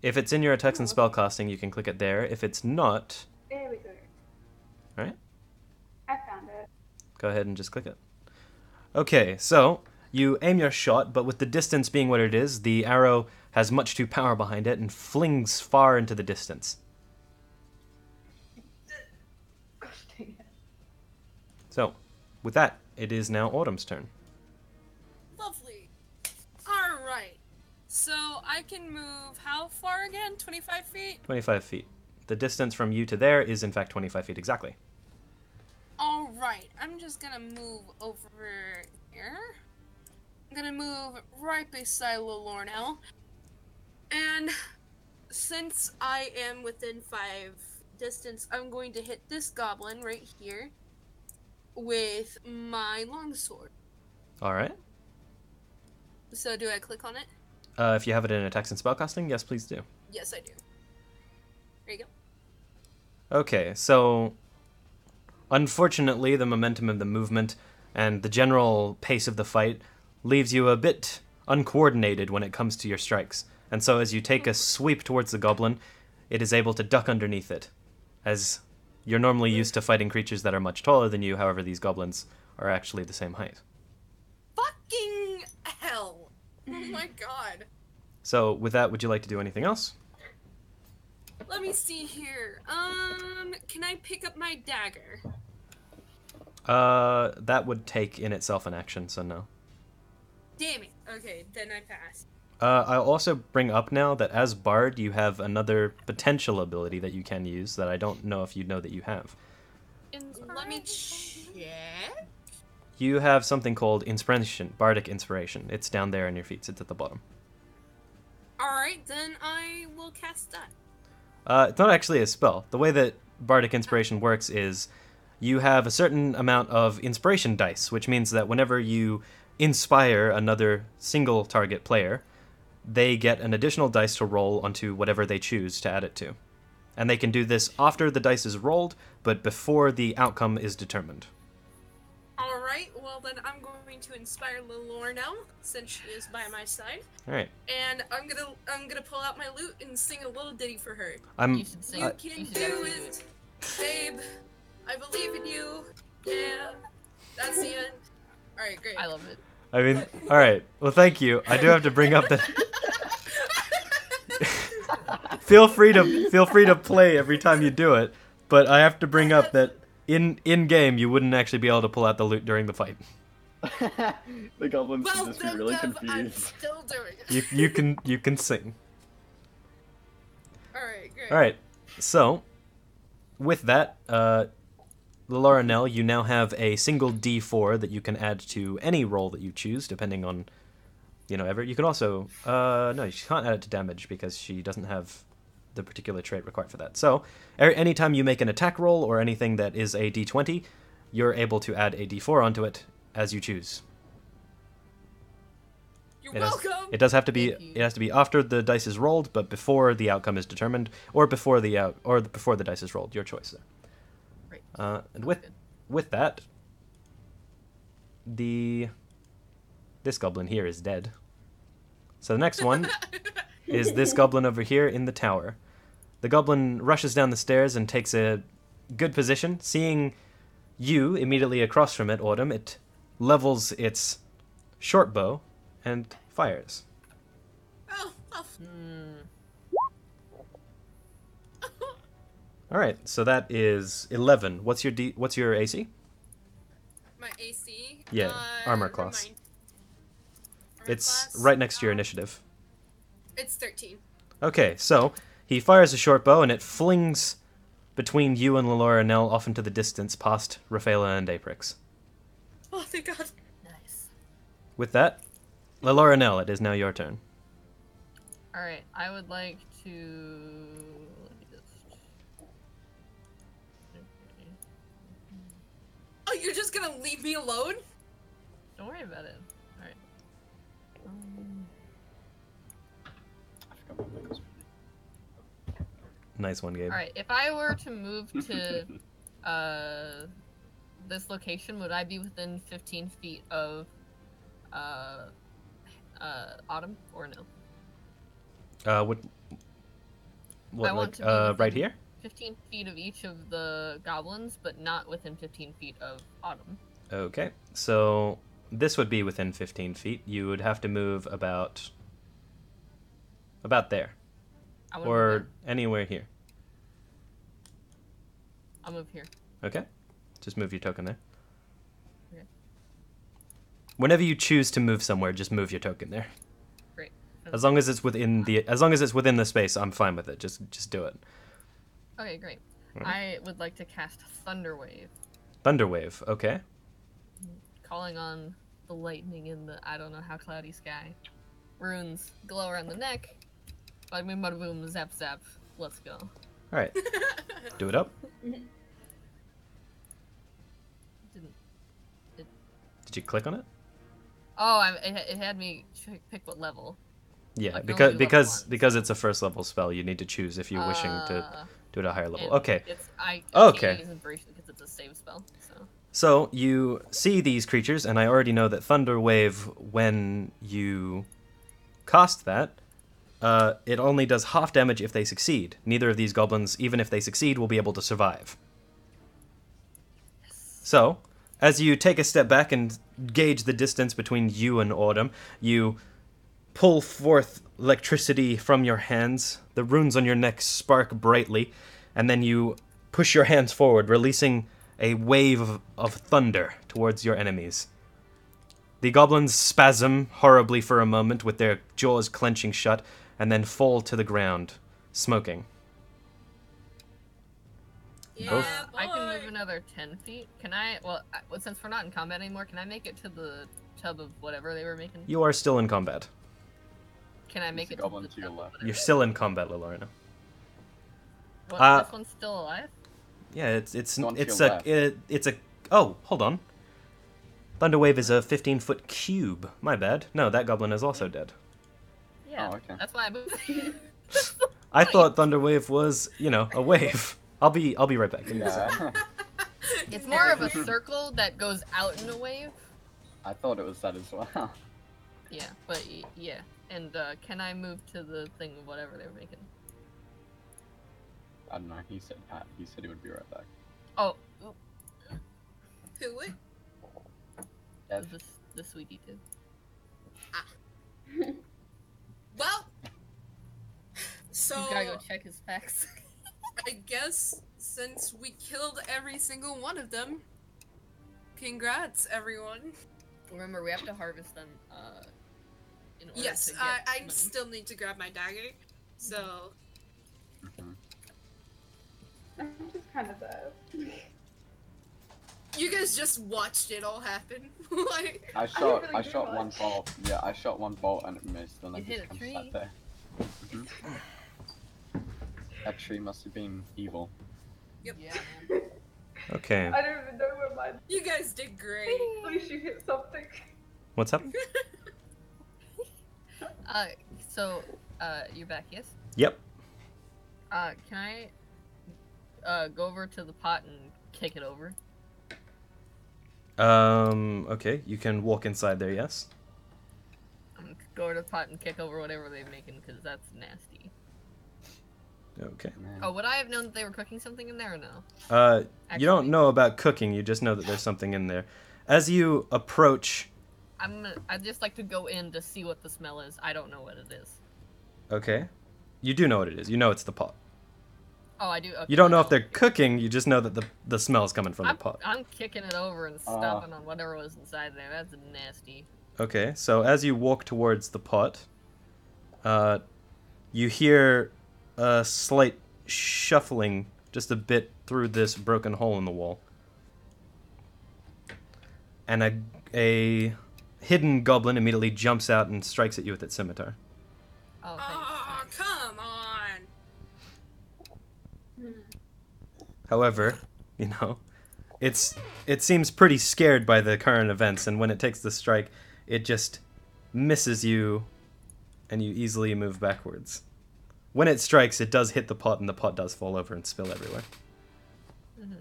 If it's in your attacks and spellcasting, you can click it there. If it's not, There we go. alright, I found it. go ahead and just click it. Okay, so you aim your shot, but with the distance being what it is, the arrow has much too power behind it and flings far into the distance. Gosh dang it. So, with that, it is now Autumn's turn. Lovely. Alright. So I can move how far again? 25 feet? 25 feet. The distance from you to there is in fact 25 feet exactly. Alright. I'm just gonna move over here. I'm gonna move right beside Lornell. And since I am within 5 distance, I'm going to hit this goblin right here with my longsword. Alright. So do I click on it? If you have it in attacks and spellcasting, yes, please do. Yes, I do. There you go. Okay, so unfortunately, the momentum of the movement and the general pace of the fight leaves you a bit uncoordinated when it comes to your strikes. And so as you take a sweep towards the goblin, it is able to duck underneath it. As you're normally used to fighting creatures that are much taller than you, however, these goblins are actually the same height. Fucking hell! Oh my god. So with that, would you like to do anything else? Let me see here. Can I pick up my dagger? That would take in itself an action, so no. Damn it. Okay, then I pass. I'll also bring up now that as Bard, you have another potential ability that you can use that I don't know if you know that you have. Let me check. You have something called Inspiration, Bardic Inspiration. It's down there in your feats. It's at the bottom. Alright, then I will cast that. It's not actually a spell. The way that Bardic Inspiration works is you have a certain amount of inspiration dice, which means that whenever you inspire another single target player, they get an additional dice to roll onto whatever they choose to add it to. And they can do this after the dice is rolled, but before the outcome is determined. Alright, well then I'm going to inspire Lornell, since she is by my side. Alright. And I'm gonna pull out my lute and sing a little ditty for her. You should sing. You You can should do definitely it, babe. I believe in you. Yeah. That's the end. Alright, great. I love it. I mean, alright. Well, thank you. I do have to bring up that... feel free to play every time you do it, but I have to bring up that in game you wouldn't actually be able to pull out the loot during the fight. The goblins Well, should just be then, really I'm confused. still doing it. You can sing. Alright, great. Alright, so with that, Laura, you now have a single D4 that you can add to any roll that you choose, depending on, ever. You can also, no, she can't add it to damage because she doesn't have the particular trait required for that. So, anytime you make an attack roll or anything that is a D20, you're able to add a D4 onto it as you choose. You're It welcome! It does have to be. Thank you. It has to be after the dice is rolled, but before the outcome is determined, or before the dice is rolled. Your choice there. Right. And Good. with that, this goblin here is dead. So the next one is this goblin over here in the tower. The goblin rushes down the stairs and takes a good position. Seeing you immediately across from it, Autumn, it levels its short bow and fires. Oh, All right, so that is 11. What's your AC? my AC. Yeah, armor class. Armor It's class, right next to your initiative. It's 13. Okay, so he fires a short bow and it flings between you and Lalora Nell off into the distance past Rafaela and Aprix. Oh, thank God. Nice. With that, Lalora Nell, it is now your turn. Alright, I would like to... Let me just... Oh, you're just gonna leave me alone? Don't worry about it. Alright. I forgot my focus. Nice one, Gabe. Alright, if I were to move to this location, would I be within 15 feet of Autumn or no? What I want like, to be within right here? 15 feet of each of the goblins, but not within 15 feet of Autumn. Okay, so this would be within 15 feet. You would have to move about there. I wanna move Or there. anywhere here. I'll move here. Okay? Just move your token there. Okay. Whenever you choose to move somewhere, just move your token there. Great. As long as it's within the space, I'm fine with it. Just do it. Okay, great. Alright. I would like to cast Thunder Wave, Thunderwave, okay. calling on the lightning in the I don't know how cloudy sky. Runes glow around the neck. Bada boom, bada boom, zap zap. Let's go. Alright. Do it up. Didn't. Did you click on it? Oh, it had me pick what level. Yeah, I can because only do level one. because it's a first level spell, you need to choose if you're wishing to do it at a higher level. And Okay. I Okay. can't use Inspiration because it's a save spell. So. So you see these creatures, and I already know that Thunder Wave, when you cast that, it only does half damage if they succeed. Neither of these goblins, even if they succeed, will be able to survive. So, as you take a step back and gauge the distance between you and Autumn, you pull forth electricity from your hands. The runes on your neck spark brightly, and then you push your hands forward, releasing a wave of thunder towards your enemies. The goblins spasm horribly for a moment with their jaws clenching shut, and then fall to the ground, smoking. Yeah, Both. boy. I can move another 10 feet. Can I? Well, since we're not in combat anymore, can I make it to the tub of whatever they were making? You are still in combat. Can I make There's it a goblin to the to your tub? left. You're still in combat, Lilorna. What, this one's still alive? Yeah, it's The one to it's your a left. it's a oh, hold on. Thunderwave is a 15-foot cube. My bad. No, that goblin is also dead. Yeah. Oh, okay. That's why I moved. I thought Thunderwave was, a wave. I'll be right back. Give me a second. Yeah. It's more of a circle that goes out in a wave. I thought it was that as well. Yeah, but yeah. And can I move to the thing of whatever they were making? I don't know. He said he would be right back. Oh, oop, Who would? Dev. the sweetie too. Well, so He's gotta go check his facts. I guess since we killed every single one of them, congrats, everyone. Remember, we have to harvest them. In order Yes, to get I money. still need to grab my dagger. So, Mhm. I'm just kind of there. you guys just watched it all happen. Like, I didn't really do shot one much. bolt. Yeah, I shot one bolt and it missed, and I You hit just a kind of tree. sat there. Mhm. That tree must have been evil. yep. Yeah. Man. Okay. I don't even know where mine. You guys did great. At least you hit something. What's up? So, you're back, yes? Yep. Can I, go over to the pot and kick it over? Okay. You can walk inside there, yes? Go over to the pot and kick over whatever they're making, because that's nasty. Okay. Man. Oh, would I have known that they were cooking something in there or no? You don't Actually. know about cooking. You just know that there's something in there. As you approach, I'd just like to go in to see what the smell is. I don't know what it is. okay, you do know what it is. You know it's the pot. Oh, I do. Okay, You don't know if no. they're cooking. You just know that the smell's coming from the pot. I'm kicking it over and stomping on whatever was inside there. That's nasty. Okay, so as you walk towards the pot, you hear a slight shuffling just a bit through this broken hole in the wall. And a hidden goblin immediately jumps out and strikes at you with its scimitar. Oh, thanks. Oh, come on. However, it seems pretty scared by the current events, and when it takes the strike, it just misses you, and you easily move backwards. When it strikes, it does hit the pot, and the pot does fall over and spill everywhere. Mm-hmm.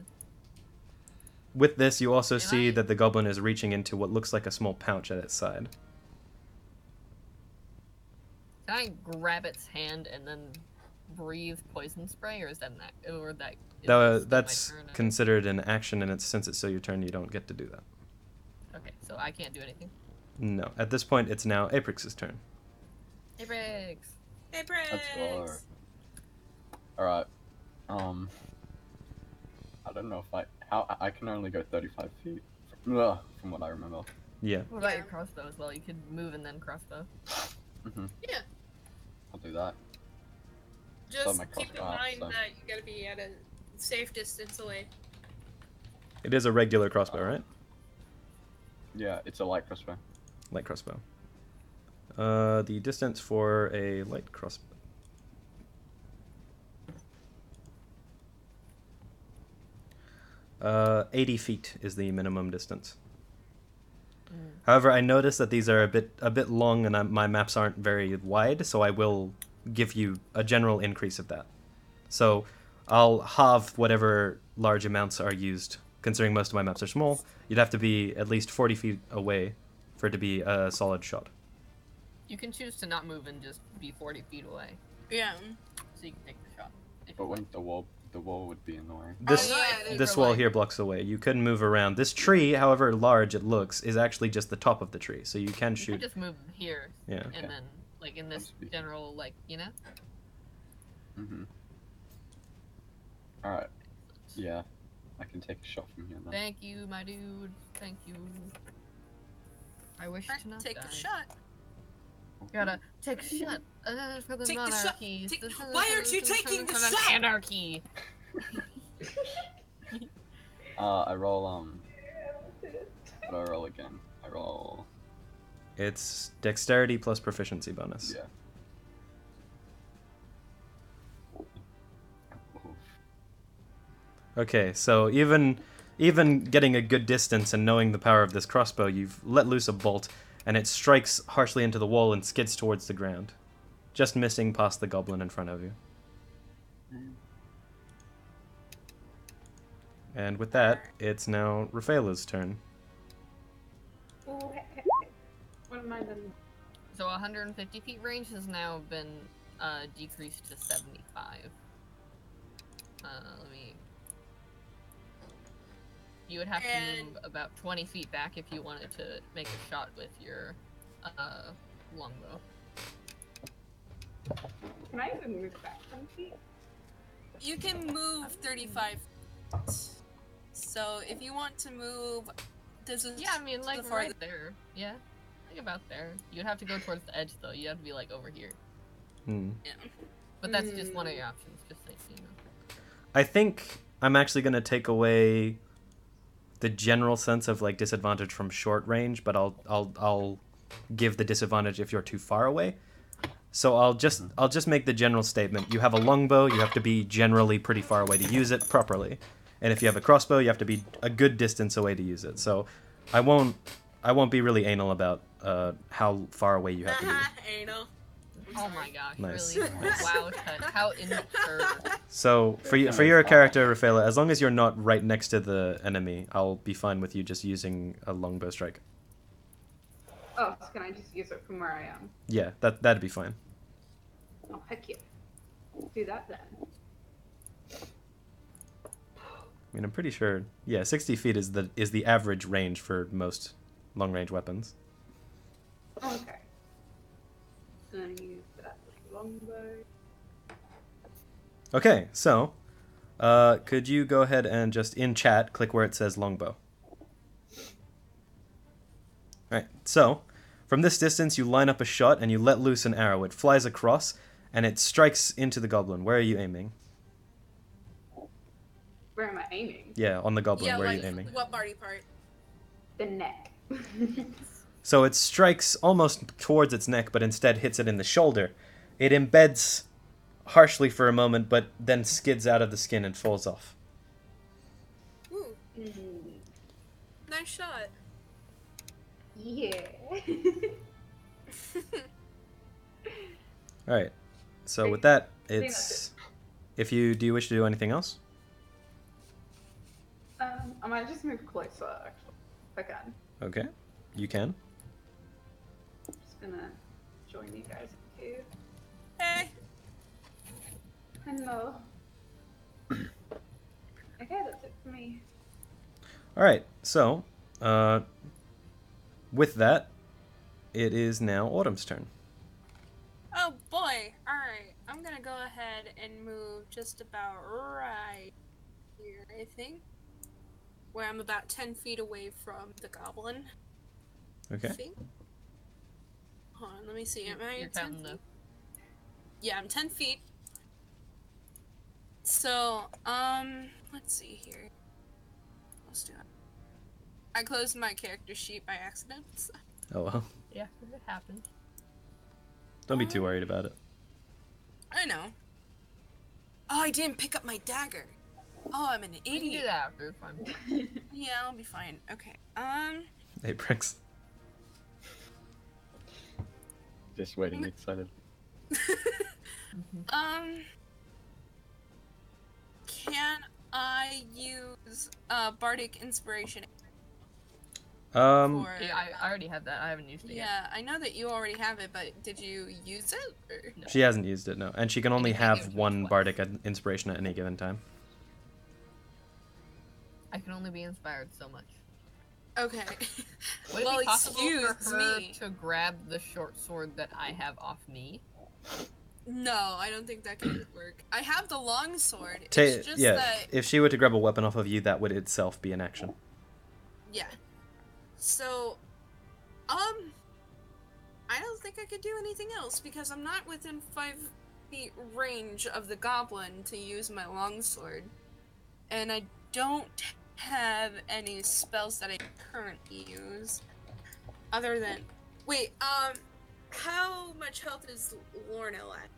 With this, you also Can see I- that the goblin is reaching into what looks like a small pouch at its side. Can I grab its hand and then breathe poison spray, or is that That's my turn? considered an action, and since it's still your turn, you don't get to do that. Okay, so I can't do anything. No. At this point, it's now Aprix's turn. Hey, Briggs. Hey, Briggs. Let's go. Alright. I don't know if I can only go 35 feet from what I remember. Yeah. What about Yeah. your crossbow as well? You could move and then crossbow. Yeah. I'll do that. Just my keep in crossbow out, mind so. that you gotta be at a safe distance away. It is a regular crossbow, right? Yeah, it's a light crossbow. Light crossbow. The distance for a light crossbow. Uh, 80 feet is the minimum distance. However, I noticed that these are a bit long, and my maps aren't very wide, so I will give you a general increase of that. So I'll halve whatever large amounts are used. Considering most of my maps are small, you'd have to be at least 40 feet away for it to be a solid shot. You can choose to not move and just be 40 feet away, Yeah. so you can take the shot. if But you when want. the wall would be in the way. This Oh, yeah, it is. this wall here blocks the way. You couldn't move around. This tree, however large it looks, is actually just the top of the tree, so you can You shoot. can just move here, Yeah. and Okay. then like in this general Alright. Yeah. I can take a shot from here then. Thank you, my dude. Thank you. I wish to not Take die. the shot. Gotta take a shot for the Take the shot. monarchy. Why aren't you taking the shot? Anarchy. I roll what do I roll again? I roll It's dexterity plus proficiency bonus. yeah. Okay, so even getting a good distance and knowing the power of this crossbow, you've let loose a bolt, and it strikes harshly into the wall and skids towards the ground, just missing past the goblin in front of you. And with that, it's now Rafaela's turn. Oh, what am I then? So 150 feet range has now been decreased to 75. Let me. You would have to And- move about 20 feet back if you wanted to make a shot with your longbow. Can I even move back 10 feet? You can move 35. So if you want to move, this is Yeah, I mean, like the right farthest- there. Yeah, like about there. You'd have to go towards the edge though. You have to be like over here. Hmm. Yeah. But that's just one of your options. Just like you know. I think I'm actually going to take away the general sense of like disadvantage from short range, but I'll give the disadvantage if you're too far away. So I'll just make the general statement. You have a longbow, you have to be generally pretty far away to use it properly. And if you have a crossbow, you have to be a good distance away to use it. So I won't be really anal about how far away you have to be. Anal. Oh my gosh! Nice. Really? Wow, Tutt, how immature. So for your character, Rafaela, as long as you're not right next to the enemy, I'll be fine with you just using a longbow strike. Oh, so can I just use it from where I am? Yeah, that'd be fine. Oh, heck yeah. do that then. I mean, I'm pretty sure. Yeah, 60 feet is the average range for most long-range weapons. Oh, okay. So then use that longbow. Okay, so could you go ahead and just in chat click where it says longbow? Alright, so from this distance you line up a shot and you let loose an arrow. It flies across and it strikes into the goblin. Where are you aiming? Where am I aiming? Yeah, on the goblin. Yeah, Where like are you aiming? what body part? The neck. So it strikes almost towards its neck, but instead hits it in the shoulder. It embeds harshly for a moment, but then skids out of the skin and falls off. Ooh, Mm, nice shot. yeah. Alright, so with that, think that's it's... If you... Do you wish to do anything else? I might just move closer, actually, if I can. Okay, you can. Just gonna join you guys here. Hey. Hello. Okay, that's it for me. Alright, so, with that, it is now Autumn's turn. Oh boy. Alright. I'm gonna go ahead and move just about right here, I think. Where I'm about 10 feet away from the goblin. Okay. I think. Hold on, let me see. Am I You're at 10 counting feet? the... Yeah, I'm 10 feet. So, let's see here. Let's do it. I closed my character sheet by accident. So. Oh well. Yeah, it happens. Don't be too worried about it. I know. Oh, I didn't pick up my dagger. Oh, I'm an You can do idiot. that after, it's fine. Yeah, I'll be fine. Okay. Aprix. Just waiting, excited. Can I use bardic inspiration? Um, For... Yeah, I already have that. I haven't used it yet. Yeah, I know that you already have it, but did you use it? Or... No. she hasn't used it, no. And she can only Anything gives have her one twice. bardic inspiration at any given time. I can only be inspired so much. Okay. Would it Well, be possible for excuse her me. to grab the short sword that I have off me? No, I don't think that could work. I have the long sword. Ta- It's just yeah, that... if she were to grab a weapon off of you, that would itself be an action. Yeah. So, I don't think I could do anything else because I'm not within 5 feet range of the goblin to use my longsword. And I don't have any spells that I currently use. Other than... Wait, how much health is Lornell at?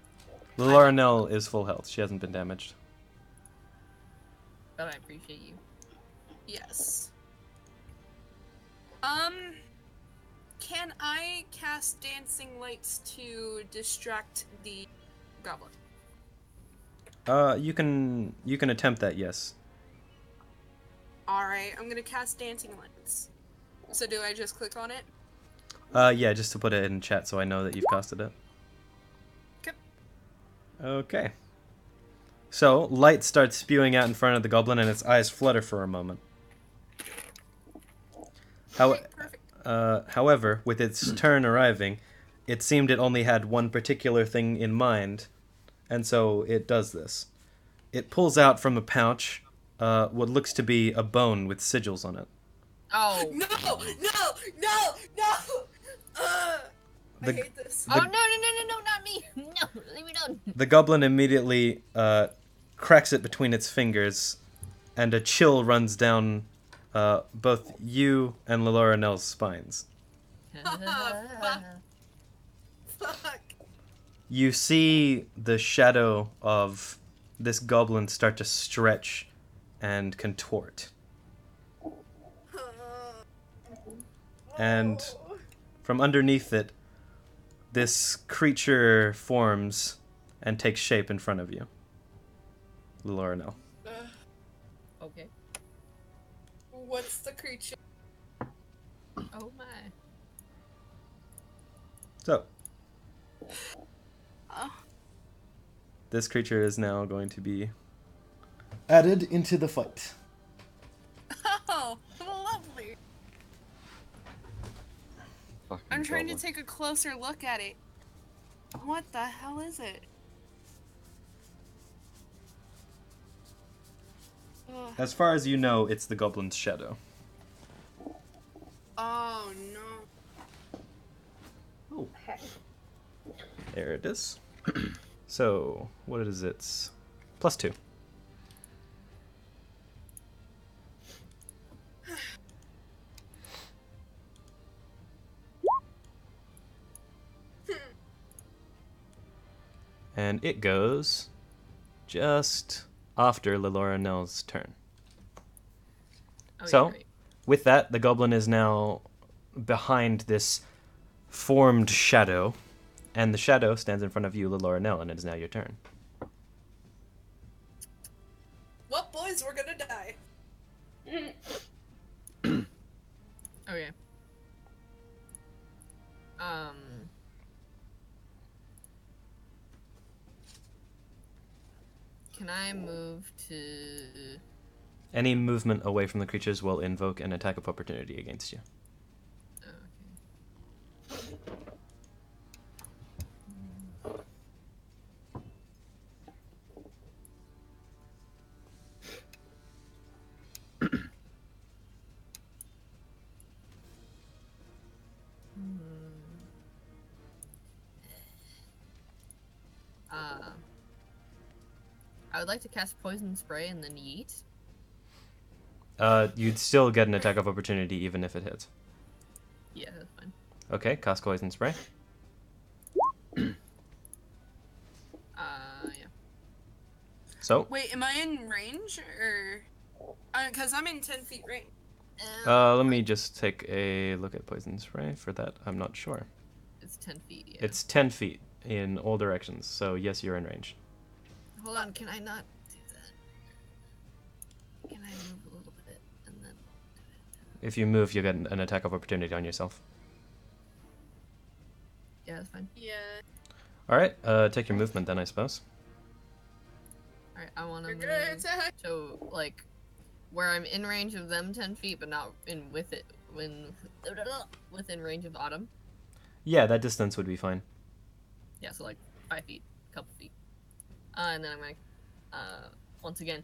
Laurinell is full health. She hasn't been damaged. But I appreciate you. Yes. Can I cast Dancing Lights to distract the goblin? You can attempt that, yes. Alright, I'm gonna cast Dancing Lights. So do I just click on it? Yeah, just to put it in chat so I know that you've casted it. Okay. Okay. So, light starts spewing out in front of the goblin and its eyes flutter for a moment. Okay, perfect. However, with its turn arriving, it seemed it only had one particular thing in mind, and so it does this. It pulls out from a pouch what looks to be a bone with sigils on it. Oh. No! I hate this. Oh, no, not me! No, leave me alone! The goblin immediately cracks it between its fingers, and a chill runs down both you and Laurinell's spines. Fuck. You see the shadow of this goblin start to stretch and contort. And from underneath it, this creature forms and takes shape in front of you. Laurinell. Okay. What's the creature? Oh my. So, Oh. this creature is now going to be added into the fight. Oh, lovely. Fucking I'm trying to goblin. take a closer look at it. What the hell is it? Ugh. As far as you know, it's the goblin's shadow. Oh no. Oh, Heck. there it is. So, what is it? +2. And it goes just after Leloranel's turn. Oh, So- yeah, right. With that, the goblin is now behind this formed shadow, and the shadow stands in front of you, Leloranel, and it is now your turn. Well, boys, we're gonna die. Okay. Can I move to? Any movement away from the creatures will invoke an attack of opportunity against you. Oh, okay. I would like to cast poison spray and then yeet. You'd still get an attack of opportunity even if it hits. Yeah, that's fine. Okay, cast poison spray. Yeah. So, Wait, am I in range or? Cause I'm in 10 feet range. let me just take a look at poison spray. For that, I'm not sure. It's 10 feet. Yeah. It's 10 feet in all directions, so yes, you're in range. Hold on, can I not do that? Can I move a little bit and then? If you move, you get an attack of opportunity on yourself. Yeah, that's fine. Yeah. Alright, take your movement then, I suppose. All right, I want to You're move. gonna attack. So like, where I'm in range of them 10 feet, but not in with it within range of Autumn. Yeah, that distance would be fine. Yeah, so like 5 feet, a couple feet. And then I'm gonna, once again,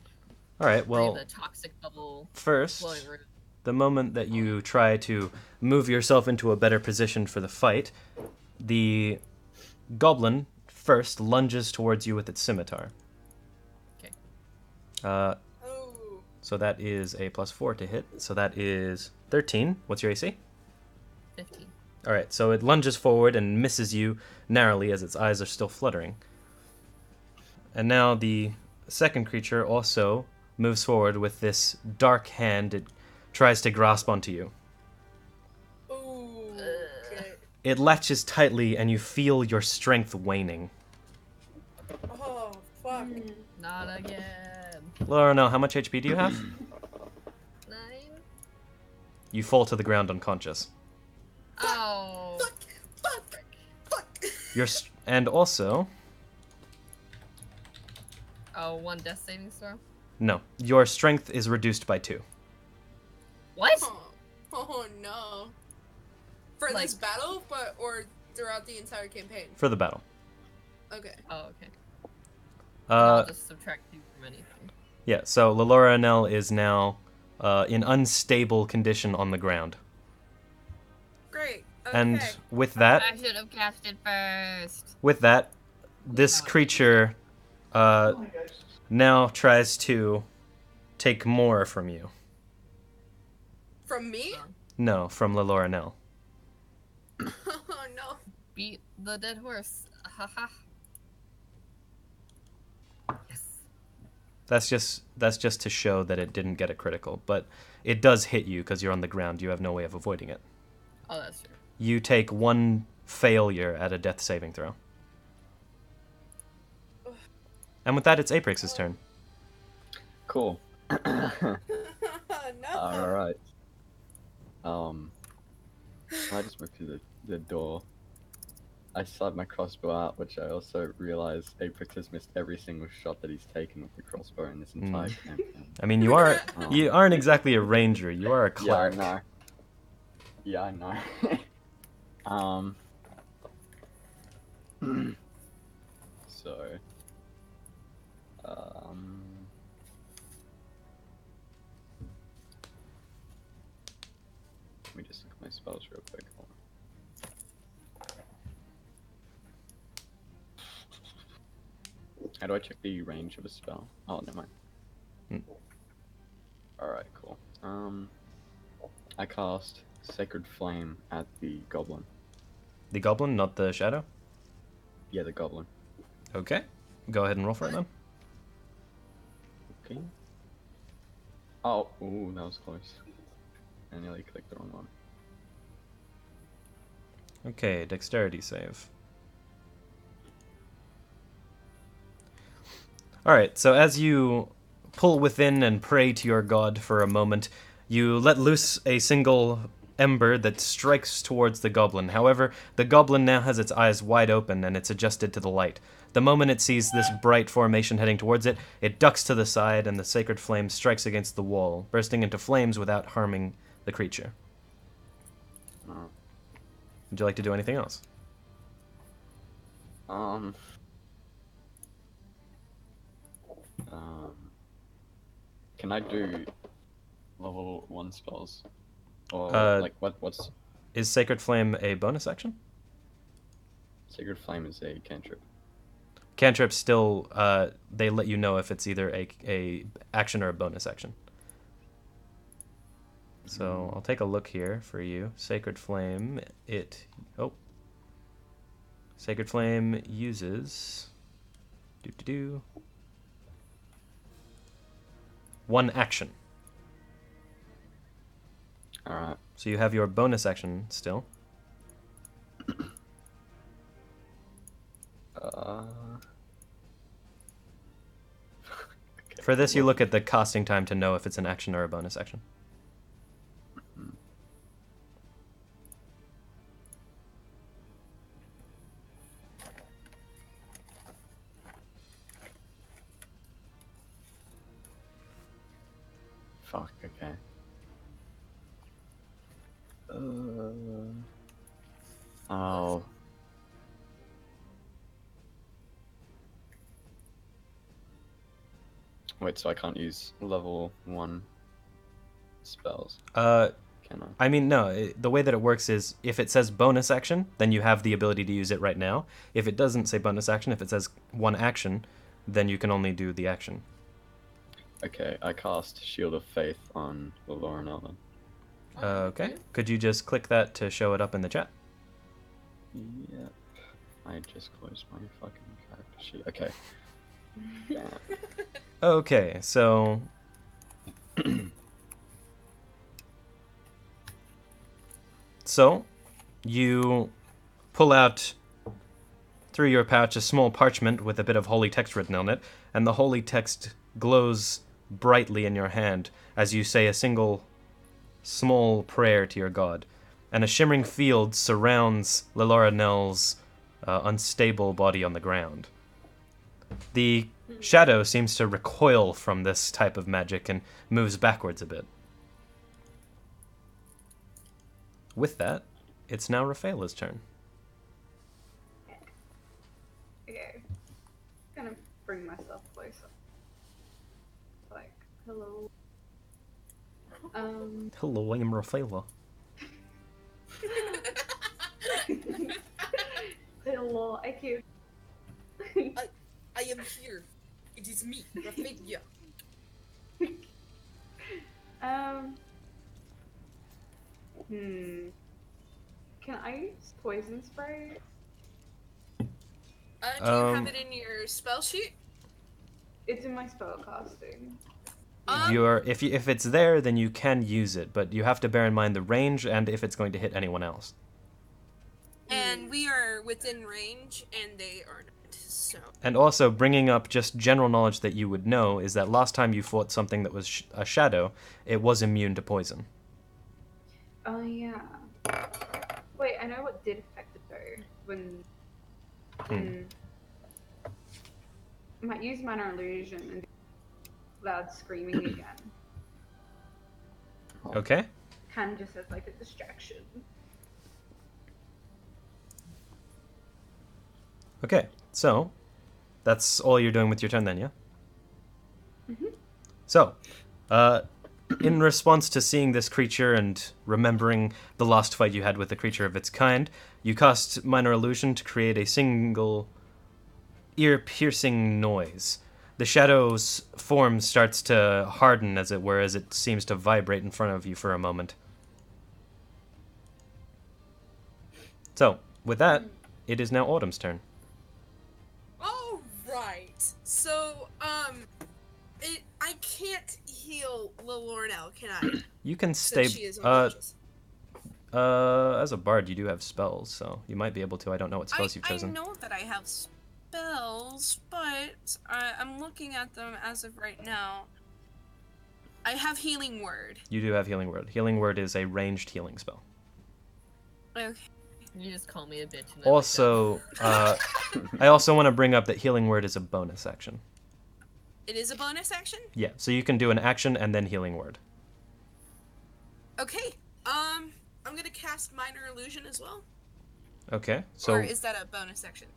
Alright, play well, the toxic bubble first, flowing room. the moment that you try to move yourself into a better position for the fight, the goblin first lunges towards you with its scimitar. Okay. Uh, Oh. so that is a +4 to hit. So that is 13. What's your AC? 15. Alright, so it lunges forward and misses you narrowly as its eyes are still fluttering. And now the second creature also moves forward with this dark hand it tries to grasp onto you. Ooh. Okay. It latches tightly and you feel your strength waning. Oh fuck. Not again. Laura, how much HP do you have? 9. You fall to the ground unconscious. Oh. Fuck. And also, Oh, 1 death saving throw. no, your strength is reduced by 2. What? Oh no. For Like- this battle, or throughout the entire campaign. For the battle. Okay. Oh, okay. I'll Uh, just subtract 2 from anything. yeah, so Leloranel is now in unstable condition on the ground. Great. Okay. And with that, I should have cast it first. this creature now tries to take more from you. From me? No, from Leloranel. Oh no. Beat the dead horse. Haha. Yes. That's just to show that it didn't get a critical, but it does hit you because you're on the ground. You have no way of avoiding it. Oh, that's true. You take 1 failure at a death saving throw. And with that, it's Aprix's turn. Cool. No. Alright. I just went through the door. I slide my crossbow out, which I also realize Apex has missed every single shot that he's taken with the crossbow in this entire campaign. I mean, you aren't exactly a ranger. You are a cleric. Yeah, I know. So, let me just look at my spells real quick. Hold on. How do I check the range of a spell? Oh, never mind. Alright, cool. I cast Sacred Flame at the goblin. The goblin, not the shadow? Yeah, the goblin. Okay. Go ahead and roll for it then. Okay. Oh, ooh, that was close. I nearly clicked the wrong one. Okay, dexterity save. Alright, so as you pull within and pray to your god for a moment, you let loose a single ember that strikes towards the goblin. However, the goblin now has its eyes wide open and it's adjusted to the light. The moment it sees this bright formation heading towards it, it ducks to the side and the sacred flame strikes against the wall, bursting into flames without harming the creature. Would you like to do anything else? Can I do level 1 spells? Or, like, what's... Is Sacred Flame a bonus action? Sacred Flame is a cantrip. Cantrips still, they let you know if it's either a action or a bonus action. So I'll take a look here for you. Sacred Flame, Sacred Flame uses... one action. Alright. So you have your bonus action still. For this, you look at the casting time to know if it's an action or a bonus action. Fuck, okay. Oh. Wait, so I can't use level 1 spells? Can I? I mean, no. The way that it works is if it says bonus action, then you have the ability to use it right now. If it doesn't say bonus action, if it says one action, then you can only do the action. Okay, I cast Shield of Faith on Valarium then. Okay. Could you just click that to show it up in the chat? Yep. I just closed my fucking character sheet. Okay. Damn. Okay, so... So, you pull out through your pouch a small parchment with a bit of holy text written on it, and the holy text glows brightly in your hand as you say a single small prayer to your god. And a shimmering field surrounds Laloranel's unstable body on the ground. The shadow seems to recoil from this type of magic and moves backwards a bit. With that, it's now Rafaela's turn. Okay. Gonna bring myself closer. Like, hello. Hello, I'm Rafaela. Hello, I cute. I am here. It is me, Rafaela. Can I use poison spray? Do you have it in your spell sheet? It's in my spell casting. If it's there, then you can use it, but you have to bear in mind the range and if it's going to hit anyone else. And we are within range, and they are not, so... And also, bringing up just general knowledge that you would know is that last time you fought something that was a shadow, it was immune to poison. Oh, yeah. Wait, I know what did affect it, though. When I might use minor illusion and do loud screaming again. Okay. Kind of just as like a distraction. Okay. So, that's all you're doing with your turn then, yeah? Mm-hmm. So, in response to seeing this creature and remembering the last fight you had with a creature of its kind, you cast Minor Illusion to create a single ear-piercing noise. The shadow's form starts to harden, as it were, as it seems to vibrate in front of you for a moment. So, with that, it is now Autumn's turn. All right. So, I can't heal Lilornell, can I? You can Since stay... she is unconscious. As a bard, you do have spells, so you might be able to. I don't know what spells you've chosen. I know that I have spells, but I'm looking at them as of right now. I have Healing Word. You do have Healing Word. Healing Word is a ranged healing spell. Okay. You just call me a bitch. And Also, I also want to bring up that Healing Word is a bonus action. It is a bonus action? Yeah, so you can do an action and then Healing Word. Okay. I'm gonna cast Minor Illusion as well. Okay, so... Or is that a bonus action?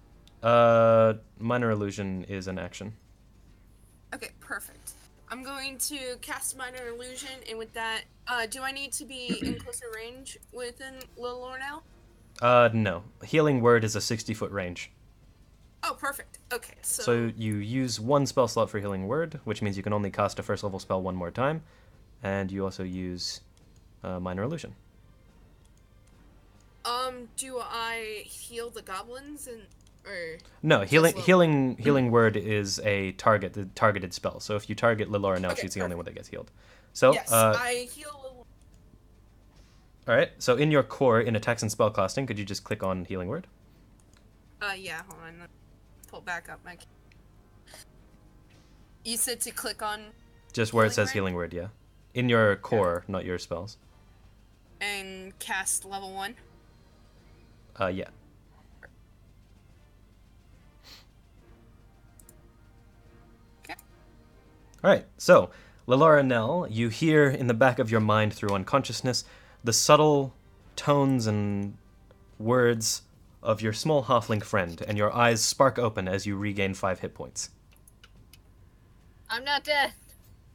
Minor Illusion is an action. Okay, perfect. I'm going to cast Minor Illusion, and with that, do I need to be in closer range within Lilornell? No. Healing Word is a 60-foot range. Oh, perfect. Okay, So you use one spell slot for Healing Word, which means you can only cast a first level spell one more time, and you also use Minor Illusion. Do I heal the goblins or? No, healing Word is a targeted spell. So if you target Lilornell, Okay, she's the only perfect. one that gets healed. So Yes, I heal. all right. So in your core, in attacks and spellcasting, could you just click on Healing Word? Yeah. Hold on. Let me pull back up my. You said to click on. Just where it says Healing Healing Word, yeah. In your core, not your spells. And cast level 1. Yeah. Okay. All right. So, Lilornell, you hear in the back of your mind through unconsciousness the subtle tones and words of your small halfling friend, and your eyes spark open as you regain 5 hit points. I'm not dead.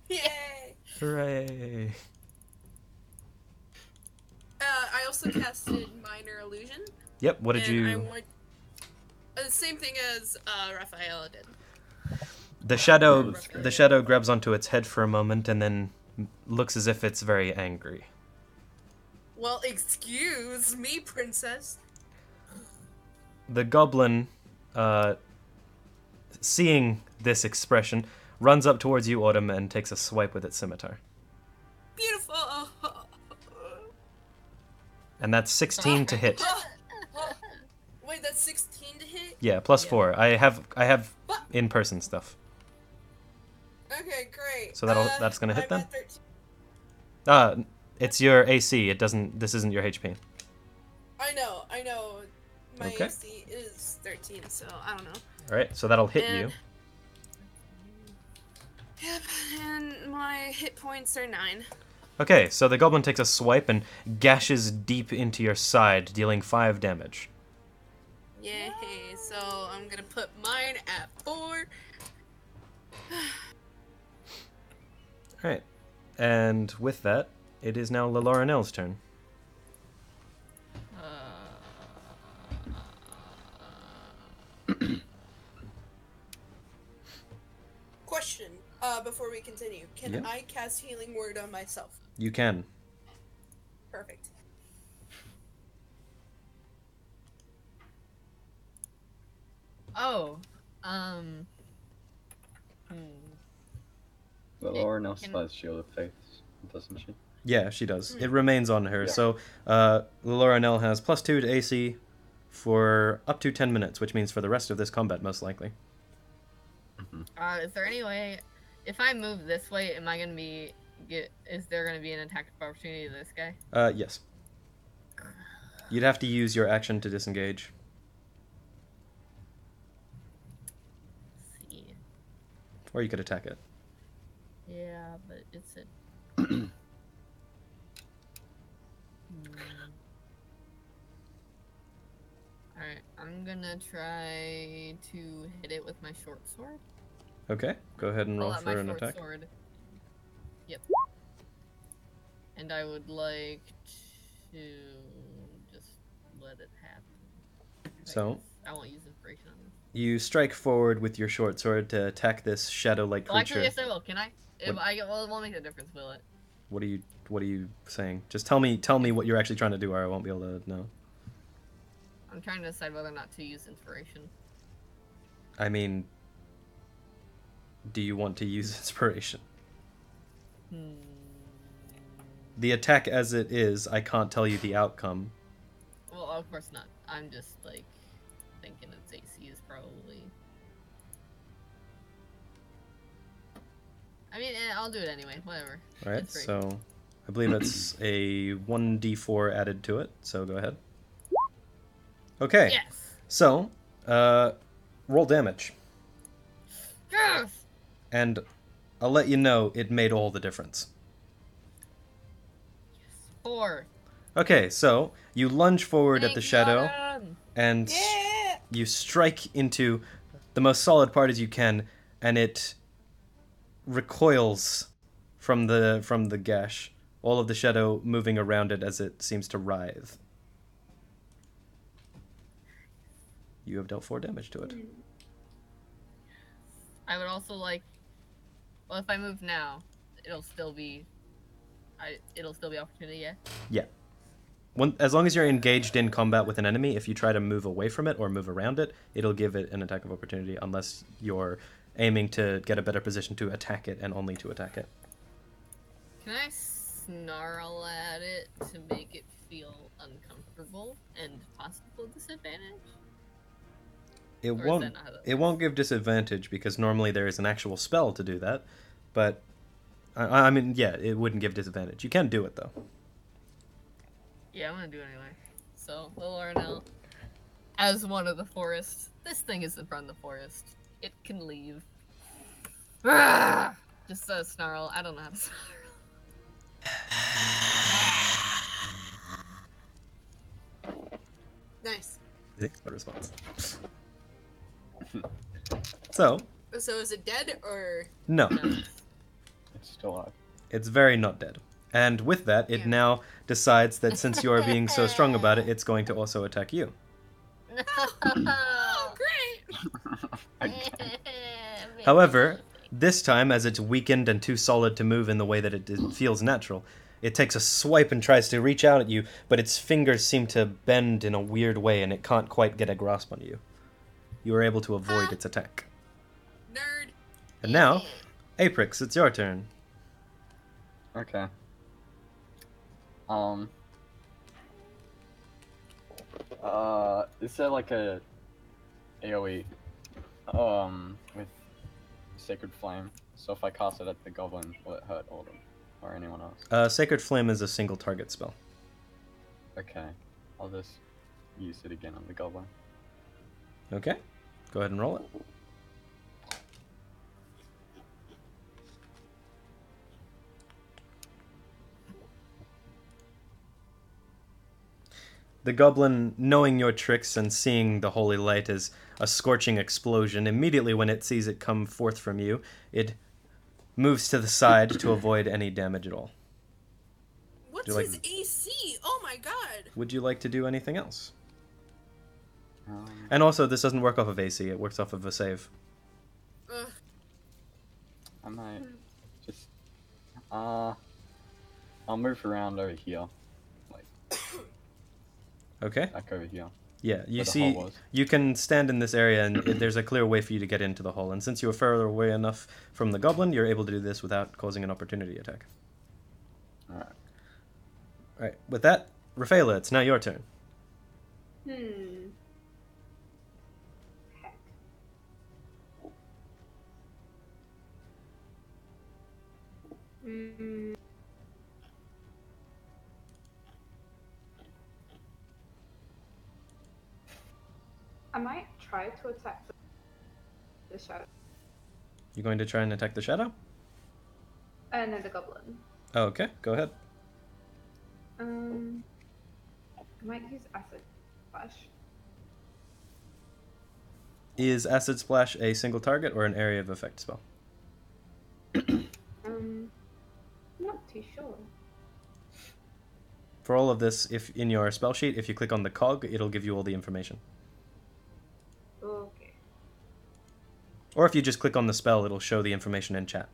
Yay! Hooray! I also casted Minor Illusion. Yep. What did and I you? want the same thing as Raphael did. The shadow grabs onto its head for a moment and then looks as if it's very angry. Well, excuse me, princess. The goblin, seeing this expression, runs up towards you, Autumn, and takes a swipe with its scimitar. Beautiful. And that's 16 to hit. Wait, that's 16 to hit? Yeah, plus 4. I have in-person stuff. Okay, great. So that's gonna hit I'm then? at 13. It's your AC. This isn't your HP. I know. My Okay. AC is 13, so I don't know. All right, so that'll hit you. Yep, and my hit points are 9. Okay, so the goblin takes a swipe and gashes deep into your side, dealing 5 damage. Yay, so I'm gonna put mine at 4. Alright, and with that, it is now Lilornell's turn. Question, before we continue. Can Yeah. I cast Healing Word on myself? You can. Perfect. Oh. Lilornell Can- still has Shield of Faith, doesn't she? Yeah, she does. It remains on her. So, Lilornell has +2 to AC for up to 10 minutes, which means for the rest of this combat, most likely. Is there any way, if I move this way, am I gonna be is there gonna be an attack of opportunity to this guy? Yes. You'd have to use your action to disengage. Or you could attack it. Yeah, but it's a. Alright, I'm gonna try to hit it with my short sword. Okay, go ahead and Pull roll out for my an short attack. sword. Yep. And I would like to just let it happen. So, I won't use inspiration on this. you strike forward with your short sword to attack this shadow-like Well, creature. actually, yes, I will. Can I? If What- well, it won't make a difference, will it? What are you saying? Just tell me what you're actually trying to do, or I won't be able to know. I'm trying to decide whether or not to use inspiration. I mean, do you want to use inspiration? The attack as it is, I can't tell you the outcome. Well, of course not. I'm just like thinking its AC is probably. I mean, I'll do it anyway. Whatever. All right, Inspiration. so I believe it's a 1d4 added to it, so go ahead. Okay, Yes. so roll damage. Yes. And I'll let you know it made all the difference. 4. Okay, so you lunge forward at the shadow, Valarium! and Yeah. you strike into the most solid part as you can, and it recoils from the gash, all of the shadow moving around it as it seems to writhe. You have dealt 4 damage to it. I would also like. Well, if I move now, it'll still be. It'll still be opportunity, yeah. Yeah. As long as you're engaged in combat with an enemy, if you try to move away from it or move around it, it'll give it an attack of opportunity unless you're aiming to get a better position to attack it and only to attack it. Can I snarl at it to make it feel uncomfortable and possible disadvantage? It Or is won't that not how that it won't give disadvantage because normally there is an actual spell to do that, but I mean, yeah, it wouldn't give disadvantage. You can do it though. Yeah, I'm gonna do it anyway. So, Lil Arnell, as one of the forest, this thing is in front of the forest. It can leave. Ah! Just a snarl. I don't know how to snarl. Nice. A response. So, So is it dead or? no, No. It's still alive. it's very not dead. And with that, it Yeah. now decides that since you're being so strong about it, it's going to also attack you. Oh, great! However, this time, as it's weakened and too solid to move in the way that it feels natural, it takes a swipe and tries to reach out at you, but its fingers seem to bend in a weird way and it can't quite get a grasp on you. You are able to avoid its attack. Nerd. And now, Aprix, it's your turn. Okay. Is there like a AoE with Sacred Flame? So if I cast it at the goblin, will it hurt all of them or anyone else? Sacred Flame is a single target spell. Okay, I'll just use it again on the goblin. Okay, go ahead and roll it. The goblin, knowing your tricks and seeing the holy light as a scorching explosion, immediately when it sees it come forth from you, it moves to the side to avoid any damage at all. What's Do you like- his AC? Oh my god. Would you like to do anything else? Um, And also, this doesn't work off of AC, it works off of a save. Ugh. I might just I'll move around over here, like Okay? back over here. Yeah, you Where the see, hole was. you can stand in this area and there's a clear way for you to get into the hole. And since you are further away enough from the goblin, you're able to do this without causing an opportunity attack. Alright. Alright, with that, Rafaela, it's now your turn. Heck. Mm. I might try to attack the shadow. You going to try and attack the shadow? No, the goblin. Oh, okay, go ahead. I might use acid splash. Is Acid Splash a single target or an area of effect spell? Not too sure. For all of this, if in your spell sheet, if you click on the cog, it'll give you all the information. Okay. Or if you just click on the spell, it'll show the information in chat.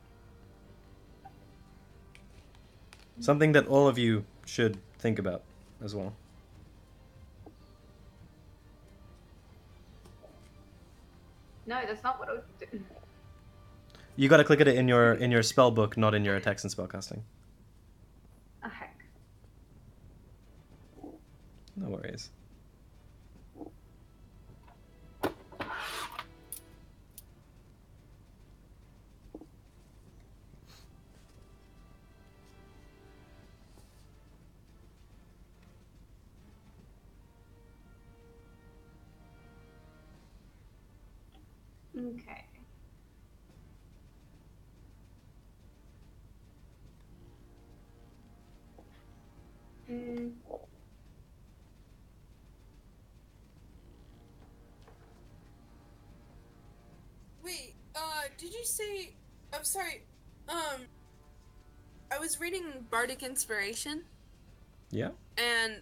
Something that all of you should think about as well. No, that's not what I was doing. You gotta click it in your spell book, not in your attacks and spellcasting. Oh, heck. No worries. Okay. Wait, did you say? I'm sorry. I was reading Bardic Inspiration, Yeah? and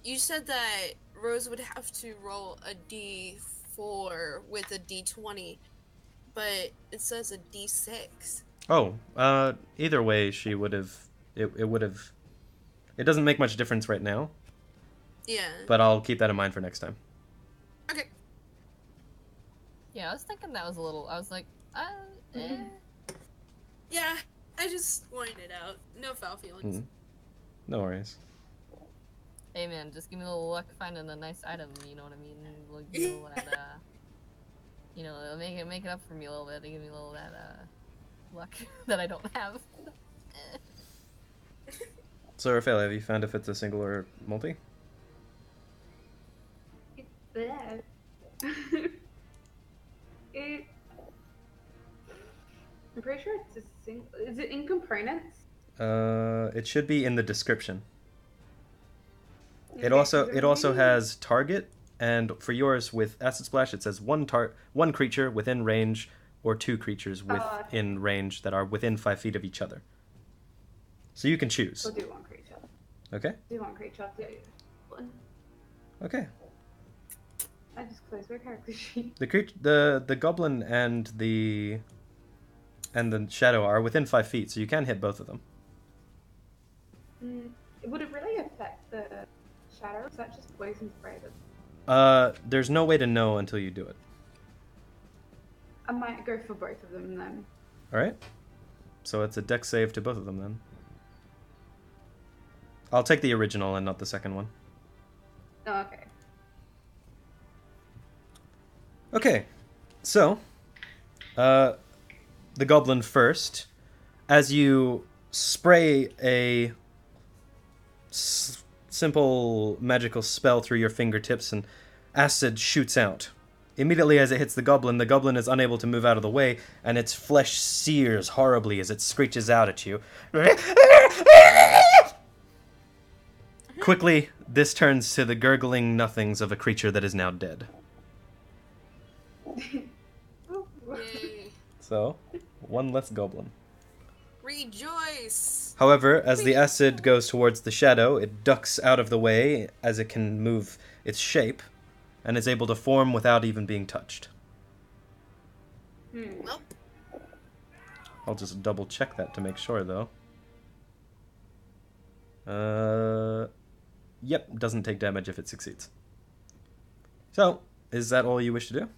you said that Rose would have to roll a D4 with a D20, but it says a D6. Oh, either way, she would have... It would have... It doesn't make much difference right now, Yeah. but I'll keep that in mind for next time. Okay. Yeah, I was thinking that was a little. I was like, eh. Yeah, I just pointed it out. No foul feelings. No worries. Hey man, just give me a little luck finding a nice item. You know what I mean? We'll give me a little that, you know, make it up for me a little bit. Give me a little that luck that I don't have. So, Raphael, have you found if it's a single or multi? It's there. I'm pretty sure it's a single. Is it in components? It should be in the description. Okay, It also 'cause I'm reading- has target, and for yours with Acid Splash, it says one creature within range, or two creatures within range that are within 5 feet of each other. So you can choose. We'll do one creature. Okay. Do one creature. Do one. Okay. I just closed my character sheet. The goblin and the shadow are within 5 feet, so you can hit both of them. Would it really affect the shadow? Is that just poison spray? There's no way to know until you do it. I might go for both of them then. All right. So it's a dex save to both of them then. I'll take the original and not the second one. Oh, okay. Okay. So, the goblin first. As you spray a simple magical spell through your fingertips and acid shoots out. Immediately as it hits the goblin is unable to move out of the way, and its flesh sears horribly as it screeches out at you. Quickly, this turns to the gurgling nothings of a creature that is now dead. Yay. So, one less goblin. Rejoice! However, as the acid goes towards the shadow, it ducks out of the way as it can move its shape, and is able to form without even being touched. Well, I'll just double check that to make sure, though. Yep, doesn't take damage if it succeeds. So, is that all you wish to do?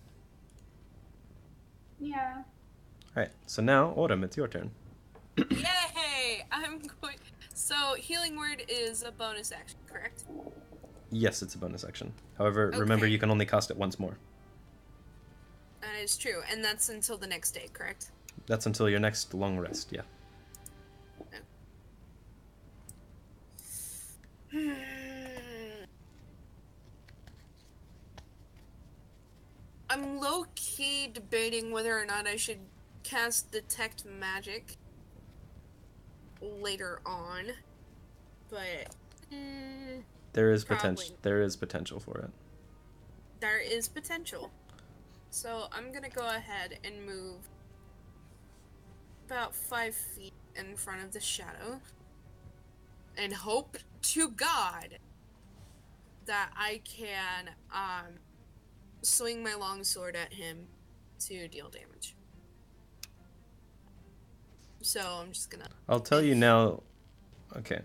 Yeah. Alright, so now, Autumn, it's your turn. yay! I'm going. So, Healing Word is a bonus action, correct? Yes, it's a bonus action. However, remember Okay. you can only cast it once more. That is true, and that's until the next day, correct? That's until your next long rest, yeah. I'm low-key currently debating whether or not I should cast Detect Magic later on, but There is Probably. potential for it. there is potential. So I'm gonna go ahead and move about 5 feet in front of the shadow and hope to God that I can swing my longsword at him to deal damage. So I'm just gonna. I'll tell you now. Okay.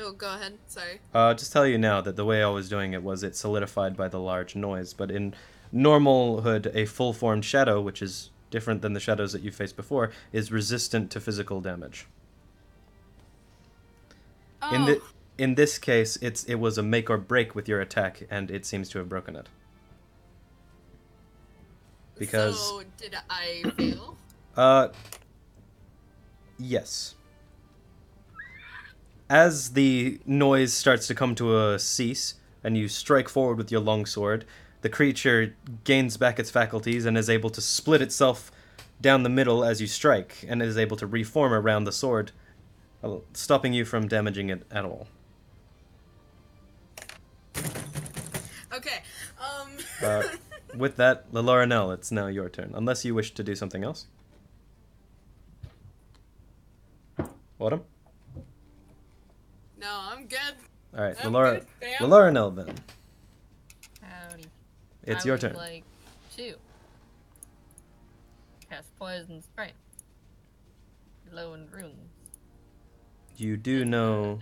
Oh, go ahead. Sorry. Just tell you now that the way I was doing it was it solidified by the large noise, but in normalhood, a full-formed shadow, which is different than the shadows that you faced before, is resistant to physical damage. Oh, In this case, it was a make or break with your attack, and it seems to have broken it. Because So did I fail? Yes. As the noise starts to come to a cease, and you strike forward with your longsword, the creature gains back its faculties and is able to split itself down the middle as you strike, and is able to reform around the sword, stopping you from damaging it at all. Okay. With that, Laurel, it's now your turn, unless you wish to do something else. Autumn? No, I'm good. All right, I'm good, fam. Laurel then. Howdy. It's I your would turn. like to cast poison spray. Glow and runes. You do know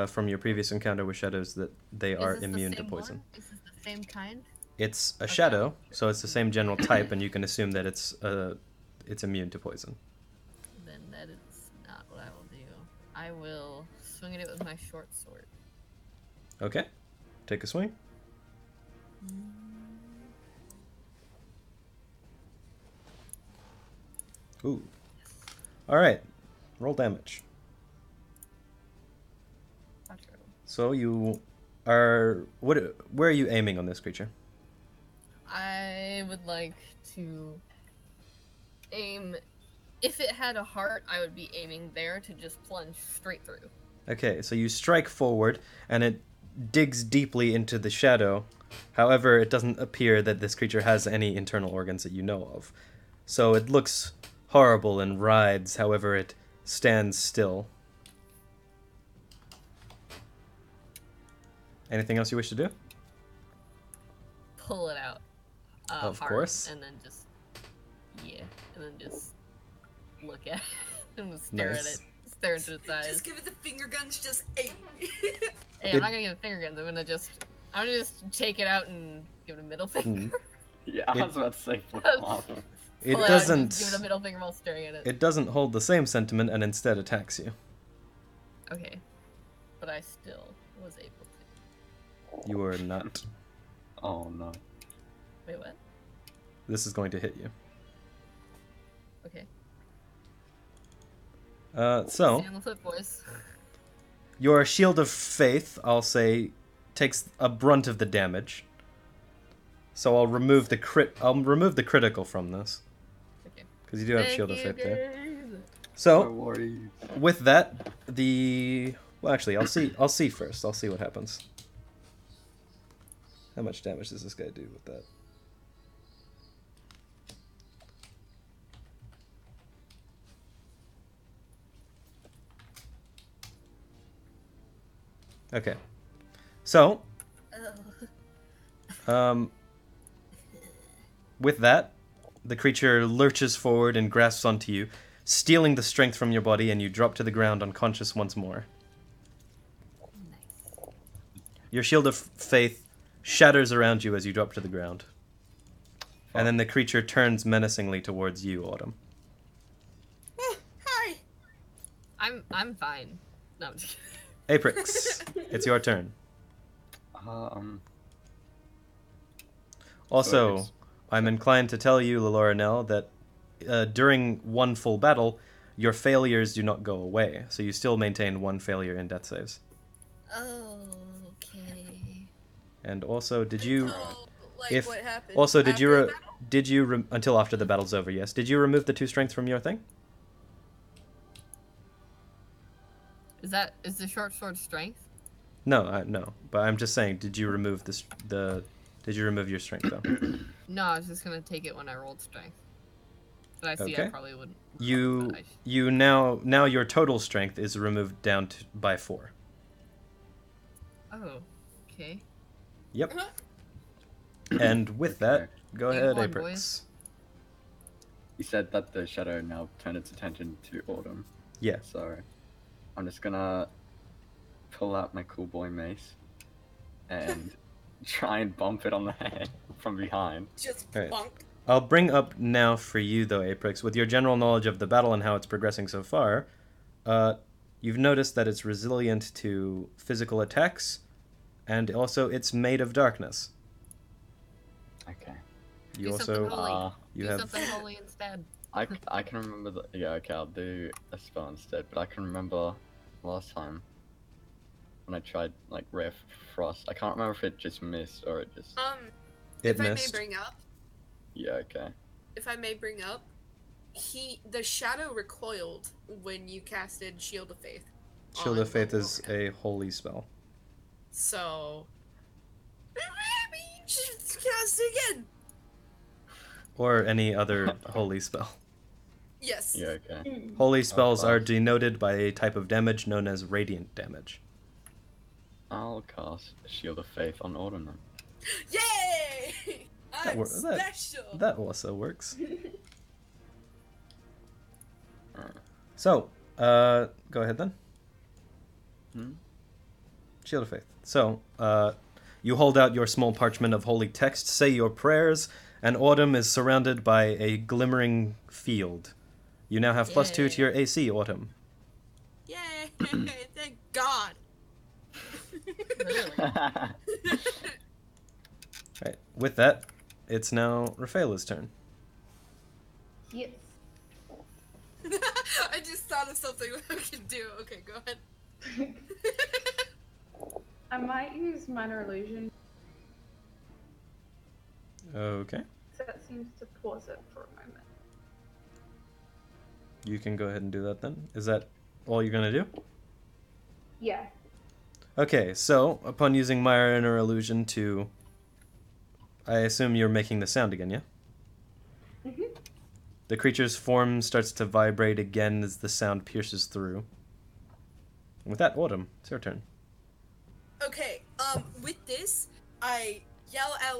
from your previous encounter with shadows that they Is are this the immune to same poison. one? Is this the same kind? It's a shadow, so it's the same general type, and you can assume that it's immune to poison. Then that is not what I will do. I will swing at it with my short sword. Okay, take a swing. Ooh. All right, roll damage. So you are where are you aiming on this creature? I would like to aim. If it had a heart, I would be aiming there to just plunge straight through. Okay, so you strike forward, and it digs deeply into the shadow. However, it doesn't appear that this creature has any internal organs that you know of. So it looks horrible and writhes, however it stands still. Anything else you wish to do? Pull it out. Of hard, course. And then just and then just look at it and just stare at Nice. it, stare into its eyes. Just give it the finger guns. Just aim. Hey, I'm not gonna give it finger guns. I'm gonna just take it out and give it a middle finger. Yeah, I was about to say flip flop. It Pull it out and doesn't. just give it a middle finger while staring at it. It doesn't hold the same sentiment, and instead attacks you. Okay, but I still was able to. You are not. Oh no. Wait, what? This is going to hit you. Okay. So Stay on the flip, boys. your shield of faith, I'll say, takes a brunt of the damage. So I'll remove the critical from this. Okay. Because you do have Thank shield of you, faith there. Gabe. So worry. with that, well, actually, I'll see first. I'll see what happens. How much damage does this guy do with that? Okay. So, with that, the creature lurches forward and grasps onto you, stealing the strength from your body, and you drop to the ground unconscious once more. Nice. Your shield of faith shatters around you as you drop to the ground. And then the creature turns menacingly towards you, Autumn. Hi. I'm fine. No, I'm just kidding. Aprix, it's your turn. Also, it's- I'm inclined to tell you, Laurel, that during one full battle, your failures do not go away, so you still maintain one failure in death saves. Oh, okay. And also, did you... Oh, like If what happened. also after the battle? until after the battle's over? Yes. Did you remove the 2 strength from your thing? Is the short sword strength? No, no. But I'm just saying, did you remove Did you remove your strength though? No, I was just gonna take it when I rolled strength. But I see I Okay. probably wouldn't. You now your total strength is removed down by 4. Oh, okay. Yep. And with that, go Game ahead, on, Aprix. boys. He said that the shadow now turned its attention to Autumn. Yeah. So, I'm just gonna pull out my cool boy mace and try and bump it on the head from behind. Just Alright. bonk. I'll bring up now for you though, Aprix, with your general knowledge of the battle and how it's progressing so far. You've noticed that it's resilient to physical attacks, and also it's made of darkness. Okay. You Do also something holy. you Do have something holy instead. I can remember the... Yeah, okay, I'll do a spell instead, but I can remember last time when I tried, like, Rare Frost. I can't remember if it just missed or it just... it if I may missed. bring up, Yeah, okay. the shadow recoiled when you casted Shield of Faith. Shield on of Faith the is warrior. a holy spell. So maybe you should cast it again. Or any other holy spell. Yes. Yeah, okay. Holy spells are cast. denoted by a type of damage known as radiant damage. I'll cast Shield of Faith on Autumn then. Yay! I'm special. That also works. Alright. So, go ahead then. Hmm? Shield of Faith. So, you hold out your small parchment of holy text, say your prayers, and Autumn is surrounded by a glimmering field. You now have +2 to your AC, Autumn. Yay! Thank God. Really? Right. With that, it's now Rafaela's turn. Yes. I just thought of something that I could do. Okay, go ahead. I might use minor illusion. Okay. So that seems to pause it for a moment. You can go ahead and do that then. Is that all you're going to do? Yeah. Okay, so upon using minor illusion to... I assume you're making the sound again, yeah? Mhm. The creature's form starts to vibrate again as the sound pierces through. And with that, Autumn, it's your turn. Okay, with this, I yell at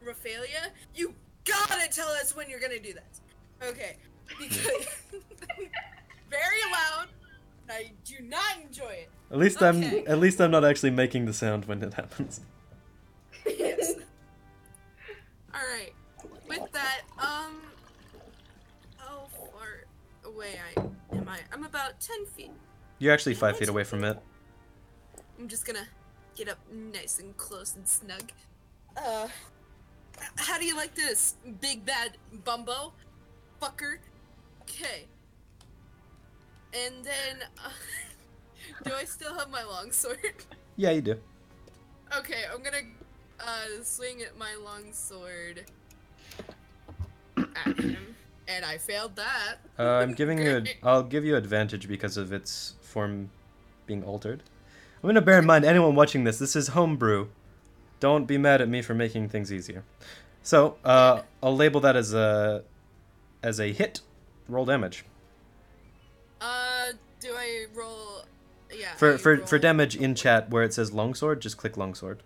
Raphaelia, you gotta tell us when you're gonna do that. Okay, because very loud, I do not enjoy it. At least Okay. I'm not actually making the sound when it happens. Yes. Alright, with that, how far away am I? I'm about 10 feet. You're actually 5 feet away from it. I'm just gonna get up nice and close and snug. How do you like this, big bad bumbo? Fucker? Okay. And then, do I still have my longsword? Yeah, you do. Okay, I'm gonna, swing at my longsword at him. And I failed that. I'm giving you. I'll give you advantage because of its form being altered. I'm gonna bear in mind anyone watching this. This is homebrew. Don't be mad at me for making things easier. So I'll label that as a hit. Roll damage. Do I roll? Yeah. For I for roll for damage in chat where it says longsword, just click longsword.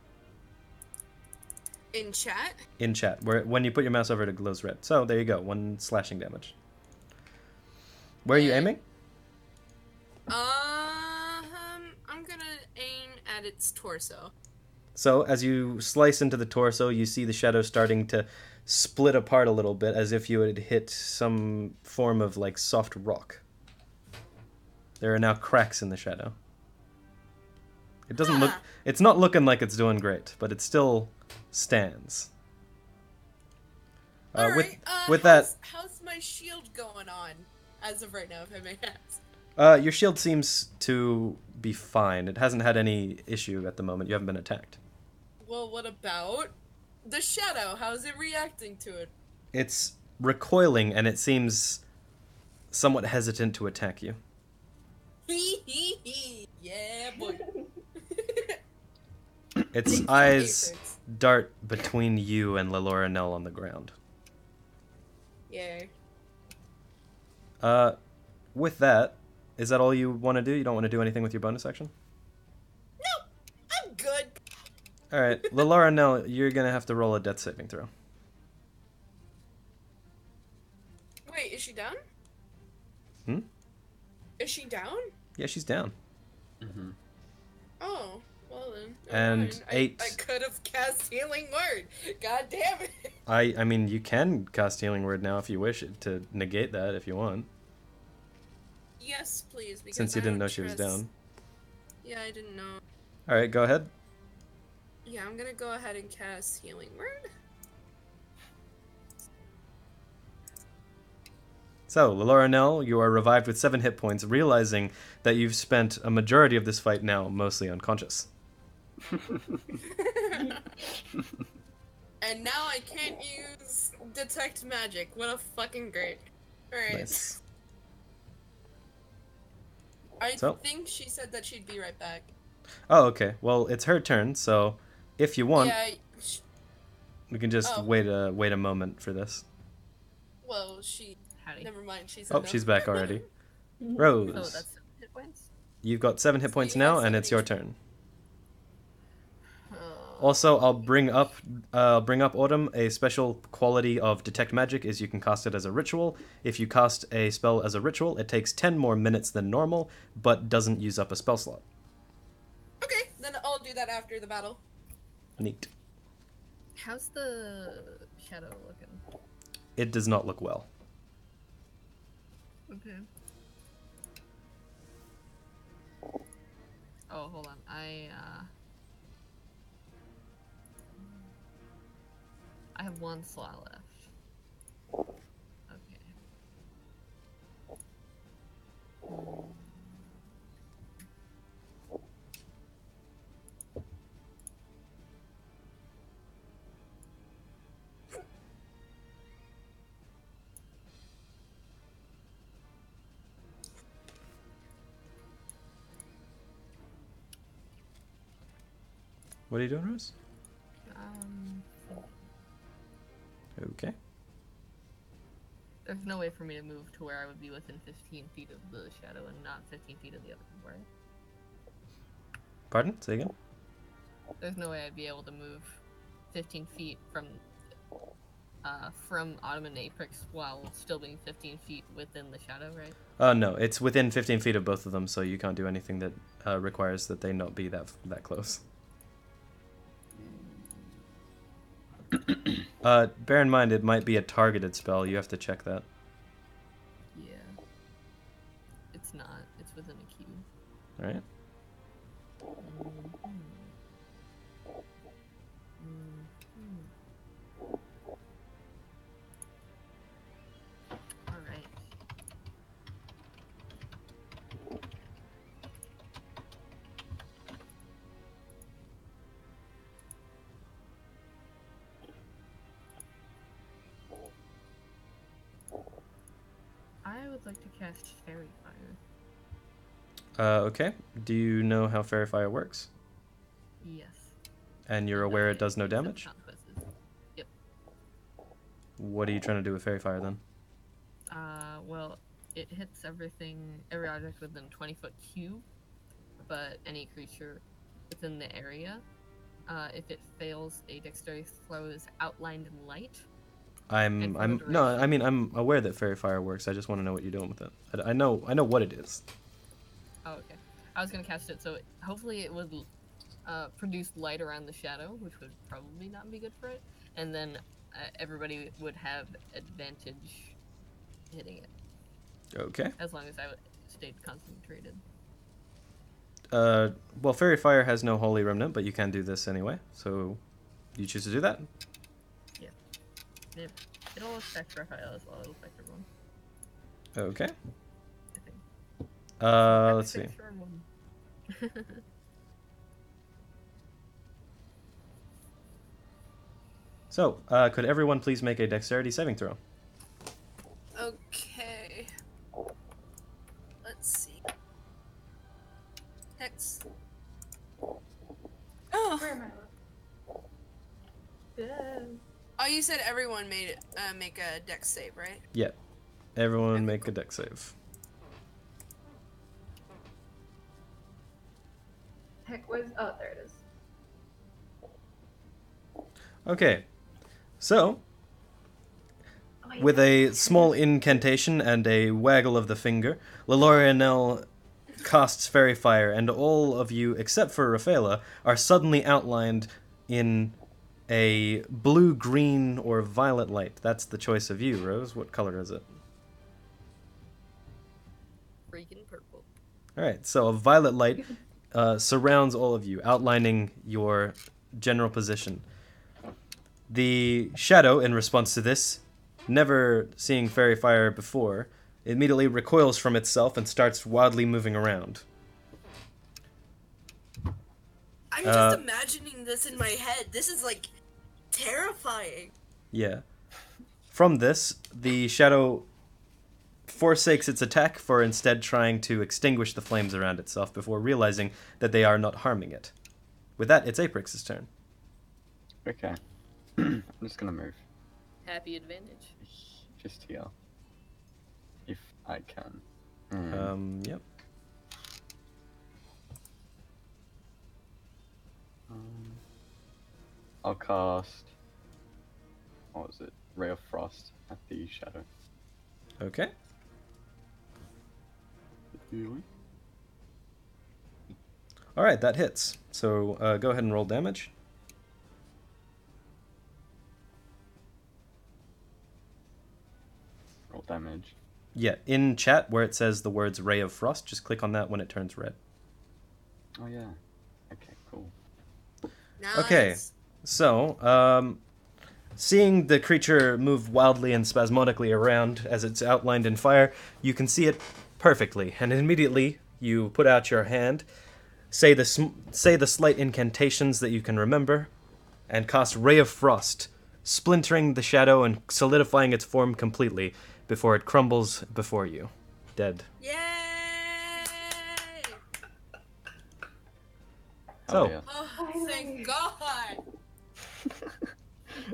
in chat. In chat, where when you put your mouse over it, it glows red. So there you go, 1 slashing damage. Where are you aiming? I'm gonna aim at its torso. So as you slice into the torso, you see the shadow starting to split apart a little bit, as if you had hit some form of like soft rock. There are now cracks in the shadow. It doesn't look. It's not looking like it's doing great, but it still stands. Alright, with that, how's my shield going on as of right now, if I may ask? your shield seems to be fine. It hasn't had any issue at the moment. You haven't been attacked. Well, what about the shadow, how's it reacting to it? It's recoiling, and it seems somewhat hesitant to attack you. Hee hee hee. Yeah, boy. Its Thank you, eyes Apex. dart between you and Leloranel on the ground. Yay. With that, is that all you want to do? You don't want to do anything with your bonus action? No, I'm good. Alright, Leloranel, you're gonna have to roll a death saving throw. Wait, is she down? Hmm? Is she down? Yeah, she's down. Mm-hmm. Oh, well then. And never mind. 8. I could have cast Healing Word. God damn it. I mean, you can cast Healing Word now if you wish to negate that if you want. Yes, please. Because Since you I didn't don't know she was trust- down. Yeah, I didn't know. Alright, go ahead. Yeah, I'm gonna go ahead and cast Healing Word. So, Leloranel, you are revived with 7 hit points, realizing that you've spent a majority of this fight now mostly unconscious. And now I can't use Detect Magic. What a fucking great. Alright. Nice. I So? think she said that she'd be right back. Oh, okay. Well, it's her turn, so if you want, Yeah, we can just Oh. wait a moment for this. well, she... Howdy. Never mind, she said Oh, no. she's back already. Oh, Rose, that's hit points. you've got 7 hit So points you have now, and 7 it's your HP. turn. Oh. Also, I'll bring up Autumn. A special quality of Detect Magic is you can cast it as a ritual. If you cast a spell as a ritual, it takes 10 more minutes than normal, but doesn't use up a spell slot. Okay, then I'll do that after the battle. Neat. How's the shadow looking? It does not look well. Okay. Oh, hold on. I have 1 slot left. Okay. What are you doing, Rose? Um, Okay. there's no way for me to move to where I would be within 15 feet of the shadow and not 15 feet of the other one, right? Pardon? Say again? There's no way I'd be able to move 15 feet from Autumn and Apex while still being 15 feet within the shadow, right? No, it's within 15 feet of both of them, so you can't do anything that requires that they not be that close. Bear in mind, it might be a targeted spell. You have to check that. Yeah. It's not. It's within a cube. All right. All right. I would like to cast Fairy Fire. Okay. Do you know how Fairy Fire works? Yes. And you're aware it does no damage? Consequences. Yep. What are you trying to do with Fairy Fire then? Well, it hits every object within 20-foot cube, but any creature within the area. If it fails, a dexterity throw is outlined in light. And for the No, I duration. mean, I'm aware that Fairy Fire works. I just want to know what you're doing with it. I know what it is. Oh, okay. I was gonna cast it, so hopefully it would produce light around the shadow, which would probably not be good for it, and then everybody would have advantage hitting it, Okay. as long as I stayed concentrated. Well, Fairy Fire has no Holy Remnant, but you can do this anyway. So, you choose to do that? It'll affect Raphael as well. It'll affect everyone, Okay. I think. Let's see. Sure, So, could everyone please make a dexterity saving throw? Okay. Let's see. Hex. Oh. Where am I? Oh, you said everyone make a dex save, right? Yeah. Everyone make a dex save. Heck, where's... Oh, there it is. Okay. So, with a small incantation and a waggle of the finger, Lelorianel casts Fairy Fire, and all of you, except for Rafaela, are suddenly outlined in a blue, green, or violet light. That's the choice of you, Rose. What color is it? Freaking purple. Alright, so a violet light surrounds all of you, outlining your general position. The shadow, in response to this, never seeing Fairy Fire before, immediately recoils from itself and starts wildly moving around. I'm just imagining this in my head. This is like terrifying. Yeah. From this, the shadow forsakes its attack for instead trying to extinguish the flames around itself before realizing that they are not harming it. With that, it's Aprix's turn. Okay. I'm just gonna move. Happy advantage. Just here. If I can. Yep. I'll cast... What was it? Ray of Frost at the shadow. Okay. Alright, that hits. So go ahead and roll damage. Roll damage. Yeah, in chat where it says the words Ray of Frost, just click on that when it turns red. Oh yeah. Okay, cool. Nice. Okay, so, seeing the creature move wildly and spasmodically around as it's outlined in fire, you can see it perfectly, and immediately you put out your hand, say the slight incantations that you can remember, and cast Ray of Frost, splintering the shadow and solidifying its form completely before it crumbles before you, dead. Yay! So, yeah. Oh, thank God!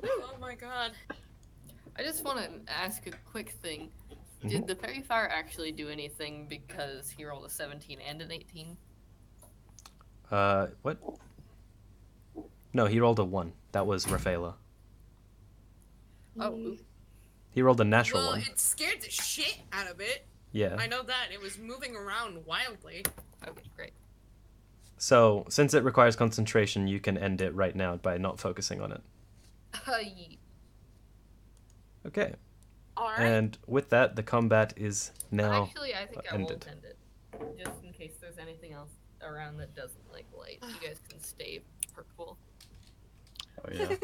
Oh my God. I just want to ask a quick thing. Did the Fairy Fire actually do anything because he rolled a 17 and an 18? what? No, he rolled a 1. That was Rafaela. Oh, oop. He rolled a natural Well, 1. it scared the shit out of it. Yeah. I know that. It was moving around wildly. Okay, great. So, since it requires concentration, you can end it right now by not focusing on it. Yeet. Okay. Alright. And with that, the combat is now Actually, I think I ended. will end it. Just in case there's anything else around that doesn't like light. You guys can stay purple. Oh yeah.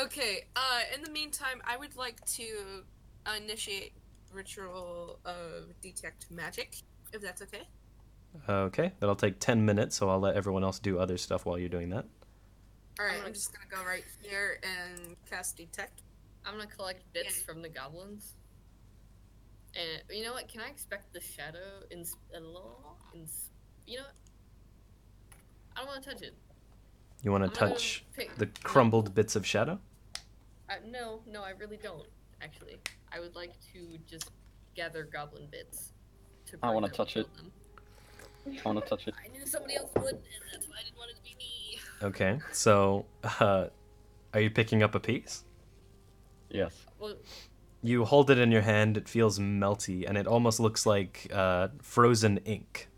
Okay, in the meantime, I would like to initiate ritual of detect magic, if that's okay. Okay, that'll take 10 minutes, so I'll let everyone else do other stuff while you're doing that. Alright, I'm just gonna go right here and cast detect. I'm gonna collect bits from the goblins. And you know what? Can I expect the shadow you know what? I don't want to touch it. You want I'm to gonna touch pick- the crumbled bits of shadow? No, I really don't. Actually, I would like to just gather goblin bits. I wanna burn them touch and it. kill them. I wanna touch it. I knew somebody else would, and that's why I didn't want it to be me. Okay, so, are you picking up a piece? Yes. Well, You hold it in your hand, it feels melty, and it almost looks like frozen ink.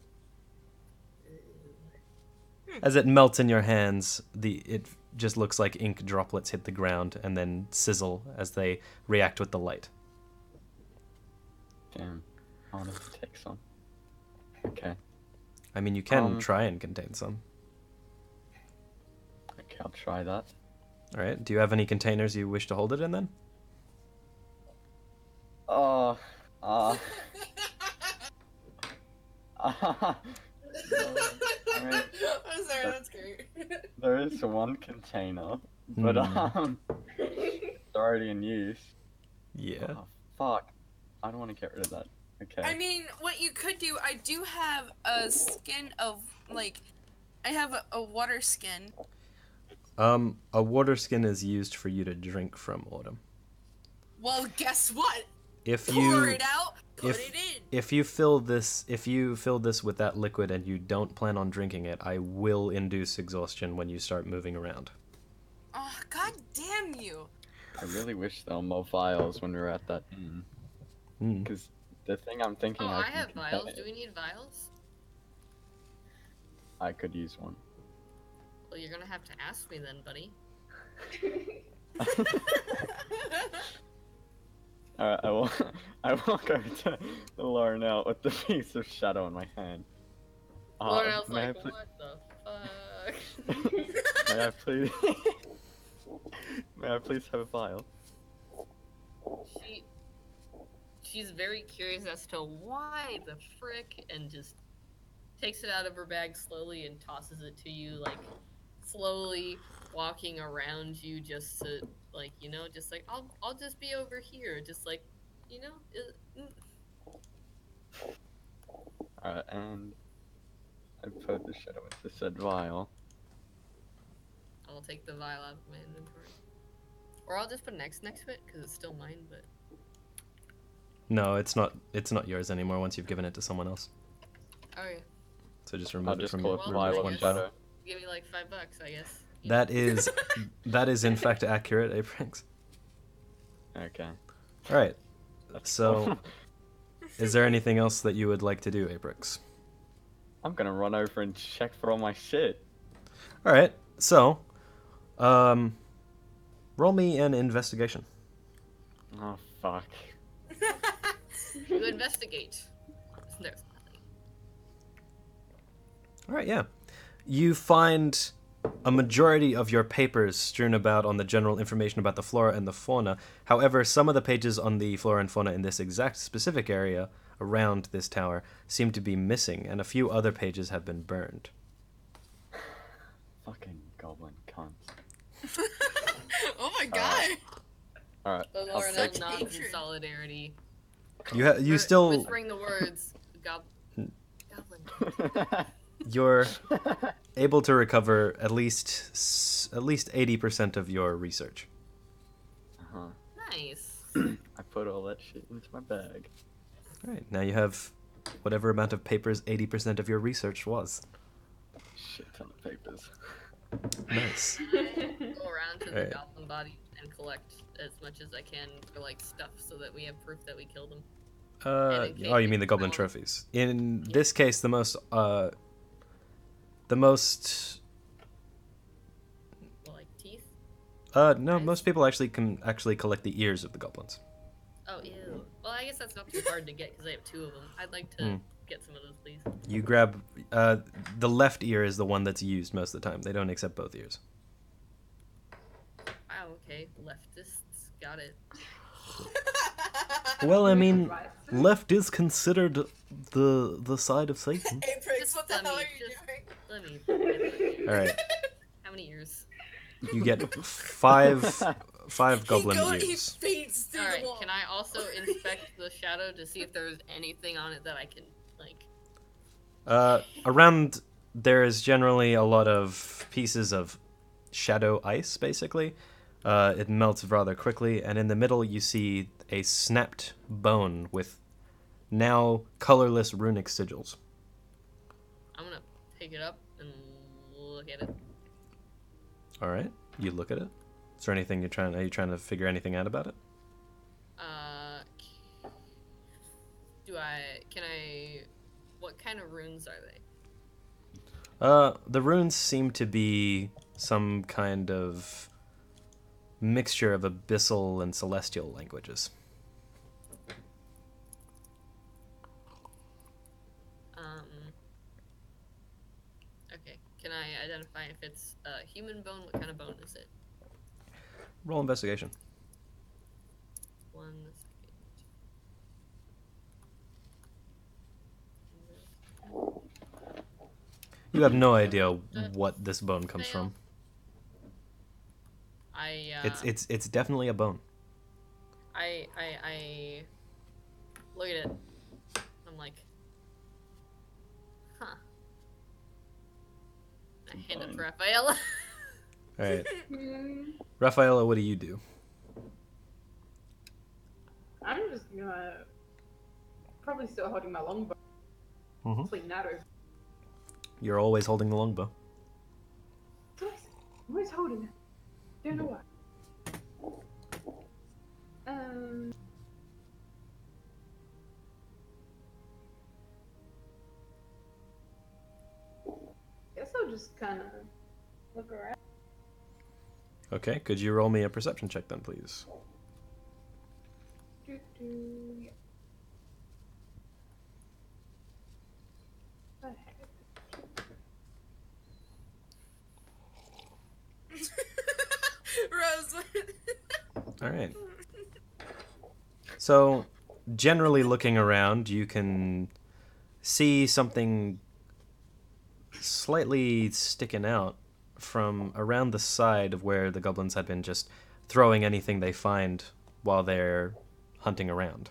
As it melts in your hands, it just looks like ink droplets hit the ground and then sizzle as they react with the light. Damn. I wanna take some. Okay. I mean, you can try and contain some. Okay, I'll try that. Alright, do you have any containers you wish to hold it in then? Oh. I'm sorry, that's great. There is one container but it's already in use. Yeah. Oh, fuck. I don't want to get rid of that. Okay. I mean, what you could do, I do have a skin of, like, I have a water skin. A water skin is used for you to drink from, Autumn. Well, guess what? If Pour you it out, put it in. if you fill this with that liquid and you don't plan on drinking it, I will induce exhaustion when you start moving around. Oh, god damn you. I really wish there were more vials when we were at that inn. Because the thing I'm thinking Oh, I can have contain vials. it. Do we need vials? I could use one. Well, you're gonna have to ask me then, buddy. Alright, I walk over to Lauren out with the piece of shadow in my hand. Lauren else may like, I pl- what the fuck? May I please May I please have a vial? She's very curious as to why the frick, and just takes it out of her bag slowly and tosses it to you, like slowly walking around you, just to, like, you know, just like I'll just be over here, just like, you know. Alright, and I put the shadow into said vial. I'll take the vial out of my inventory, or I'll just put an X next to it because it's still mine. But No, it's not yours anymore once you've given it to someone else. oh yeah, So just I'll remove it just from call your it Well, vial I of guess. shadow. give me like $5, I guess. That is in fact accurate, Aprix. Okay. All right. That's So, cool. is there anything else that you would like to do, Aprix? I'm gonna run over and check for all my shit. All right. So, roll me an investigation. Oh fuck. You investigate. There's nothing. All right, yeah. You find a majority of your papers strewn about on the general information about the flora and the fauna. However, some of the pages on the flora and fauna in this exact specific area around this tower seem to be missing, and a few other pages have been burned. Fucking goblin cunts. Oh my god. Alright. The I'll Lord take- of nods in Hatred. solidarity. You Or still whispering the words. Goblin. you're able to recover at least 80% of your research. Uh-huh. Nice. I put all that shit into my bag. All right, now you have whatever amount of papers 80% of your research was. Shit ton of papers. Nice. Go around to the Alright. goblin body and collect as much as I can for like stuff so that we have proof that we killed him. And in Oh, you case mean the goblin no- trophies? In this case, the most Like teeth? no, Nice. most people actually can collect the ears of the goblins. Oh, ew. Well, I guess that's not too hard to get because I have 2 of them. I'd like to get some of those, please. You grab the left ear is the one that's used most of the time. They don't accept both ears. Wow, okay. Leftists. Got it. Well, I mean, left is considered the side of Satan. Aprix, Just what the let hell me- are you just- doing? Let me. All right, How many ears? you get five goblin He ears. fades through the Alright, wall. can I also inspect the shadow to see if there's anything on it that I can, like... Around there is generally a lot of pieces of shadow ice, basically. It melts rather quickly, and in the middle you see a snapped bone with now colorless runic sigils. I'm gonna pick it up and look at it. All right, you look at it. Is there anything are you trying to figure anything out about it? What kind of runes are they? The runes seem to be some kind of mixture of abyssal and celestial languages. Okay, can I identify if it's human bone? What kind of bone is it? Roll investigation. 1 second. You have no idea what this bone comes from. It's definitely a bone. I look at it. I'm like, huh. I hand it to Rafaela. All right, Rafaela, what do you do? I'm just gonna probably still holding my longbow. Mhm. Fling that over. You're always holding the longbow. I'm always holding it. Don't know why. Guess I'll just kind of look around. Okay, could you roll me a perception check then, please? Yeah. Rose. All right. So, generally looking around, you can see something slightly sticking out from around the side of where the goblins had been just throwing anything they find while they're hunting around.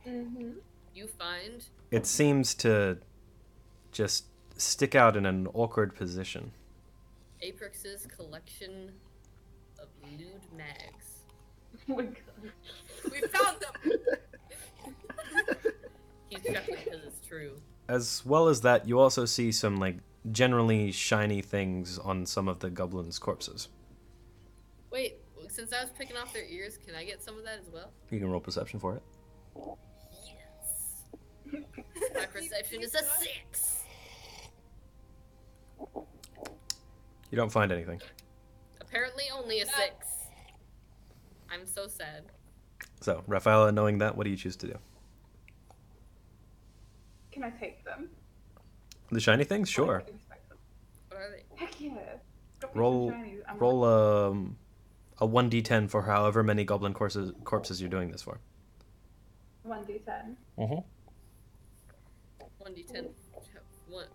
You find It seems to just stick out in an awkward position. Aprix's collection of lewd mags. Oh my god. We found them. He's chuckling because it's true. As well as that, you also see some like generally shiny things on some of the goblins' corpses. Wait, since I was picking off their ears, can I get some of that as well? You can roll perception for it. Yes. My perception is a 6. You don't find anything. Apparently only a 6. I'm so sad. So, Rafaela, knowing that, what do you choose to do? Can I take them? The shiny things? Sure. I didn't expect them. What are they? Heck yeah. Got me Roll, some shinies. I'm roll a 1d10 for however many goblin corpses you're doing this for. 1d10. Mm-hmm. 1d10. What?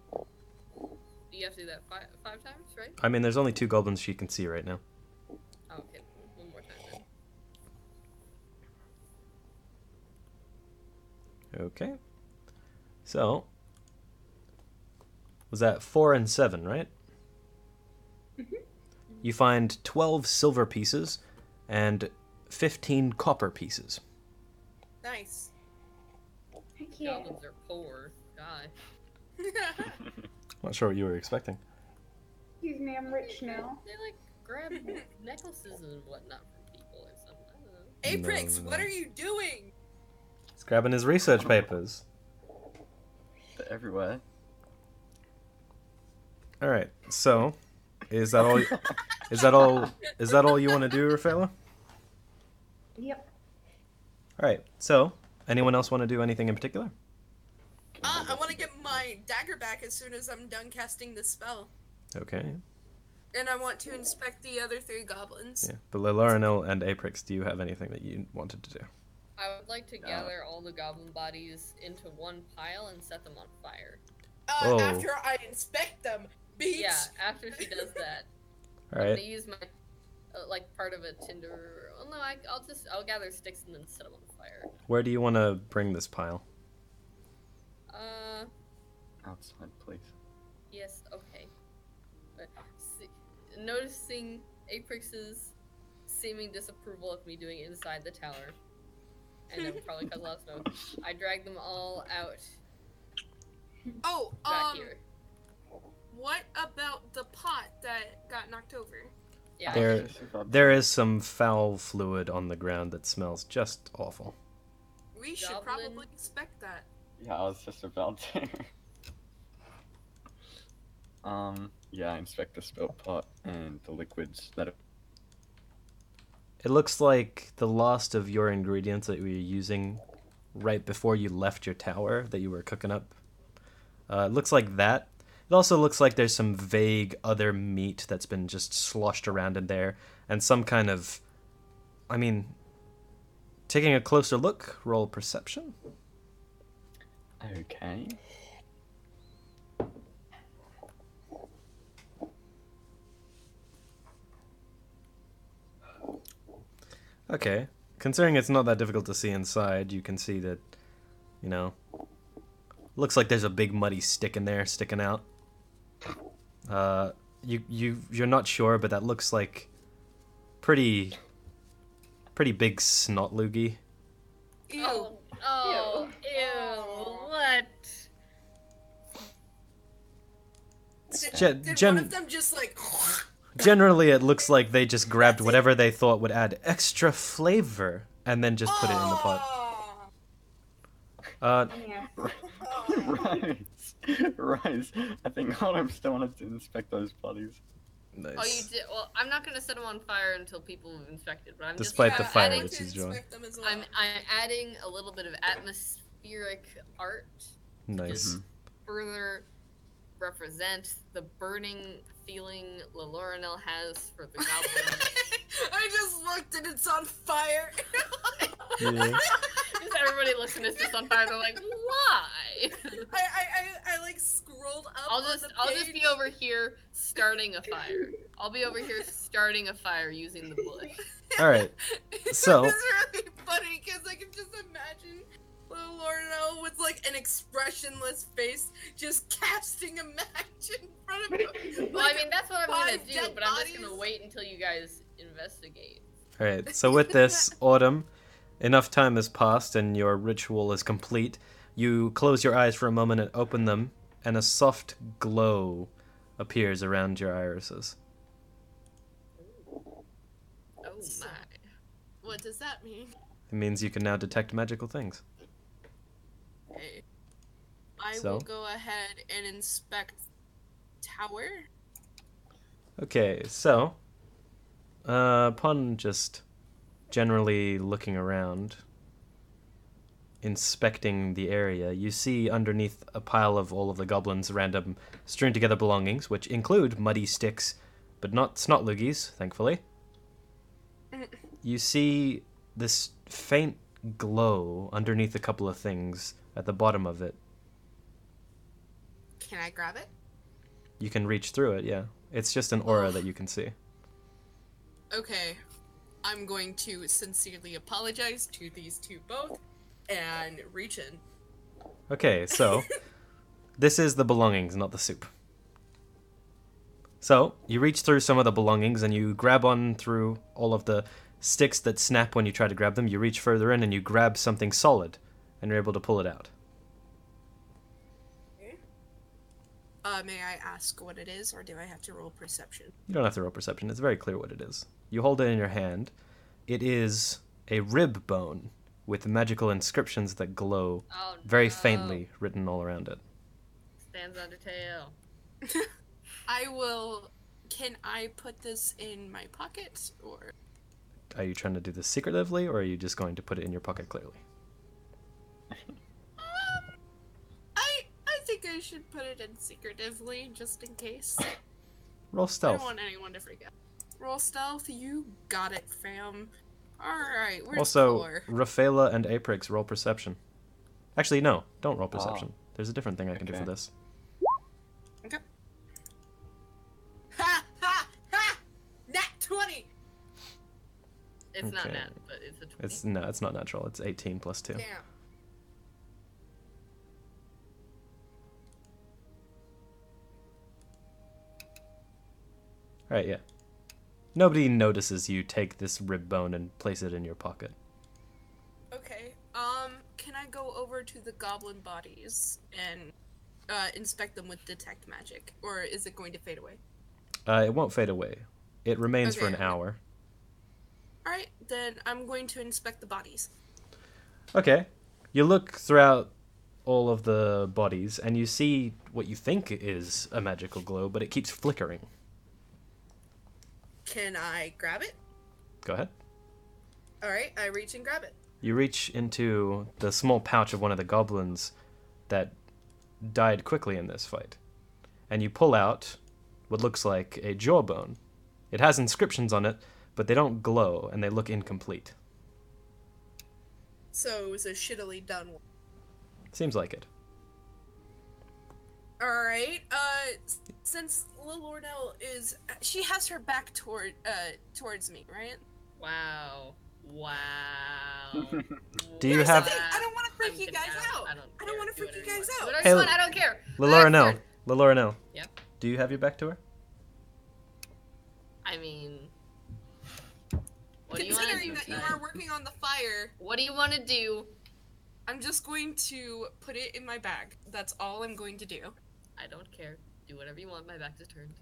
You have to do that five times, right? I mean, there's only 2 goblins she can see right now. Oh, okay. One more time then. Okay. So, was that 4 and 7, right? You find 12 silver pieces and 15 copper pieces. Nice. Heck yeah. Goblins are poor. God. Not sure what you were expecting. Excuse me, I'm rich now. They like grab necklaces and whatnot from people or something. I don't know. Aprix, No. what are you doing? He's grabbing his research papers. They're everywhere. All right. So, is that all? Is that all? Is that all you want to do, Rafaela? Yep. All right. So, anyone else want to do anything in particular? I want to get my dagger back as soon as I'm done casting the spell. Okay. And I want to inspect the other 3 goblins. Yeah. But Laurinil and Aprix, do you have anything that you wanted to do? I would like to gather all the goblin bodies into one pile and set them on fire. Oh. After I inspect them, beach. Yeah, after she does that, All I'm right. gonna use my like part of a tinder. Oh no, I'll gather sticks and then set them on fire. Where do you want to bring this pile? Outside, please. Yes, okay. Noticing Aprix's seeming disapproval of me doing it inside the tower, and it would probably cause a lot of smoke, I drag them all out Oh, back here. what about the pot that got knocked over? Yeah, There is some foul fluid on the ground that smells just awful. We should Goblin. probably inspect that. Yeah, I was just about to. Yeah, I inspect the spilt pot and the liquids that are... It looks like the last of your ingredients that you were using right before you left your tower that you were cooking up. It looks like that. It also looks like there's some vague other meat that's been just sloshed around in there, and some kind of... I mean, taking a closer look, roll perception. Okay. Okay. Considering it's not that difficult to see inside, you can see that, you know, looks like there's a big muddy stick in there sticking out. You're not sure, but that looks like pretty big snot loogie. Ew. Oh, ew, what? Did one of them just like? Generally, it looks like they just grabbed whatever they thought would add extra flavor and then just put it in the pot. Yeah. Rise. I think Autumn still wanted to inspect those bodies. Nice. Oh, you did. Well, I'm not gonna set them on fire until people have inspected. But I'm Despite just the Yeah, fire I adding, like that to she's drawing. inspect them as well. I'm adding a little bit of atmospheric art to Nice. just further represent the burning feeling Laurinel has for the goblin. I just looked and it's on fire. Yeah. Just everybody looks and it's just on fire. They're like, why? I like scrolled up. I'll on just the be page. over here starting a fire. I'll be over here starting a fire using the bush. All right. So- It's really funny because I can just imagine little Lorno with like an expressionless face just casting a match in front of him. Well, I mean, that's what I'm gonna 5 do, dead but I'm just gonna bodies. wait until you guys investigate. All right. So with this, Autumn, enough time has passed and your ritual is complete. You close your eyes for a moment and open them, and a soft glow appears around your irises. Oh my. What does that mean? It means you can now detect magical things. Okay. I So? will go ahead and inspect tower. Okay, so upon just generally looking around, inspecting the area, you see underneath a pile of all of the goblins' random strewn together belongings, which include muddy sticks, but not snot loogies, thankfully. You see this faint glow underneath a couple of things at the bottom of it. Can I grab it? You can reach through it, yeah. It's just an aura that you can see. Okay. I'm going to sincerely apologize to these two both and reach in. Okay, so this is the belongings, not the soup. So you reach through some of the belongings and you grab on through all of the sticks that snap when you try to grab them. You reach further in and you grab something solid and you're able to pull it out. May I ask what it is, or do I have to roll perception? You don't have to roll perception. It's very clear what it is. You hold it in your hand. It is a rib bone with magical inscriptions that glow Oh, very no. faintly written all around it. Stands on the tail. I will. Can I put this in my pocket, or? Are you trying to do this secretively, or are you just going to put it in your pocket clearly? I think I should put it in secretively, just in case. Roll I stealth. don't want anyone to freak out. Roll stealth, you got it, fam. Alright, where's Also, Core? Rafaela and Aprix roll perception. Actually, no, don't roll perception. There's a different thing I can do Okay. for this. Okay. Ha! Ha! Ha! Nat 20! It's not Okay. nat, but it's a 20. It's not natural. It's 18 plus 2. Damn. Alright, yeah. Nobody notices you take this rib bone and place it in your pocket. Okay, can I go over to the goblin bodies and inspect them with detect magic? Or is it going to fade away? It won't fade away. It remains for an Okay. hour. Alright, then I'm going to inspect the bodies. Okay. You look throughout all of the bodies, and you see what you think is a magical glow, but it keeps flickering. Can I grab it? Go ahead. Alright, I reach and grab it. You reach into the small pouch of one of the goblins that died quickly in this fight, and you pull out what looks like a jawbone. It has inscriptions on it, but they don't glow, and they look incomplete. So it was a shittily done one. Seems like it. Alright, since Lil Lordell is, she has her back towards me, right? Wow. Wow. Do you Here's have- the thing, I don't want to freak I'm you kidding, guys out. I don't want to freak you guys out. Hey, I don't care. Laloranel. Laloranel. Yep. Do you have your back to her? I mean, what do you want to Considering do? that you Tutt? are working on the fire, What do you want to do? I'm just going to put it in my bag. That's all I'm going to do. I don't care. Do whatever you want. My back is turned.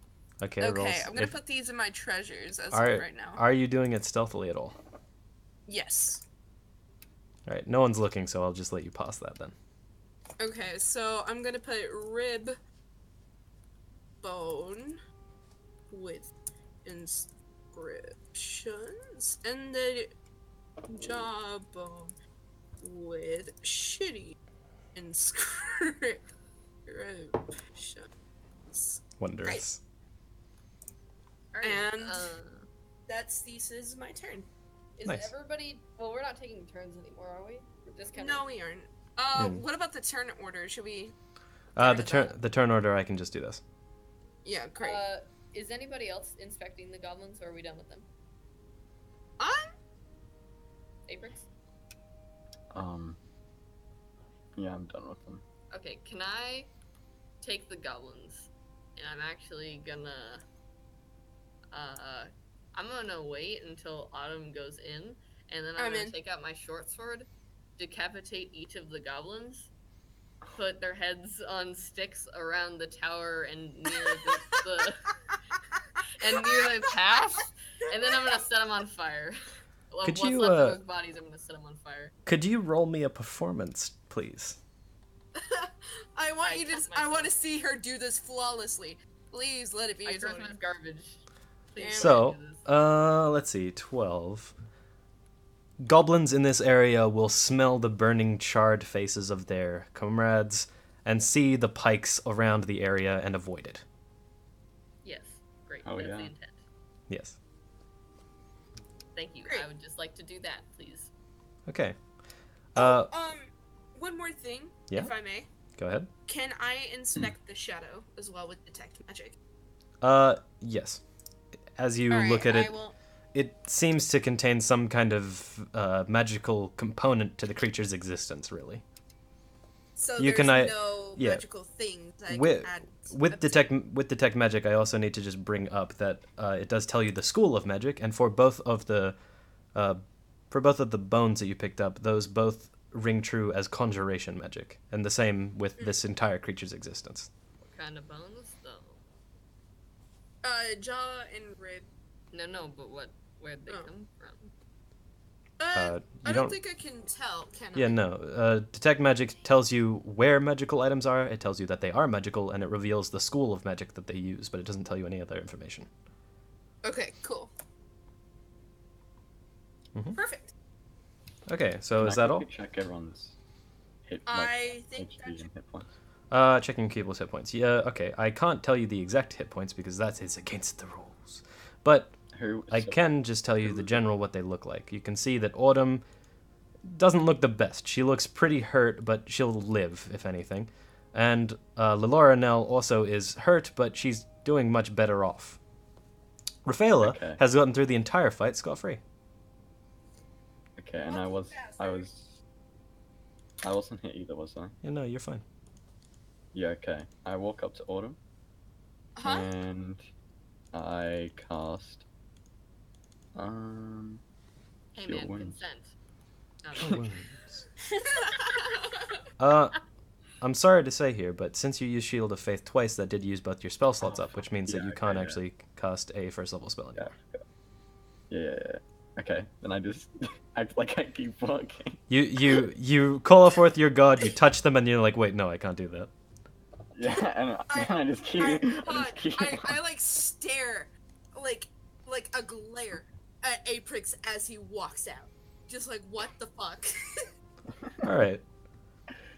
Okay, Okay, rolls. I'm gonna put these in my treasures as Are, of right now. are you doing it stealthily at all? Yes. Alright, no one's looking, so I'll just let you pass that then. Okay, so I'm gonna put rib bone with inscriptions and then jawbone with shitty inscriptions. Wondrous. Alright, And this is my turn. is Nice. everybody? Well, we're not taking turns anymore, are we? We're just kind No, we aren't. What about the turn order? Should we? The turn order, I can just do this. Yeah, great. Is anybody else inspecting the goblins, or are we done with them? Aprix? Yeah, I'm done with them. Okay, can I take the goblins? And I'm actually gonna I'm gonna wait until Autumn goes in, and then I'm gonna take out my short sword, decapitate each of the goblins, put their heads on sticks around the tower and near the and near the path, and then I'm gonna set them on fire. Well, Could what's you, left of those bodies, I'm gonna set them on fire. Could you roll me a performance, please? I want you to. trust I want to myself. see her do this flawlessly. Please let it be. I a trust 20. my garbage. Please So, don't do this. let's see, 12. Goblins in this area will smell the burning, charred faces of their comrades and see the pikes around the area and avoid it. Yes, great. Oh, That's yeah. the intent. Yes. Thank you. Great. I would just like to do that, please. Okay. One more thing, Yeah? if I may. Go ahead. Can I inspect the shadow as well with detect magic? Yes. As you Alright, look at it, I will... it seems to contain some kind of magical component to the creature's existence, really. So you there's can, no yeah. magical things I With- can add. With detect magic, I also need to just bring up that it does tell you the school of magic, and for both of the bones that you picked up, those both ring true as conjuration magic, and the same with this entire creature's existence. What kind of bones, though? Jaw and rib. No, but where'd they Oh. come from? You I don't- don't think I can tell, can I? Yeah, no. Detect magic tells you where magical items are, it tells you that they are magical, and it reveals the school of magic that they use, but it doesn't tell you any other information. Okay, cool. Mhm. Perfect. Okay, so Can is I that all? quickly check everyone's hit, I think HP that and hit points. Checking people's hit points. Yeah, okay. I can't tell you the exact hit points because that is against the rules. But I can just tell you the general what they look like. You can see that Autumn doesn't look the best. She looks pretty hurt, but she'll live, if anything. And Laloranel also is hurt, but she's doing much better off. Rafaela Okay. has gotten through the entire fight scot-free. Okay, and I wasn't hit either, was I? Yeah, no, you're fine. Yeah, okay. I walk up to Autumn Huh? and I cast Hey Cure man, wounds. consent. I'm sorry to say here, but since you used Shield of Faith twice, that did use both your spell slots up, which means that Yeah, you okay, can't yeah. actually cast a first level spell anymore. Yeah. Okay, then I just act like I keep walking. You call forth your god, you touch them, and you're like, wait, no, I can't do that. Yeah, and I just keep. I like stare, like a glare at Aprix as he walks out. Just like, what the fuck? All right.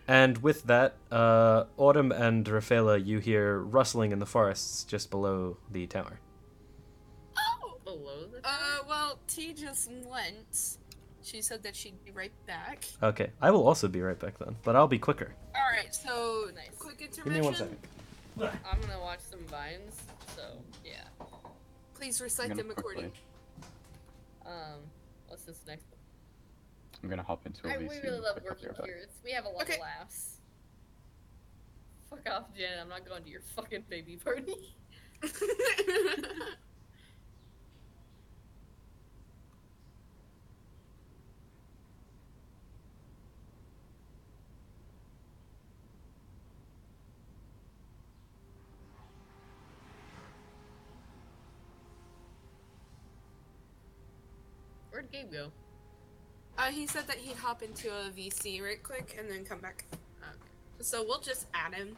And with that, Autumn and Rafaela, you hear rustling in the forests just below the tower. Below the Well, T just went. She said that she'd be right back. Okay, I will also be right back then, but I'll be quicker. Alright, so, Nice. quick Give intermission. me 1 second. I'm gonna watch some vines, so yeah. Please I'm recite gonna them according. quickly- What's this next one? I'm gonna hop into a VC. We really love and pick up working your bag. here. We have a lot Okay. of laughs. Fuck off, Jen. I'm not going to your fucking baby party. Where'd Gabe go? He said that he'd hop into a VC right quick and then come back. Okay. So we'll just add him.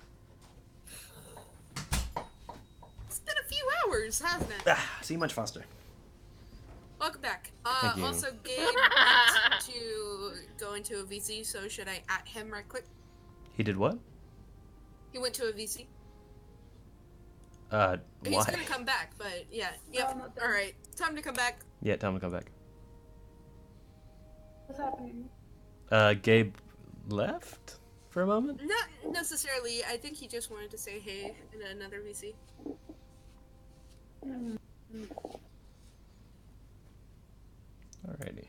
It's been a few hours, hasn't it? See, much faster. Welcome back. Thank you. Also, Gabe wants to go into a VC, so should I at him right quick? He did what? He went to a VC. Why? He's gonna come back, but yeah. Yep. I'm not done. Alright, time to come back. Yeah, tell him to come back. What's happening? Gabe left for a moment? Not necessarily. I think he just wanted to say hey in another VC. Alrighty.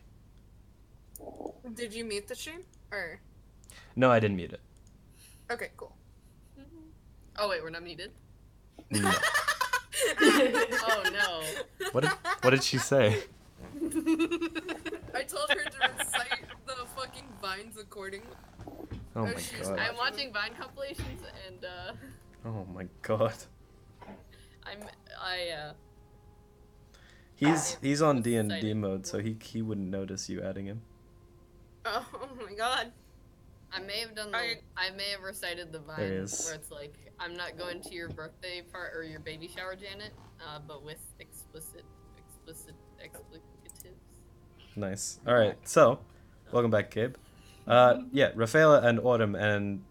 Did you mute the stream? Or No, I didn't mute it. okay, cool. Oh wait, we're not muted. No. Oh no. What did she say? I told her to recite the fucking vines accordingly. Oh my she's- god. I'm watching Vine compilations and Oh my god. He's on D&D Excited. mode, so he wouldn't notice you adding him. Oh my god. I may have done I may have recited the There he Vine is. where it's like, I'm not going to your birthday part or your baby shower, Janet, but with explicit explicatives. Nice. Alright, so, welcome back, Gabe. Yeah, Rafaela and Autumn, and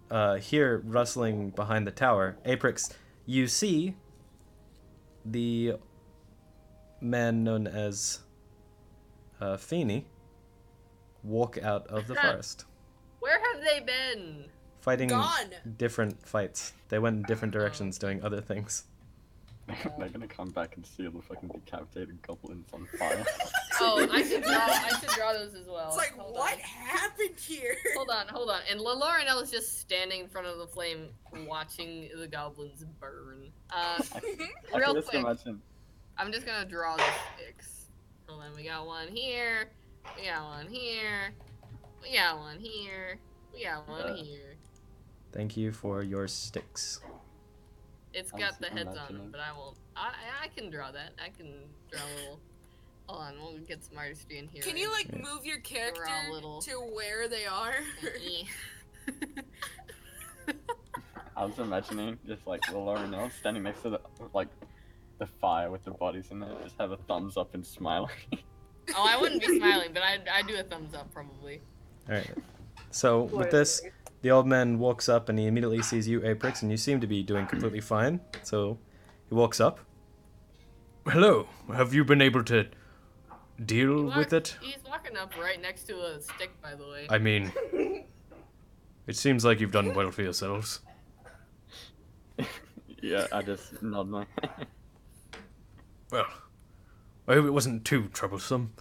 here, rustling behind the tower, Aprix, you see the man known as Feeny walk out of the forest, Where have they been? fighting Gone. different fights. They went in different directions doing other things. They're gonna come back and see all the fucking decapitated goblins on fire. Oh, I should draw those as well. It's like, Hold what on. happened here? Hold on. And Lauren is just standing in front of the flame, watching the goblins burn. I Real can just quick. imagine. I'm just gonna draw the sticks. Hold on, we got one here. We got one here. We got one here. We got one here. Thank you for your sticks. It's I'm got just the heads on them, imagining. but I won't. I can draw that. I can draw a little. Hold on, we'll get some artistry in here. Can you like Yeah. move your character Draw a little- to where they are? I was imagining just like Lauren standing next to the fire with the bodies in there, just have a thumbs up and smiling. Oh, I wouldn't be smiling, but I'd do a thumbs up probably. Alright. So, with this, the old man walks up and he immediately sees you, Aprix, and you seem to be doing completely fine. So, he walks up. Hello. Have you been able to deal with it? He's walking up right next to a stick, by the way. I mean, it seems like you've done well for yourselves. Yeah, I just nod my head. Well, I hope it wasn't too troublesome.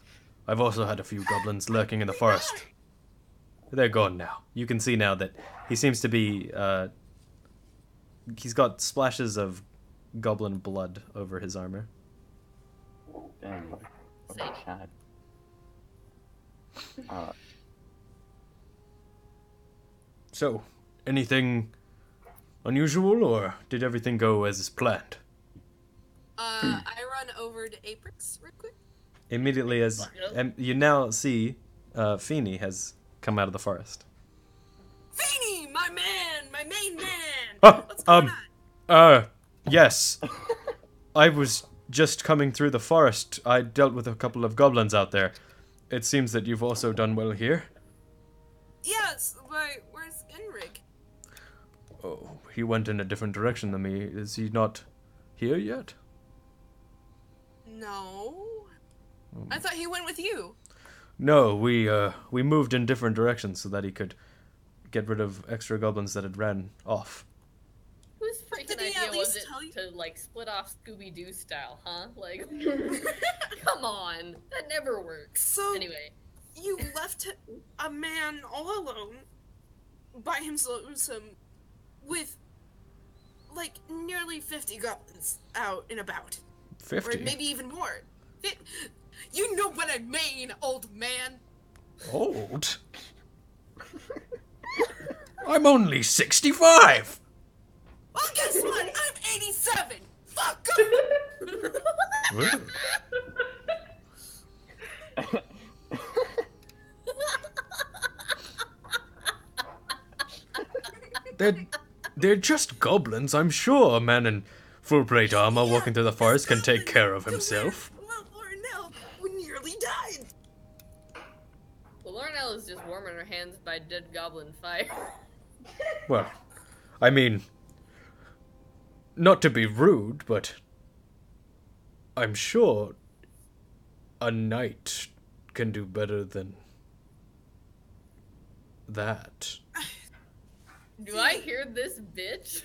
I've also had a few goblins lurking in the forest. They're gone now. You can see now that he seems to be, he's got splashes of goblin blood over his armor. Damn, what Same. a Chad. So, anything unusual, or did everything go as planned? I run over to Aprix real quick. Immediately as you now see, Feeny has come out of the forest. Feeny, my man, my main man. Oh, What's going on? Yes. I was just coming through the forest. I dealt with a couple of goblins out there. It seems that you've also done well here. Yes, but where's Enrig? Oh, he went in a different direction than me. Is he not here yet? No. I thought he went with you. No, we moved in different directions so that he could get rid of extra goblins that had ran off. Whose freaking Did he idea at was least it tell you? to like split off Scooby-Doo style, huh? Like, come on, that never works. So Anyway, You left a man all alone by himself with like nearly 50 goblins out and about. 50? Or maybe even more. You know what I mean, old man. Old? I'm only 65! Well, guess what? I'm 87! Fuck! They're just goblins. I'm sure a man in full plate armor walking through the forest can take care of himself. Lornell nearly died. Well, Lornell is just warming her hands by dead goblin fire. Well, I mean, not to be rude, but I'm sure a knight can do better than that. Do I hear this bitch?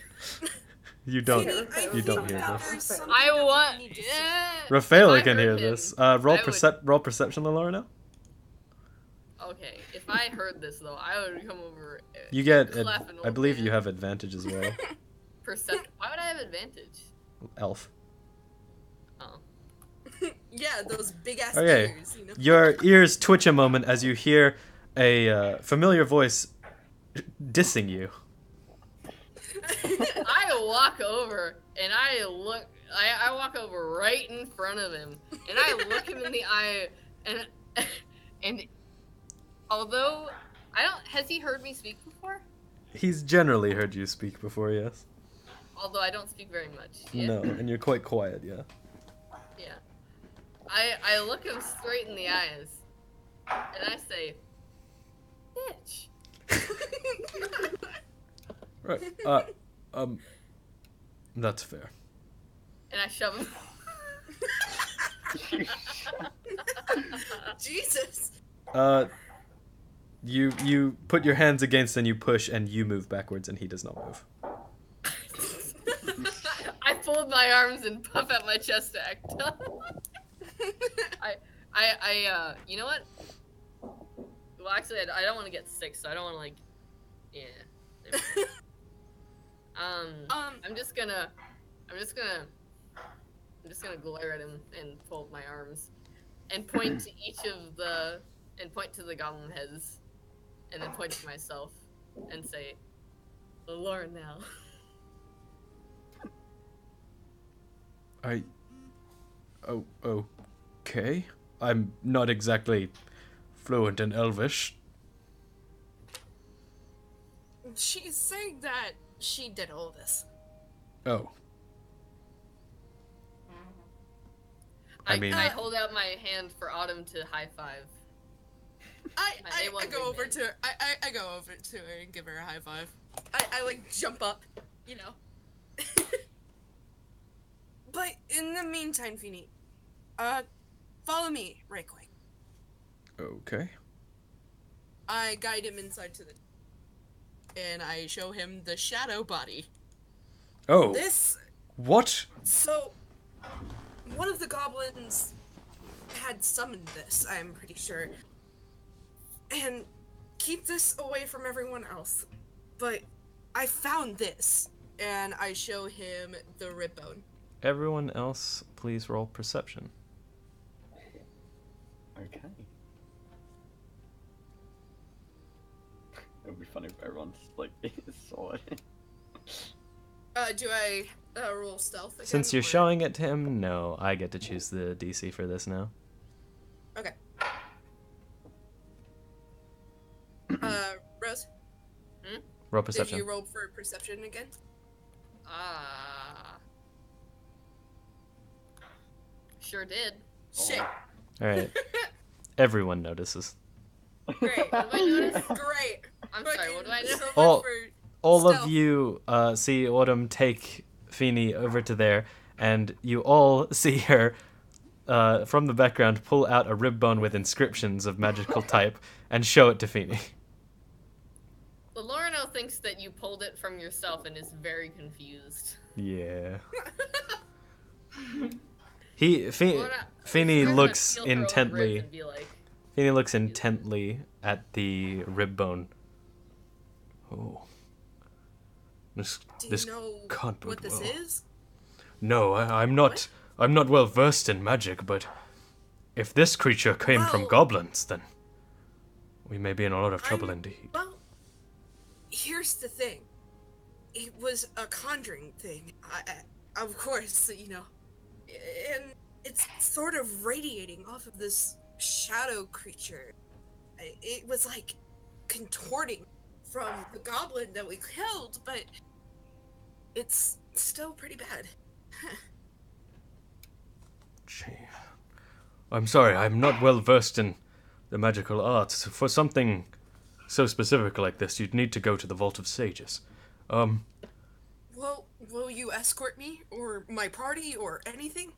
You don't. I You don't think hear that this. there's something I that we want. need to say. Rafaela If I can hear heard him, this. Roll I would- roll perception, Laura. Okay, if I heard this though, I would come over. You get. Clapping I old believe man. you have advantage as well. Why would I have advantage? Elf. Oh. Yeah, those big ass Okay. ears, you know. Your ears twitch a moment as you hear a familiar voice dissing you. I walk over and I look. I walk over right in front of him and I look him in the eye and although I don't, has he heard me speak before? He's generally heard you speak before, yes. Although I don't speak very much. Yeah? No, and you're quite quiet, yeah. Yeah. I look him straight in the eyes and I say, "Bitch." Right. That's fair. And I shove him. Jesus. You put your hands against and you push and you move backwards and he does not move. I fold my arms and puff out my chest to act tough. You know what? Well, actually, I don't want to get sick, so I don't want to, like, yeah. I'm just gonna glare at him and fold my arms and point to point to the goblin heads and then point to myself and say, "Lauren now." Okay. I'm not exactly fluent in Elvish. She's saying that she did all this. Oh. I mean- I hold out my hand for Autumn to high five. I A1 go over wingman. to her. I go over to her and give her a high five. I like jump up, you know. But in the meantime, Feeny, follow me right quick. Okay. I guide him inside to the, and I show him the shadow body. Oh. This, What? so, one of the goblins had summoned this, I'm pretty sure. And keep this away from everyone else. But I found this, and I show him the rib bone. Everyone else, please roll perception. Okay. It would be funny if everyone's like saw it. Do I roll stealth again? Since you're or- showing it to him, no, I get to choose the DC for this now. Okay. Rose, Roll did perception. you roll for perception again? Sure did. Shit. All right. Everyone notices. Great. What do I notice? Great. I'm sorry, what do I do? So much All- for All stealth. of you see Autumn take Feeny over to there, and you all see her from the background pull out a rib bone with inscriptions of magical type and show it to Feeny. Well, Lorno thinks that you pulled it from yourself and is very confused. Yeah. Lorna- Feeny She's gonna looks feel her own ribs intently. and be like, Feeny looks intently at the rib bone. Oh. Do This you know can't bode what this well. is? No, I'm not. I'm not well versed in magic, but if this creature came from Well- goblins, then we may be in a lot of trouble indeed. Well, here's the thing. It was a conjuring thing. Of course, you know. And it's sort of radiating off of this shadow creature. It was like contorting from the goblin that we killed, but it's still pretty bad. Gee. I'm sorry, I'm not well versed in the magical arts. For something so specific like this, you'd need to go to the Vault of Sages. Well, will you escort me, or my party, or anything?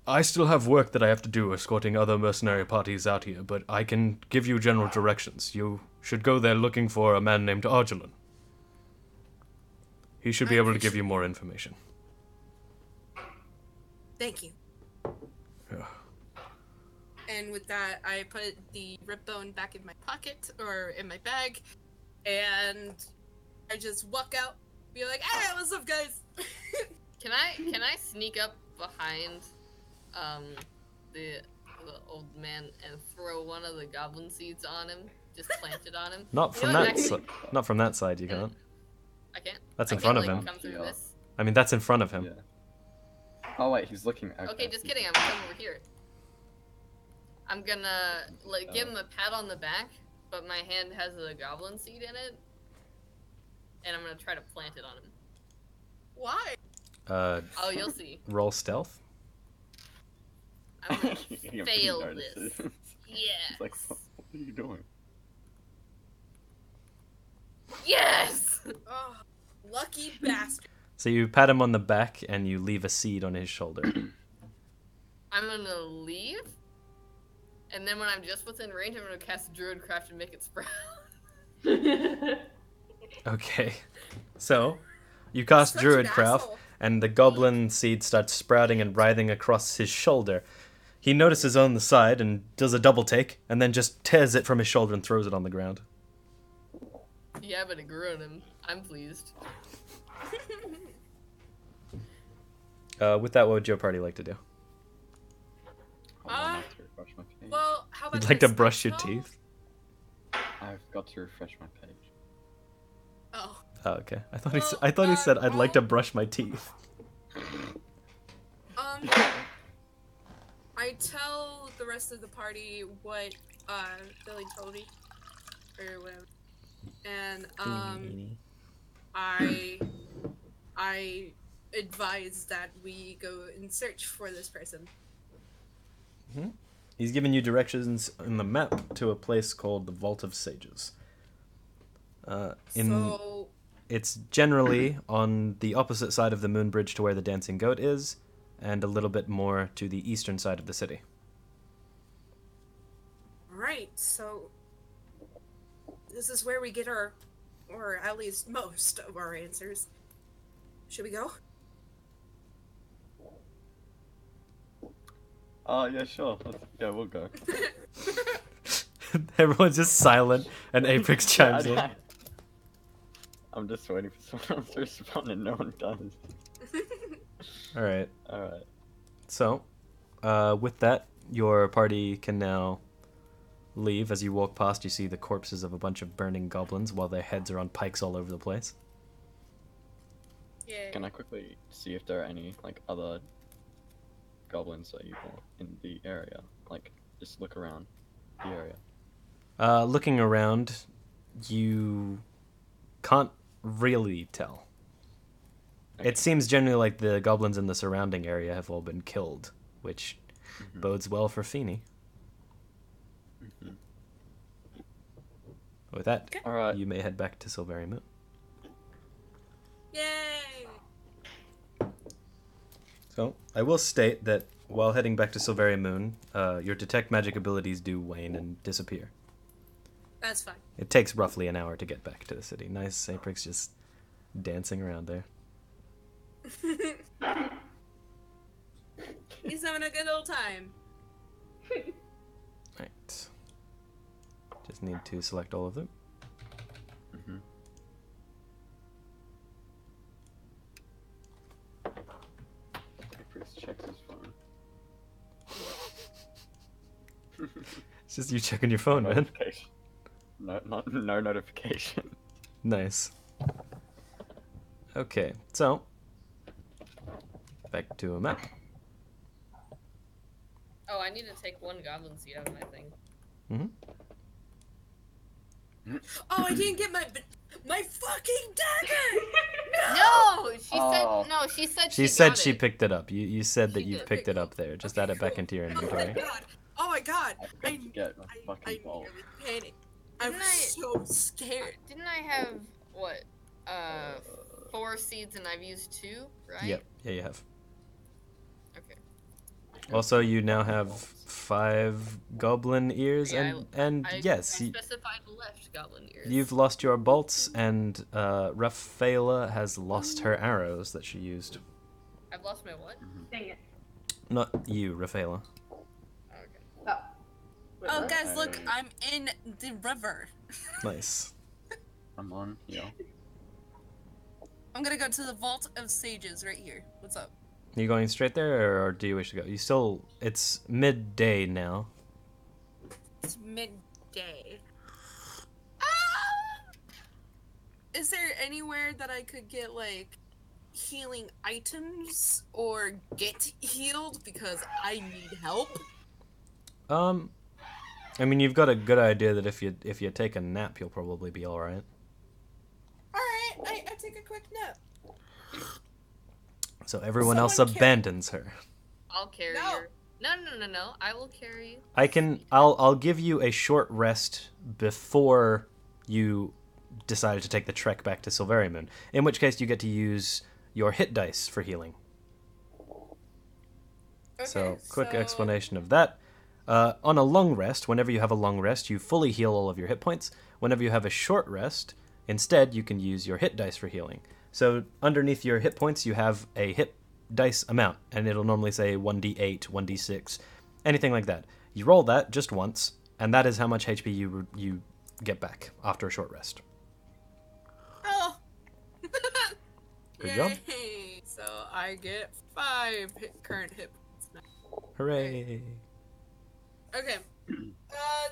I still have work that I have to do escorting other mercenary parties out here, but I can give you general directions. You should go there looking for a man named Argelon. He should be able to give you more information. Thank you. Yeah. And with that, I put the rib bone back in my pocket, or in my bag, and I just walk out, be like, "Hey, what's up, guys?" Can I sneak up behind the old man and throw one of the goblin seeds on him? Just plant it on him? Not You from know, that. actually- Not from that side. You can't. I can't. That's I in can't, front of like, him. Come through Yeah. this. I mean, that's in front of him. Yeah. Oh wait, he's looking. Okay, just kidding. I'm gonna come over here. I'm gonna give him a pat on the back, but my hand has a goblin seed in it, and I'm gonna try to plant it on him. Why? Oh, you'll see. Roll stealth. I'm gonna He fail notices. this. Yes. He's like, what are you doing? Yes. Oh, lucky bastard. So you pat him on the back and you leave a seed on his shoulder. I'm gonna leave, and then when I'm just within range, I'm gonna cast Druidcraft and make it sprout. Okay. So you cast Such an Druidcraft, asshole. and the goblin seed starts sprouting and writhing across his shoulder. He notices on the side and does a double take, and then just tears it from his shoulder and throws it on the ground. Yeah, but it grew on him. I'm pleased. With that, what would your party like to do? I want to refresh my page. Well, how about You'd like to this? brush your Oh. teeth? I've got to refresh my page. Oh. Oh, okay. I thought Well, I thought he said I'd like to well- brush my teeth. I tell the rest of the party what Billy told me, or whatever, and I advise that we go and search for this person. He's giving you directions on the map to a place called the Vault of Sages. So It's generally on the opposite side of the moon bridge to where the dancing goat is, and a little bit more to the eastern side of the city. right, so this is where we get our, or at least most of our answers. Should we go? Oh yeah, sure. Yeah, we'll go. Everyone's just silent, and Apex chimes in. I'm just waiting for someone else to respond, and no one does. All right. All right. So, with that, your party can now leave. As you walk past, you see the corpses of a bunch of burning goblins while their heads are on pikes all over the place. Yeah. Can I quickly see if there are any like other goblins that you want in the area? Like, just look around the area. Looking around, you can't really tell. Okay. It seems generally like the goblins in the surrounding area have all been killed, which bodes well for Feeny. With that, All right. you may head back to Silvery Moon. Yay! So, I will state that while heading back to Silvery Moon, your detect magic abilities do wane and disappear. That's fine. It takes roughly an hour to get back to the city. Nice, Apex just dancing around there. He's having a good old time. Right. just need to select all of them. Mm-hmm. Chris checks his phone. It's just you checking your phone, man. Notification. No notification. Nice. Okay, so back to a map. Oh, I need to take one goblin seed out of my thing. Oh, I didn't get my fucking dagger. No, she Oh. said no. She said got she it. picked it up. You said that She you did. picked it up there. Just Okay, add it back cool. into your Oh my inventory. god! Oh my god! I got to get my I fucking bolt. nearly panicked. I was Didn't I- so scared. Didn't I have what? 4 seeds and I've used 2, right? Yep. Yeah, you have. Okay. Also, you now have 5 goblin ears, Yeah, and I yes, specified left goblin ears. you've lost your bolts, and Rafaela has lost her arrows that she used. I've lost my what? Dang it. Not you, Rafaela. Okay. Oh. Oh, guys, look! I'm in the river. Nice. I'm on, yeah. I'm gonna go to the Vault of Sages right here. What's up? You going straight there, or do you wish to go? It's midday now. It's midday. Ah! Is there anywhere that I could get like healing items or get healed because I need help? I mean, you've got a good idea that if you take a nap, you'll probably be all right. All right, I take a quick nap. So everyone else Someone abandons her. I'll carry No. her. No. I will carry you. I'll give you a short rest before you decided to take the trek back to Silverium, in which case you get to use your hit dice for healing. Okay, So, quick explanation of that. On a long rest, whenever you have a long rest, you fully heal all of your hit points. Whenever you have a short rest, instead you can use your hit dice for healing. So underneath your hit points, you have a hit dice amount, and it'll normally say 1d8, 1d6, anything like that. You roll that just once, and that is how much HP you get back after a short rest. Oh. Good job. Yay. So I get 5 current hit points now. Hooray! Okay.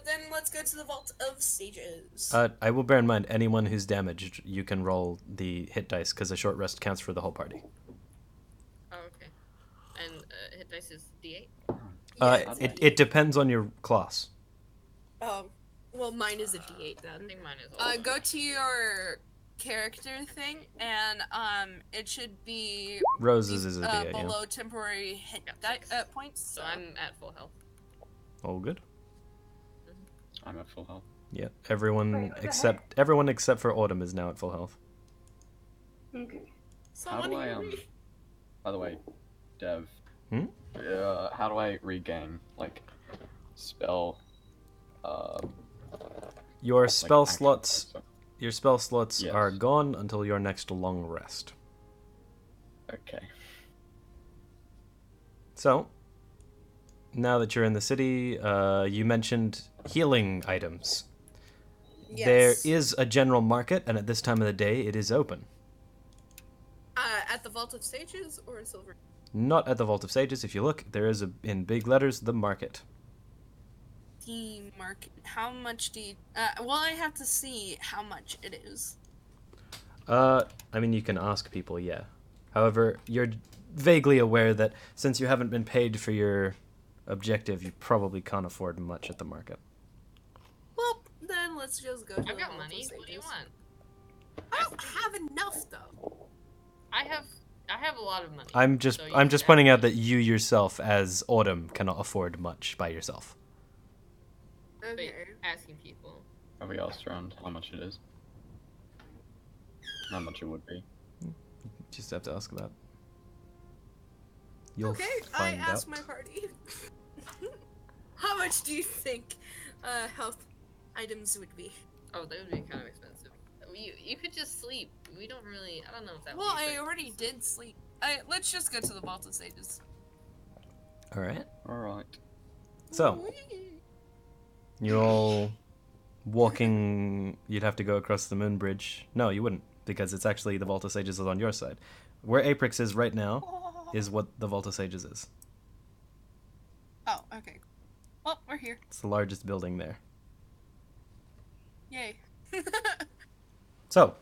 Then let's go to the Vault of Sages. I will bear in mind, anyone who's damaged, you can roll the hit dice, because a short rest counts for the whole party. Oh, okay. And hit dice is D8. Yeah, It depends on your class. Well, mine is a D8 I then. think mine is also. Go to your character thing, and it should be Rose's is a D8, yeah. below temporary hit points. So I'm at full health. All good? I'm at full health. Yeah, Wait, everyone what the except for Autumn is now at full health. Okay. How do I, by the way, Dev. Hmm? How do I regain, like, spell, Your like, spell action slots points? Your spell slots Yes. are gone until your next long rest. Okay. So, now that you're in the city, you mentioned healing items. Yes. There is a general market, and at this time of the day, it is open. At the Vault of Sages or in Silver? Not at the Vault of Sages. If you look, there is in big letters, the market. The market. How much do you... well, I have to see how much it is. I mean, you can ask people, yeah. However, you're vaguely aware that since you haven't been paid for your objective, you probably can't afford much at the market. Well, then let's just go to I've the got Vault money. of What do you Sages. want? I don't have enough, though. I have a lot of money. I'm just so you I'm can just ask pointing me. out that you yourself, as Autumn, cannot afford much by yourself. Okay. Asking people. Have we asked around how much it is? How much it would be? Just have to ask that. You'll Okay, I find asked out. my party. How much do you think health items would be? Oh, they would be kind of expensive. You could just sleep. We don't really. I don't know if that. Well, would be I very already expensive. did sleep. Let's just go to the Vault of Sages. All right. Alright. So you all walking, you'd have to go across the moon bridge. No, you wouldn't, because it's actually the Vault of Sages is on your side. Where Aprix is right now is what the Vault of Sages is. Oh, okay. Well, we're here. It's the largest building there. Yay. So,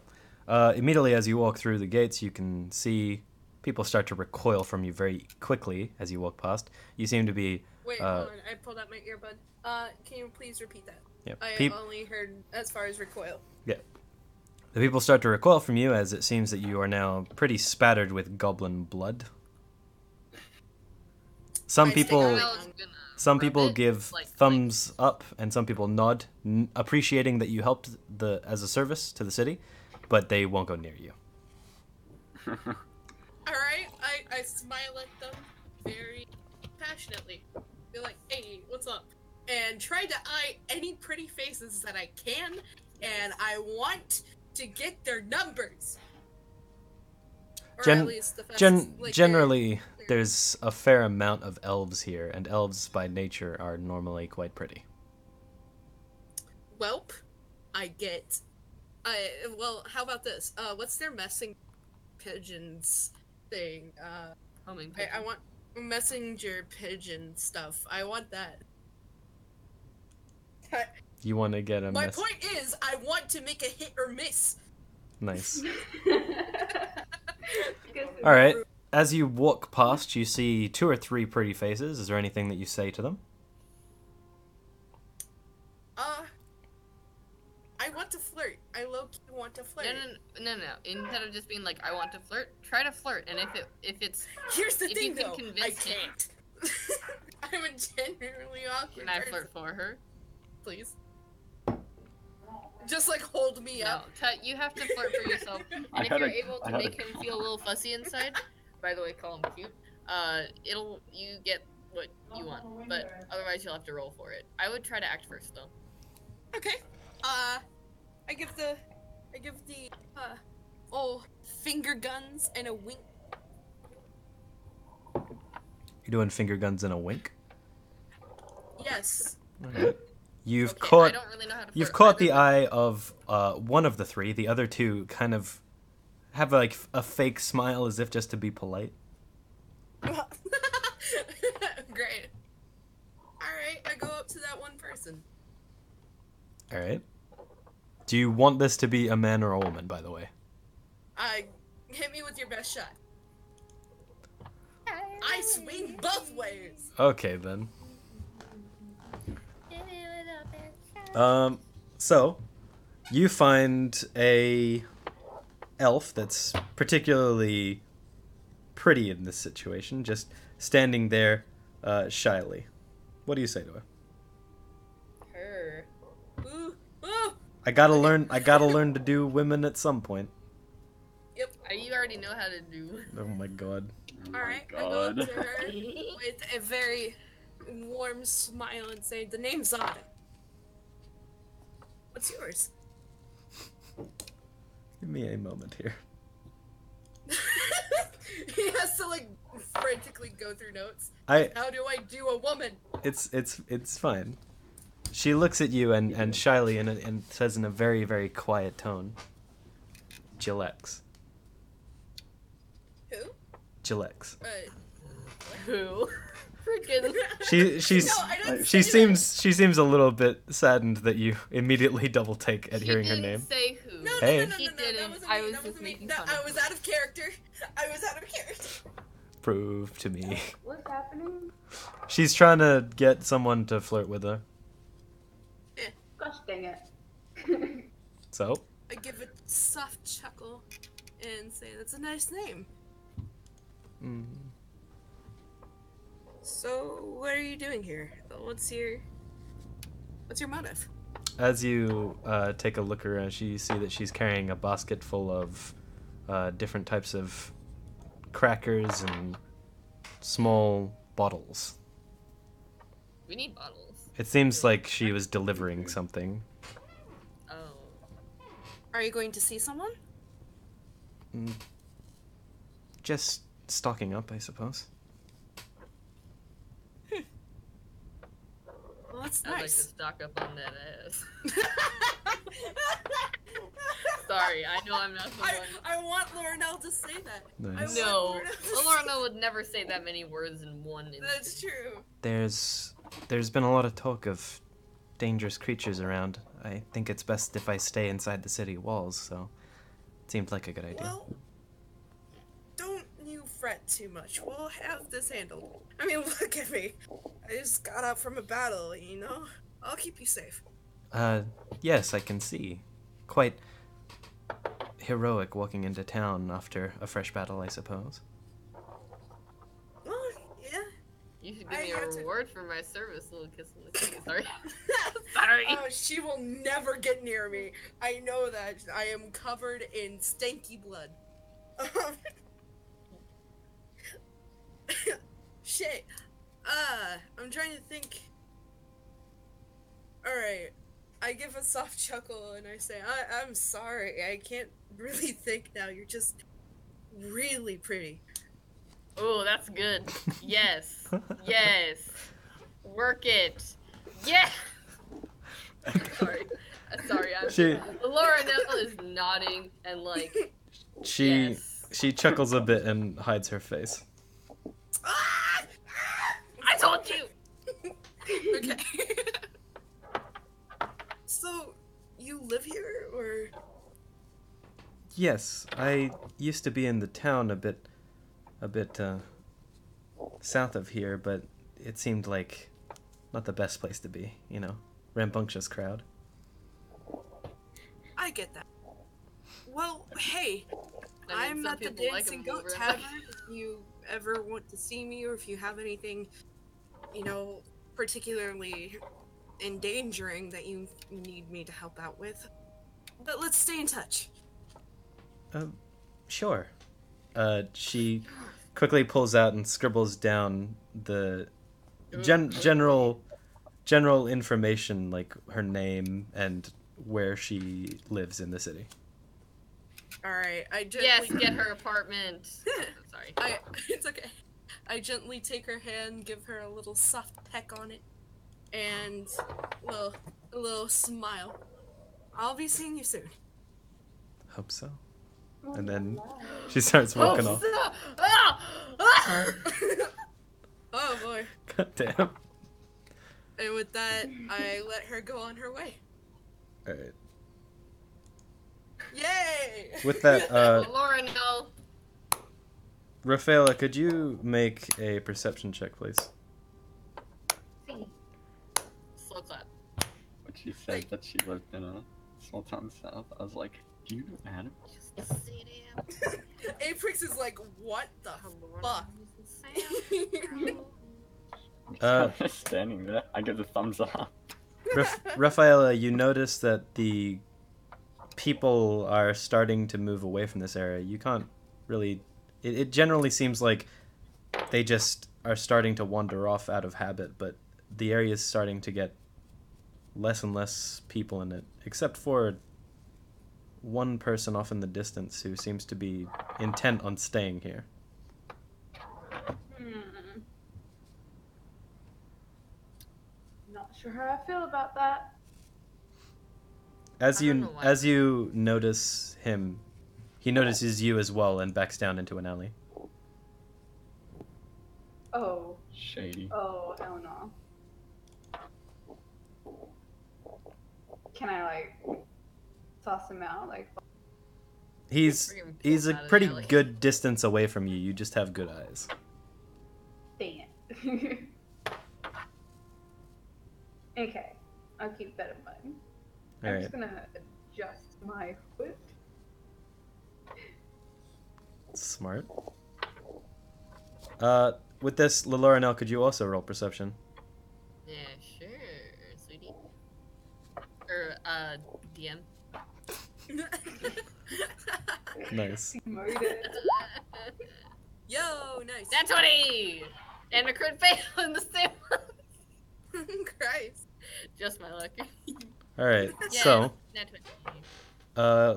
immediately as you walk through the gates, you can see people start to recoil from you very quickly as you walk past. You seem to be... Wait, hold on. I pulled out my earbud. Can you please repeat that? Yeah, I only heard as far as recoil. Yeah. The people start to recoil from you as it seems that you are now pretty spattered with goblin blood. Some I stick people... out my I was tongue. gonna Some rub people it, give like, thumbs up, and some people nod, appreciating that you helped as a service to the city, but they won't go near you. Alright, I smile at them very passionately. Be like, hey, what's up? And try to eye any pretty faces that I can, and I want to get their numbers. Or at least the Generally, there's a fair amount of elves here, and elves by nature are normally quite pretty. Welp, I get. Well, how about this? What's their messing pigeons thing? Homing I want messenger pigeon stuff. I want that. You want to get a My point is, I want to make a hit or miss. Nice. All right. As you walk past, you see 2 or 3 pretty faces. Is there anything that you say to them? I want to flirt. I low-key want to flirt. No. Instead of just being like, I want to flirt, try to flirt. And if it's Here's the if thing, you can though. I convince him- can't. I'm a genuinely awkward can I person. flirt for her? Please. Just like hold me No, up. Tutt, you have to flirt for yourself. And I if had you're a- able I to had a- make him feel a little fussy inside, by the way, call him cute. You get what you want, but otherwise you'll have to roll for it. I would try to act first though. Okay. I give the oh finger guns and a wink. You're doing finger guns and a wink. Yes. Alright. You've Okay, I caught don't really know how to you've flirt caught the either, eye of one of the 3. The other 2 kind of have like a fake smile as if just to be polite. Great. Alright, I go up to that one person. All right. Do you want this to be a man or a woman, by the way? Hit me with your best shot. I swing both ways. Okay, then. So, you find a elf that's particularly pretty in this situation, just standing there shyly. What do you say to her? her. Ooh, ooh. I gotta learn to do women at some point. Yep. You already know how to do. Oh my god. Oh my Alright, I go up God. to her with a very warm smile and say, the name's on it. What's yours? Give me a moment here. He has to like frantically go through notes. I How do I do a woman? it's fine. She looks at you and shyly and says in a very, very quiet tone, Jilex. Who? Jilex. Who? Freaking. She seems a little bit saddened that you immediately double take at hearing her name. Say who. No, Hey. no, He that didn't. wasn't I me, was that just wasn't me. making No, fun I of was out of character. I was out of character. Prove to me. What's happening? She's trying to get someone to flirt with her. Gosh dang it. So, I give a soft chuckle and say, that's a nice name. mm, So, what are you doing here? What's your motive? as you take a look around, you see that she's carrying a basket full of different types of crackers and small bottles. We need bottles. It seems like she was delivering something. Oh. Are you going to see someone? Just stocking up, I suppose. Well, That's I'd like to nice. stock up on that ass. Sorry, I know I'm not the one. I want Laurenelle to say that. Nice. No, Lorna would never say that many words in one instant. That's true. There's been a lot of talk of dangerous creatures around. I think it's best if I stay inside the city walls, so it seemed like a good idea. Well, don't you fret too much. We'll have this handled. I mean, look at me. I just got out from a battle, you know? I'll keep you safe. Yes, I can see. Quite heroic walking into town after a fresh battle, I suppose. Well, yeah. You should I give me a had to- reward for my service, little kiss on the cheek. Sorry. Sorry. Oh, she will never get near me. I know that. I am covered in stanky blood. Shit. I'm trying to think. Alright. I give a soft chuckle and I say, I'm sorry. I can't really think now. You're just really pretty. Oh, that's good. Yes. Yes. Work it. Yeah. Sorry. Sorry. Laura Nell is nodding and like. She Yes. she chuckles a bit and hides her face. I told you. Okay. So, you live here, or? Yes, I used to be in the town a bit south of here, but it seemed like not the best place to be, you know, rambunctious crowd. I get that. Well, hey, I mean, I'm some at the people like Dancing them Goat over Tavern. If you ever want to see me, or if you have anything, you know, particularly endangering that you need me to help out with. But let's stay in touch. Sure. She quickly pulls out and scribbles down the general information, like her name and where she lives in the city. Alright, I gently... Yes, get her apartment. I'm sorry. It's okay. I gently take her hand, give her a little soft peck on it, and a little smile. I'll be seeing you soon. Hope so. And then she starts walking off. Oh boy. God damn. And with that, I let her go on her way. Alright. Yay! With that, Laura, no. Rafaela, could you make a perception check, please? Slow clap. When she said that she lived in a small town south, I was like, do you know Adam? Aprix is like, what the fuck? I'm just standing there. I give the thumbs up. Rafaela, you notice that the people are starting to move away from this area. You can't really... It generally seems like they just are starting to wander off out of habit, but the area is starting to get less and less people in it, except for one person off in the distance who seems to be intent on staying here. Not sure how I feel about that. As I don't know why. you notice him, he notices you as well and backs down into an alley. Oh, Shady. hell no. Can I, like, toss him out? Like, He's Bring him a out of the pretty alley. good distance away from you. You just have good eyes. dang it. Okay, I'll keep that in mind. I'm Alright. just gonna adjust my foot. Smart. With this, Laurenelle, could you also roll perception? Yeah, sure, sweetie. Or, DM. Nice. Demoted. Yo, nice. That's 20! And a crit fail in the same one. Christ. Just my luck. Alright, Yeah, so, nat 20.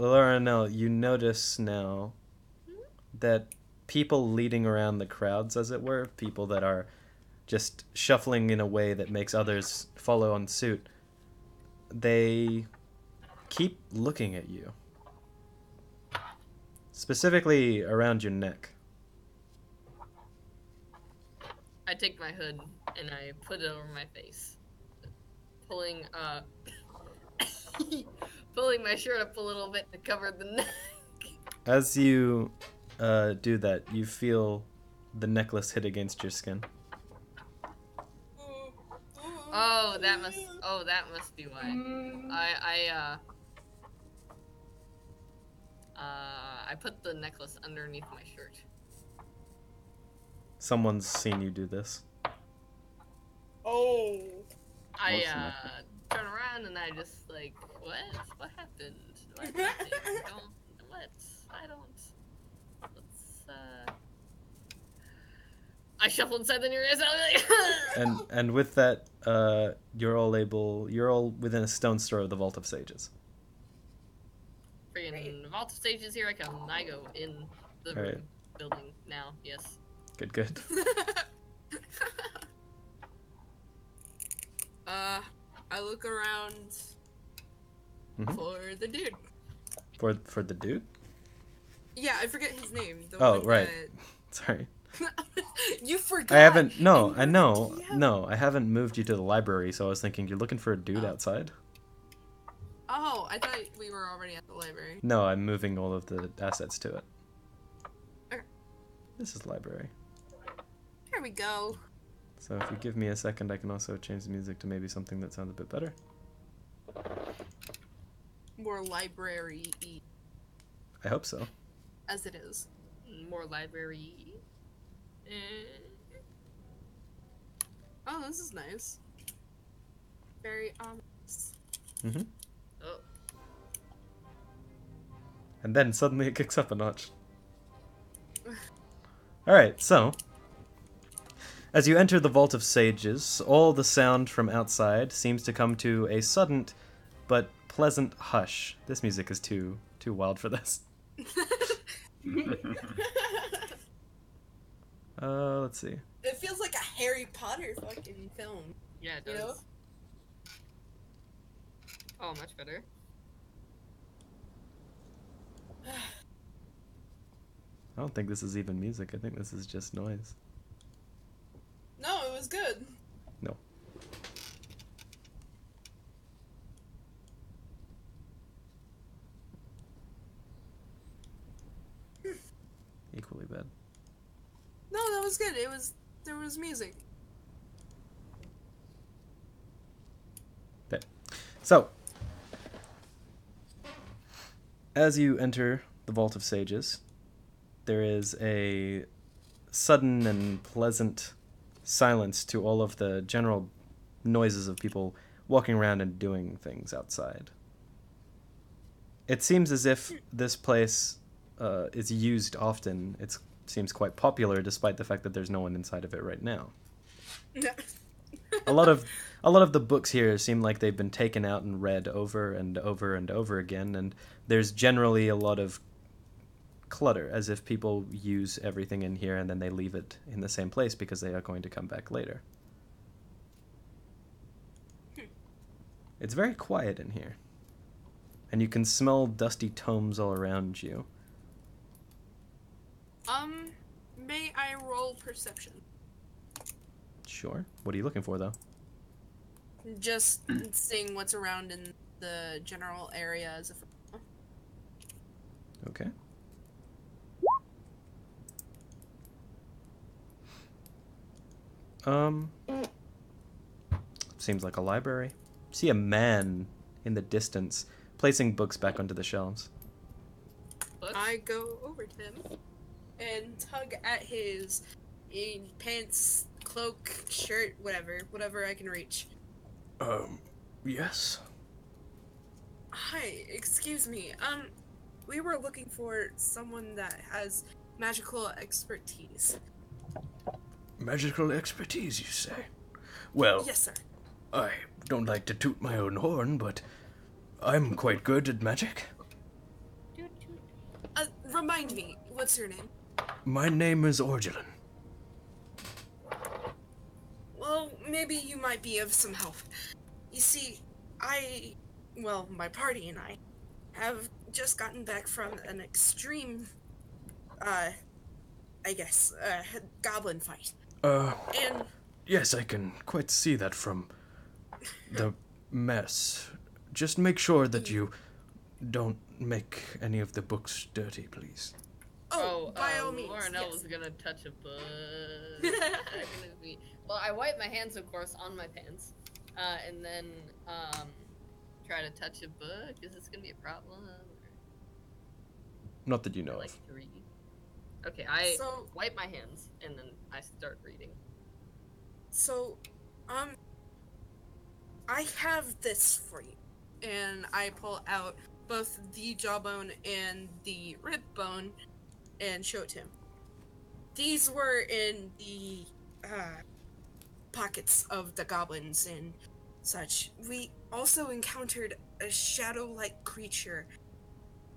Laurenelle, you notice now that people leading around the crowds, as it were, people that are just shuffling in a way that makes others follow on suit, they keep looking at you. Specifically around your neck. I take my hood and I put it over my face, pulling pulling my shirt up a little bit to cover the neck. As you do that, you feel the necklace hit against your skin. Oh, that must be why. I put the necklace underneath my shirt. Someone's seen you do this. Oh. I turn around and I just like, what? What happened? What happened? I don't. Let's I shuffle inside the nearest. And with that, you're all within a stone's throw of the Vault of Sages. Freaking Vault of Sages, here I come. I go in the All right. building now. Yes. Good. I look around for the dude. For the dude? Yeah, I forget his name. The Oh, one right. Sorry. You forgot. I haven't. No, and I you know. were DM. No, I haven't moved you to the library, so I was thinking you're looking for a dude Oh. outside. Oh, I thought we were already at the library. No, I'm moving all of the assets to it. Okay. This is library. Here we go. So if you give me a second, I can also change the music to maybe something that sounds a bit better. More library-y, I hope so. as it is. More library. Oh, this is nice. Very ominous. Mm-hmm. Oh. And then suddenly it kicks up a notch. Alright, so as you enter the Vault of Sages, all the sound from outside seems to come to a sudden but pleasant hush. This music is too wild for this. Let's see. It feels like a Harry Potter fucking film. Yeah, it You does. know? Oh, much better. I don't think this is even music. I think this is just noise. No, it was good. No. Equally bad. No, that was good. There was music. Okay. So, as you enter the Vault of Sages, there is a sudden and pleasant silence to all of the general noises of people walking around and doing things outside. It seems as if this place is used often. It seems quite popular, despite the fact that there's no one inside of it right now. A lot of the books here seem like they've been taken out and read over and over and over again, and there's generally a lot of clutter, as if people use everything in here and then they leave it in the same place because they are going to come back later. It's very quiet in here, and you can smell dusty tomes all around you. May I roll perception? Sure. What are you looking for, though? Just seeing what's around in the general area as if. Okay. Seems like a library. See a man in the distance placing books back onto the shelves. Books? I go over to him and tug at his pants, cloak, shirt, whatever I can reach. Yes. Hi, excuse me. We were looking for someone that has magical expertise. Magical expertise, you say? Well, Yes, sir. I don't like to toot my own horn, but I'm quite good at magic. Remind me, what's your name? My name is Orgelin. maybe you might be of some help. You see, my party and I have just gotten back from an extreme, goblin fight. And Yes, I can quite see that from the mess. Just make sure that you don't make any of the books dirty, please. By all means, Laurenelle yes. was gonna touch a book. Well, I wipe my hands, of course, on my pants, and then try to touch a book. Is this gonna be a problem? Not that you know I like of. to read. Okay, I So- wipe my hands and then I start reading. So, I have this for you. And I pull out both the jawbone and the rib bone and show it to him. These were in the pockets of the goblins and such. We also encountered a shadow-like creature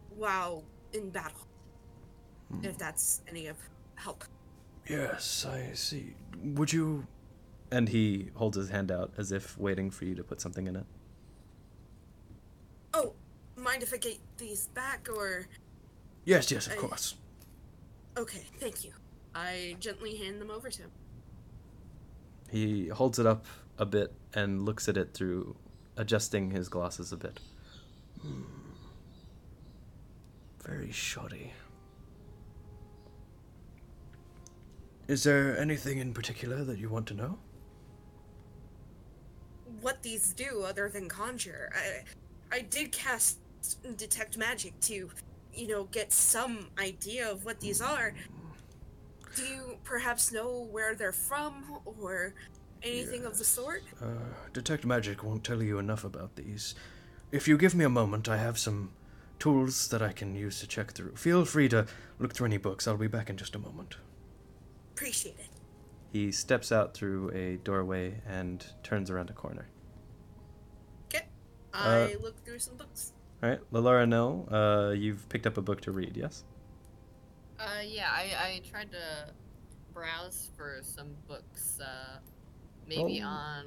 while in battle. If that's any of help. Yes, I see. Would you... And he holds his hand out as if waiting for you to put something in it. Oh, mind if I get these back, or... Yes, of course. Okay, thank you. I gently hand them over to him. He holds it up a bit and looks at it through adjusting his glasses a bit. Very shoddy. Is there anything in particular that you want to know? What these do other than conjure. I did cast detect magic to, get some idea of what these are. Do you perhaps know where they're from, or anything of the sort? Detect magic won't tell you enough about these. If you give me a moment, I have some tools that I can use to check through. Feel free to look through any books. I'll be back in just a moment. Appreciate it. He steps out through a doorway and turns around a corner. Okay. I look through some books. All right, Laurenelle, you've picked up a book to read, yes? Yeah, I tried to browse for some books, maybe on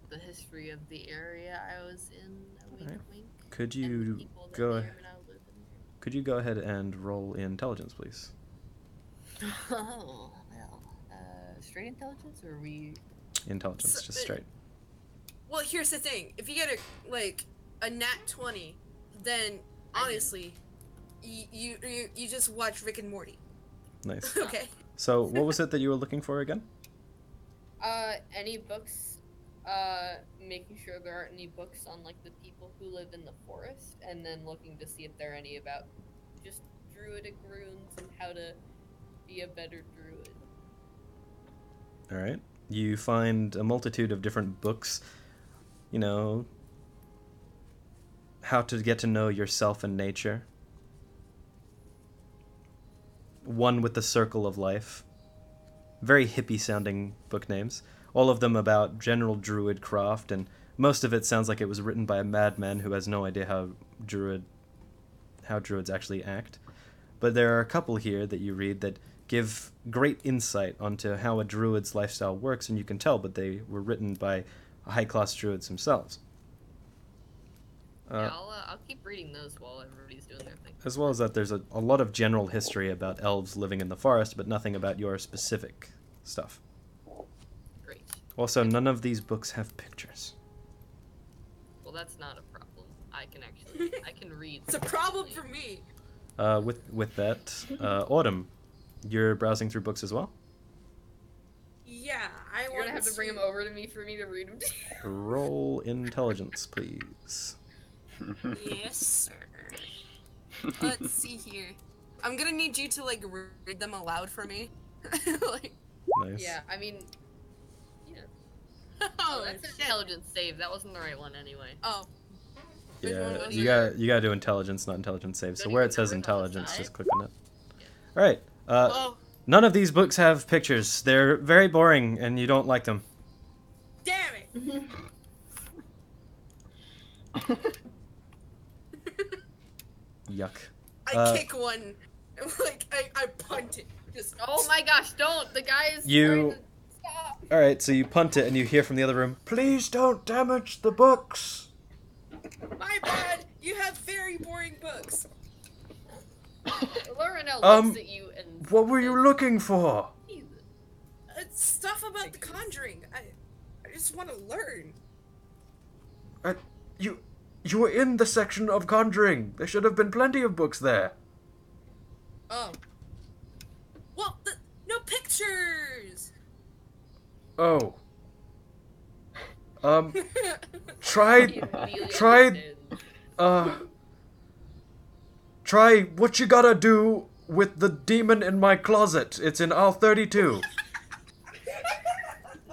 the history of the area I was in, a wink Alright. wink. Could and the you people that go may or ahead? may not live in there. Could you go ahead and roll intelligence, please? Oh, well, straight intelligence, or are we... Intelligence, just straight. Well, here's the thing. If you get a nat 20, then honestly, you just watch Rick and Morty. Nice. Okay. So, what was it that you were looking for again? Any books, making sure there aren't any books on, the people who live in the forest, and then looking to see if there are any about just druidic runes and how to be a better druid. All right. You find a multitude of different books, how to get to know yourself and nature. One with the Circle of Life. Very hippie-sounding book names. All of them about general druid craft, and most of it sounds like it was written by a madman who has no idea how druids actually act. But there are a couple here that you read that give great insight onto how a druid's lifestyle works, and you can tell, but they were written by high-class druids themselves. Yeah, I'll keep reading those while everybody's doing their thing. As well as that, there's a lot of general history about elves living in the forest, but nothing about your specific stuff. Great. Also, none of these books have pictures. Well, that's not a problem. I can read. It's a problem for me. With that, Autumn, you're browsing through books as well? Yeah, I You're want gonna have to bring them over to me for me to read them. Roll intelligence, please. Yes, sir. Let's see here. I'm gonna need you to read them aloud for me. Nice. Yeah, I mean, Oh, oh, that's an shit. intelligence save. That wasn't the right one anyway. Oh. Which one Yeah, was you it? gotta do intelligence, not intelligence save. So Don't where even it says know it's on the intelligence, side. just click on it. All right. Oh, None of these books have pictures. They're very boring, and you don't like them. damn it! Yuck. I kick one. I punt it. Just Oh my gosh! Don't. The guy is You- trying to stop. All right, so you punt it, and you hear from the other room, "Please don't damage the books." My bad. You have very boring books. Lorinel Um, looks at you and What were you looking for? It's stuff about the Conjuring. I just want to learn. You were in the section of Conjuring. There should have been plenty of books there. Oh. Well, no pictures. Oh. He Try, immediately try- understands. try what you gotta do with the demon in my closet. It's in aisle 32.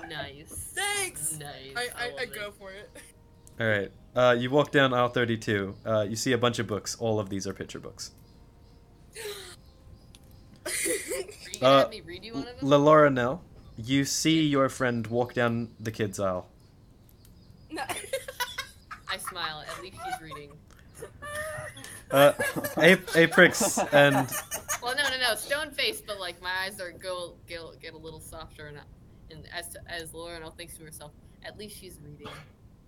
Nice. Thanks. Nice. I love go it. for it. All right. You walk down aisle 32. You see a bunch of books. All of these are picture books. Are you gonna have me read you one of them? Lorinel, you see your friend walk down the kids' aisle. No. I smile. At least she's reading. Aprix and Well, no. Stone face, but like my eyes are get a little softer, and as Lorinel thinks to herself, at least she's reading.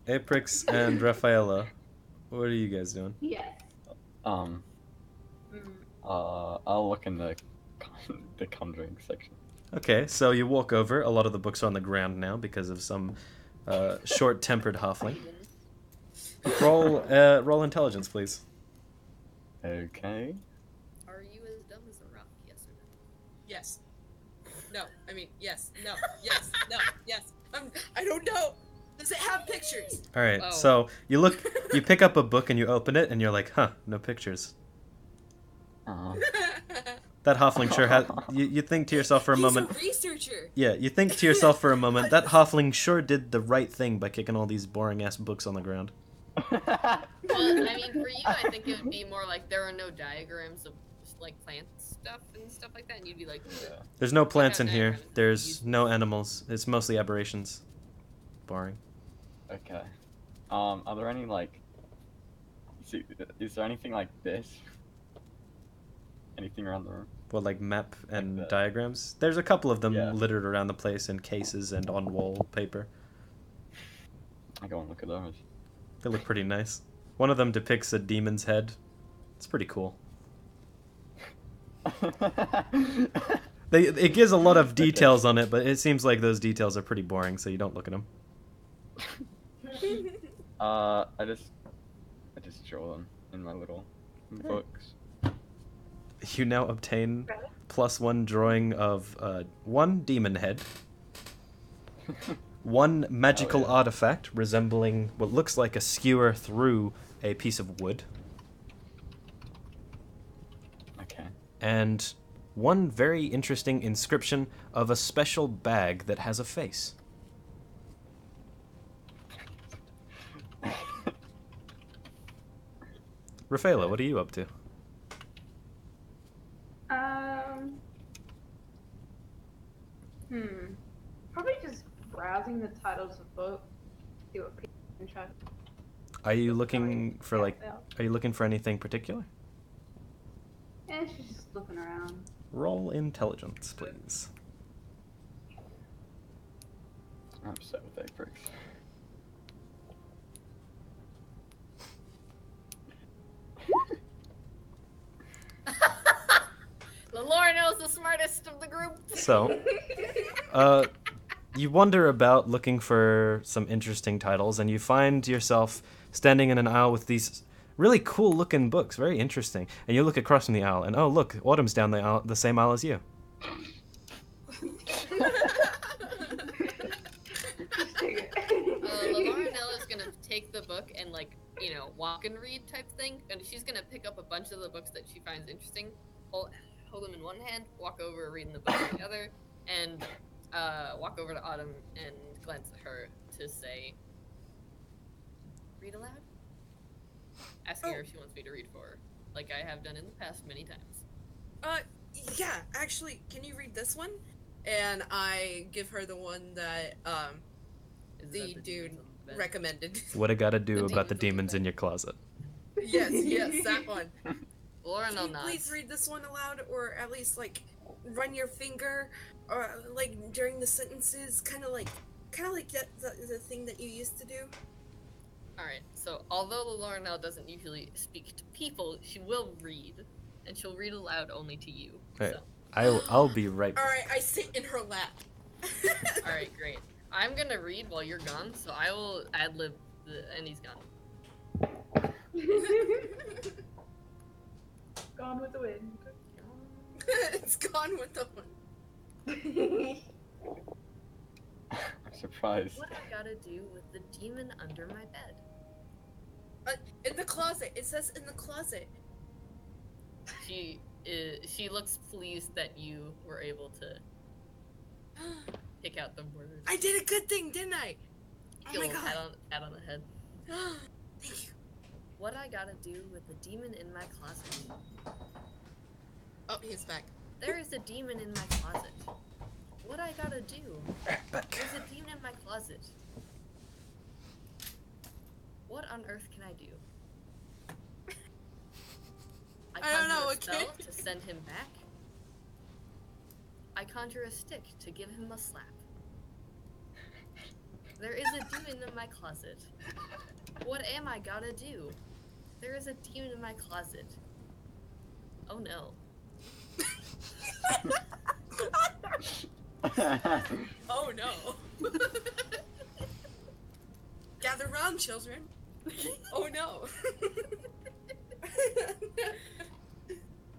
Aprix and Rafaela, what are you guys doing? Yes. I'll look in the Conjuring section. Okay, so you walk over. A lot of the books are on the ground now because of some short-tempered halfling. Roll intelligence, please. Okay. Are you as dumb as a rock? Yes or no? Yes. No. I mean, yes. No. Yes. No. Yes. I don't know. Does it have pictures? All right, Oh. so you pick up a book and you open it, and you're like, huh, no pictures. That halfling sure has. You think to yourself for a moment. He's a researcher. Yeah, you think to yourself for a moment. That halfling sure did the right thing by kicking all these boring ass books on the ground. Well, I mean, for you, I think it would be more like there are no diagrams of like plant stuff and stuff like that, and you'd be like, Yeah. There's no plants in out here. diagrams. There's no animals. It's mostly aberrations. Boring. Okay. Are there any like? Is there anything like this? Anything around the room? What, like map and Like the- diagrams? There's a couple of them Yeah. littered around the place in cases and on wallpaper. I go and look at those. They look pretty nice. One of them depicts a demon's head. It's pretty cool. It gives a lot of details on it, but it seems like those details are pretty boring, so you don't look at them. I just draw them in my little books. You now obtain +1 drawing of 1 demon head, 1 magical yeah. artifact resembling what looks like a skewer through a piece of wood, Okay. and 1 very interesting inscription of a special bag that has a face. Rafaela, what are you up to? Probably just browsing the titles of books, see what people can try. Are you looking for Are you looking for anything particular? Yeah, she's just looking around. Roll intelligence, please. I'm upset with Aprix. Lorinel's the smartest of the group. So, you wander about looking for some interesting titles, and you find yourself standing in an aisle with these really cool-looking books, very interesting. And you look across from the aisle, and oh look, Autumn's down the aisle, the same aisle as you. Lorinel is gonna take the book and walk and read type thing, and she's gonna pick up a bunch of the books that she finds interesting, hold them in one hand, walk over, reading the book in the other, and walk over to Autumn and glance at her to say, read aloud? Asking her if she wants me to read for her, like I have done in the past many times. Yeah, actually, can you read this one? And I give her the one that, Is the that dude demons on the bed? recommended. What I gotta do The about the demons demons in your closet? Yes, that one. Can Lorinel you nods. please read this one aloud, or at least, run your finger or like during the sentences, kind of like that the thing that you used to do. Alright, so although Laurel doesn't usually speak to people, she will read. And she'll read aloud only to you. Right. So. I'll be right All back. right, I sit in her lap. Alright, great. I'm gonna read while you're gone, so I will ad-lib and he's gone. Gone with the wind. It's gone with the one. I'm surprised. What I gotta do with the demon under my bed? In the closet. It says in the closet. She looks pleased that you were able to pick out the words. I did a good thing, didn't I? Give Oh a my little god. pat on the head. Thank you. What I gotta do with the demon in my closet? Oh, he's back. There is a demon in my closet. What I gotta do? Back. There's a demon in my closet. What on earth can I do? I I don't know, conjure a spell okay? to send him back. I conjure a stick to give him a slap. There is a demon in my closet. What am I gotta do? There is a demon in my closet. Oh no. Oh no. Gather round, children. Oh no.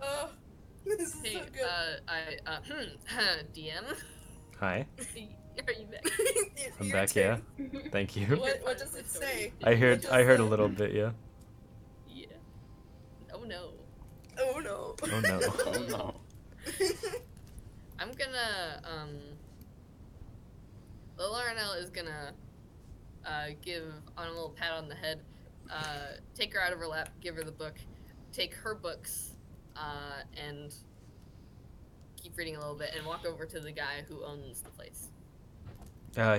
Oh, this is Hey, so good. DM? Hi. Are you back? I'm Your back, turn. yeah. Thank you. What does it say? I heard a Say. little bit, yeah. Yeah. Oh no. Oh no. Oh no. Oh no. I'm gonna, Laurel is gonna, give on a little pat on the head, take her out of her lap, give her the book, take her books, and keep reading a little bit, and walk over to the guy who owns the place.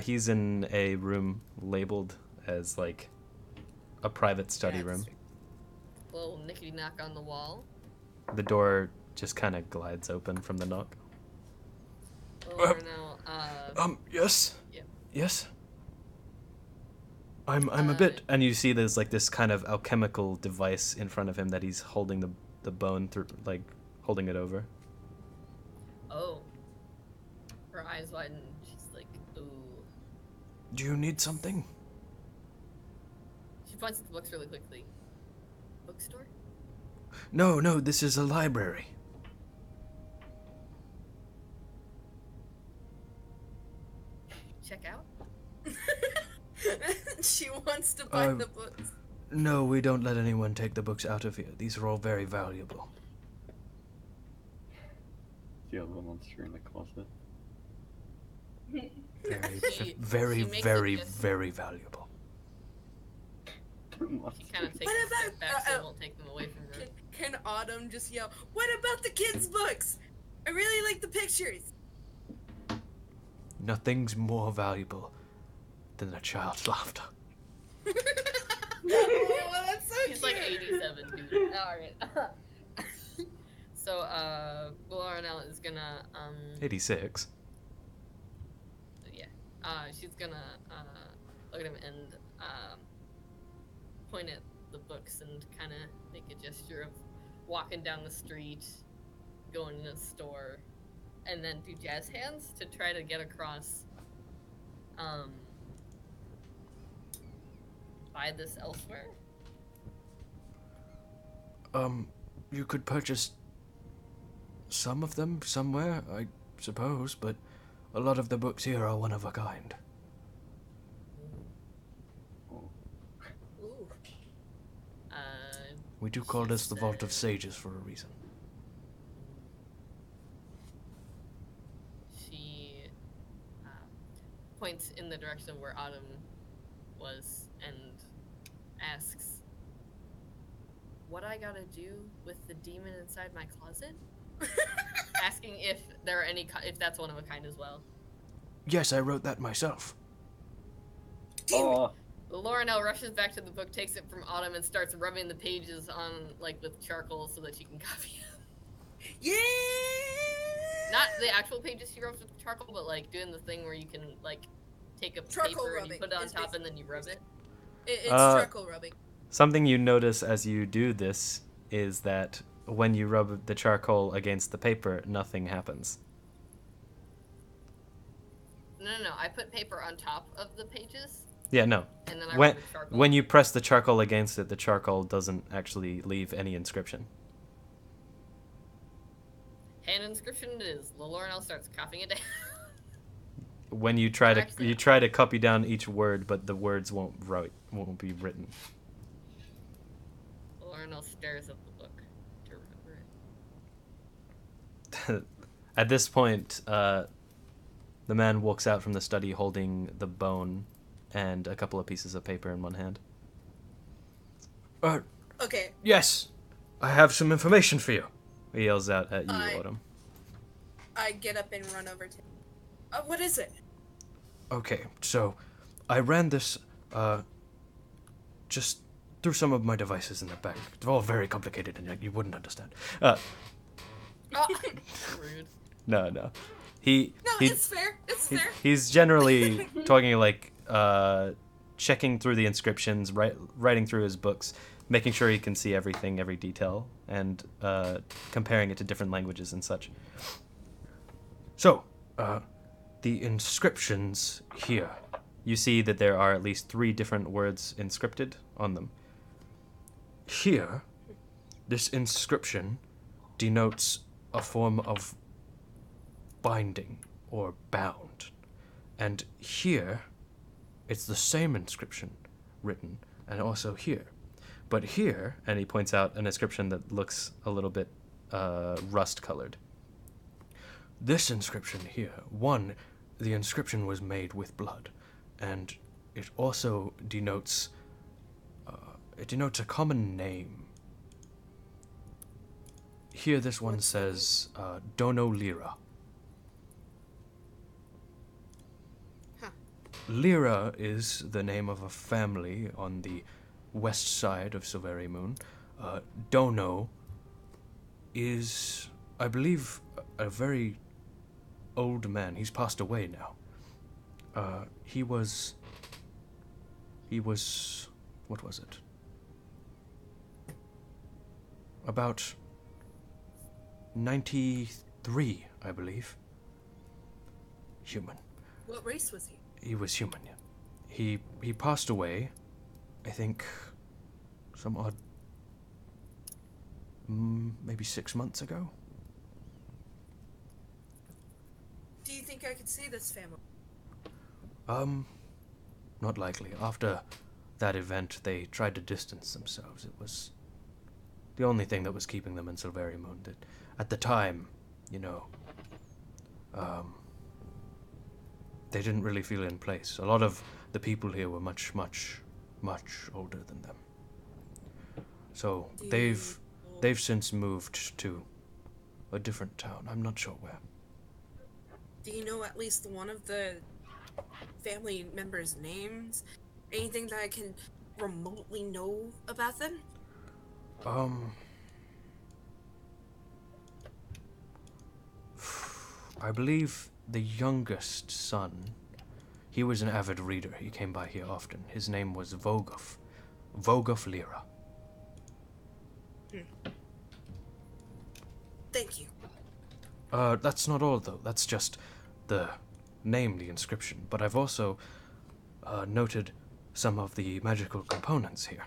He's in a room labeled as like a private study room. A little nickety knock on the wall. The door just kind of glides open from the knock. Laurel, Yes. Yeah. Yes. I'm a bit, and you see there's like this kind of alchemical device in front of him that he's holding the bone through, like holding it over. oh. Her eyes widen, she's like, ooh. Do you need something? She points at the books really quickly. Bookstore? No, this is a library. Check out? She wants to buy the books. No, we don't let anyone take the books out of here. These are all very valuable. The other monster in the closet. Very, She makes very, it just- very valuable. She kind of takes What a step about- back so it won't take them away from her. Can Autumn just yell, "What about the kids' books? I really like the pictures." Nothing's more valuable than a child's laughter. Oh, that's so He's cute. like 87, dude. Alright. So, Laurel is gonna, 86. yeah. She's gonna, look at him and, point at the books and kind of make a gesture of walking down the street, going in a store, and then do jazz hands to try to get across, buy this elsewhere. You could purchase some of them somewhere, I suppose, but a lot of the books here are one of a kind. Ooh. We do call this the Vault of Sages for a reason. She points in the direction of where Autumn was and asks, "What I gotta do with the demon inside my closet?" Asking if there are any, if that's one of a kind as well. Yes, I wrote that myself. Oh, Laurel rushes back to the book, takes it from Autumn, and starts rubbing the pages on, like, with charcoal so that she can copy it. Yeah. not the actual pages he rubs with charcoal, but like doing the thing where you can like take a Charcoal paper and you rubbing put it on is top and then you rub it. It's charcoal rubbing. Something you notice as you do this is that when you rub the charcoal against the paper, nothing happens. No. I put paper on top of the pages. Yeah, no. And then I When rub the charcoal. when you press the charcoal against it, the charcoal doesn't actually leave any inscription. Hand inscription it is. Lornell starts coughing it down. When you try to Actually- you try to copy down each word, but the words won't be written. Lornell stares at the book to remember it. At this point, the man walks out from the study holding the bone and a couple of pieces of paper in one hand. Okay. Yes, I have some information for you. He yells out at you, I- Autumn. I get up and run over to. What is it? Okay, so I ran this just through some of my devices in the back. They're all very complicated and you wouldn't understand. Oh, Rude. No. He it's fair. It's fair. he's generally talking like checking through the inscriptions, writing through his books, making sure he can see everything, every detail, and comparing it to different languages and such. So, the inscriptions here. You see that there are at least 3 different words inscripted on them. Here, this inscription denotes a form of binding or bound. And here, it's the same inscription written, and also here. But here, And he points out an inscription that looks a little bit rust-colored. this inscription here, the inscription was made with blood, and it also denotes a common name. Here, this one says Dono Lyra. Huh. Lyra is the name of a family on the west side of Silveri Moon. Dono is, I believe, a very old man. He's passed away now. He was, what was it? About 93, I believe. Human. What race was he? He was human, yeah. He passed away, I think, some odd, maybe 6 months ago. Do you think I could see this family? Not likely. After that event, they tried to distance themselves. It was the only thing that was keeping them in Silveri Moon. That at the time, they didn't really feel in place. A lot of the people here were much, much, much older than them. So they've since moved to a different town. I'm not sure where. Do you know at least one of the family members' names? Anything that I can remotely know about them? I believe the youngest son, he was an avid reader. He came by here often. His name was Voguf. Voguf Lyra. Thank you. That's not all, though. That's just the name, the inscription. But I've also noted some of the magical components here.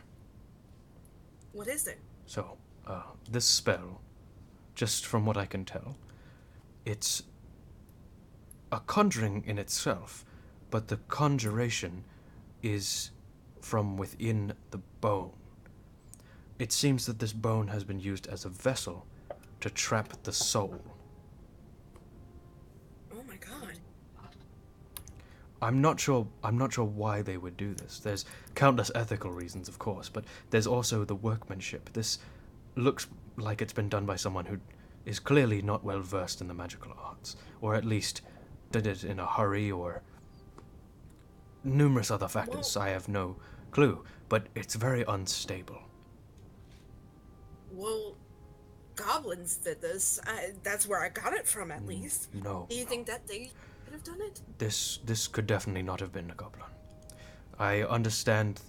What is it? So, this spell, just from what I can tell, it's a conjuring in itself, but the conjuration is from within the bone. It seems that this bone has been used as a vessel to trap the soul. Oh my god. I'm not sure why they would do this. There's countless ethical reasons, of course, but there's also the workmanship. This looks like it's been done by someone who is clearly not well versed in the magical arts, or at least did it in a hurry, or numerous other factors. I have no clue, but it's very unstable. Well, goblins did this. That's where I got it from, at least. No. Do you think that they could have done it? This could definitely not have been a goblin. I understand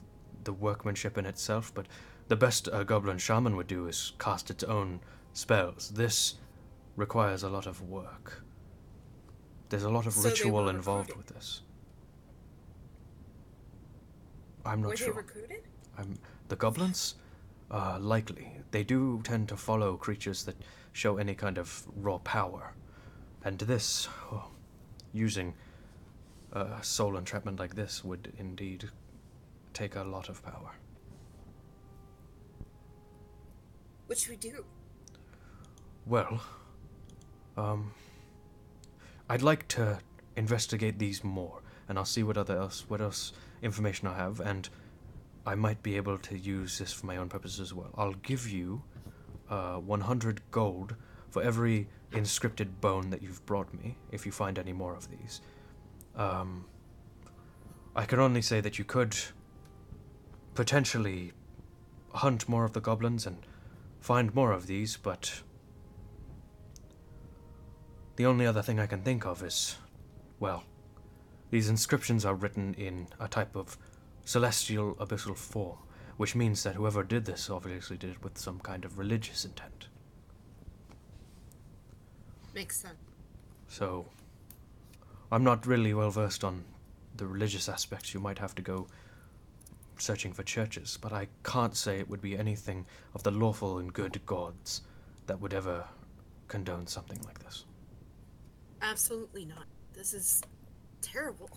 the workmanship in itself, but the best a goblin shaman would do is cast its own spells. This requires a lot of work. There's a lot of So they ritual were involved recruited? with this. I'm not Were they sure. recruited? The goblins? Likely. They do tend to follow creatures that show any kind of raw power. And this, using soul entrapment like this would indeed take a lot of power. What should we do? Well, I'd like to investigate these more, and I'll see what else information I have, and I might be able to use this for my own purposes as well. I'll give you 100 gold for every inscripted bone that you've brought me, if you find any more of these. I can only say that you could potentially hunt more of the goblins and find more of these, but the only other thing I can think of is, well, these inscriptions are written in a type of celestial abyssal form, which means that whoever did this obviously did it with some kind of religious intent. Makes sense. So, I'm not really well versed on the religious aspects. You might have to go searching for churches, but I can't say it would be anything of the lawful and good gods that would ever condone something like this. Absolutely not. This is terrible.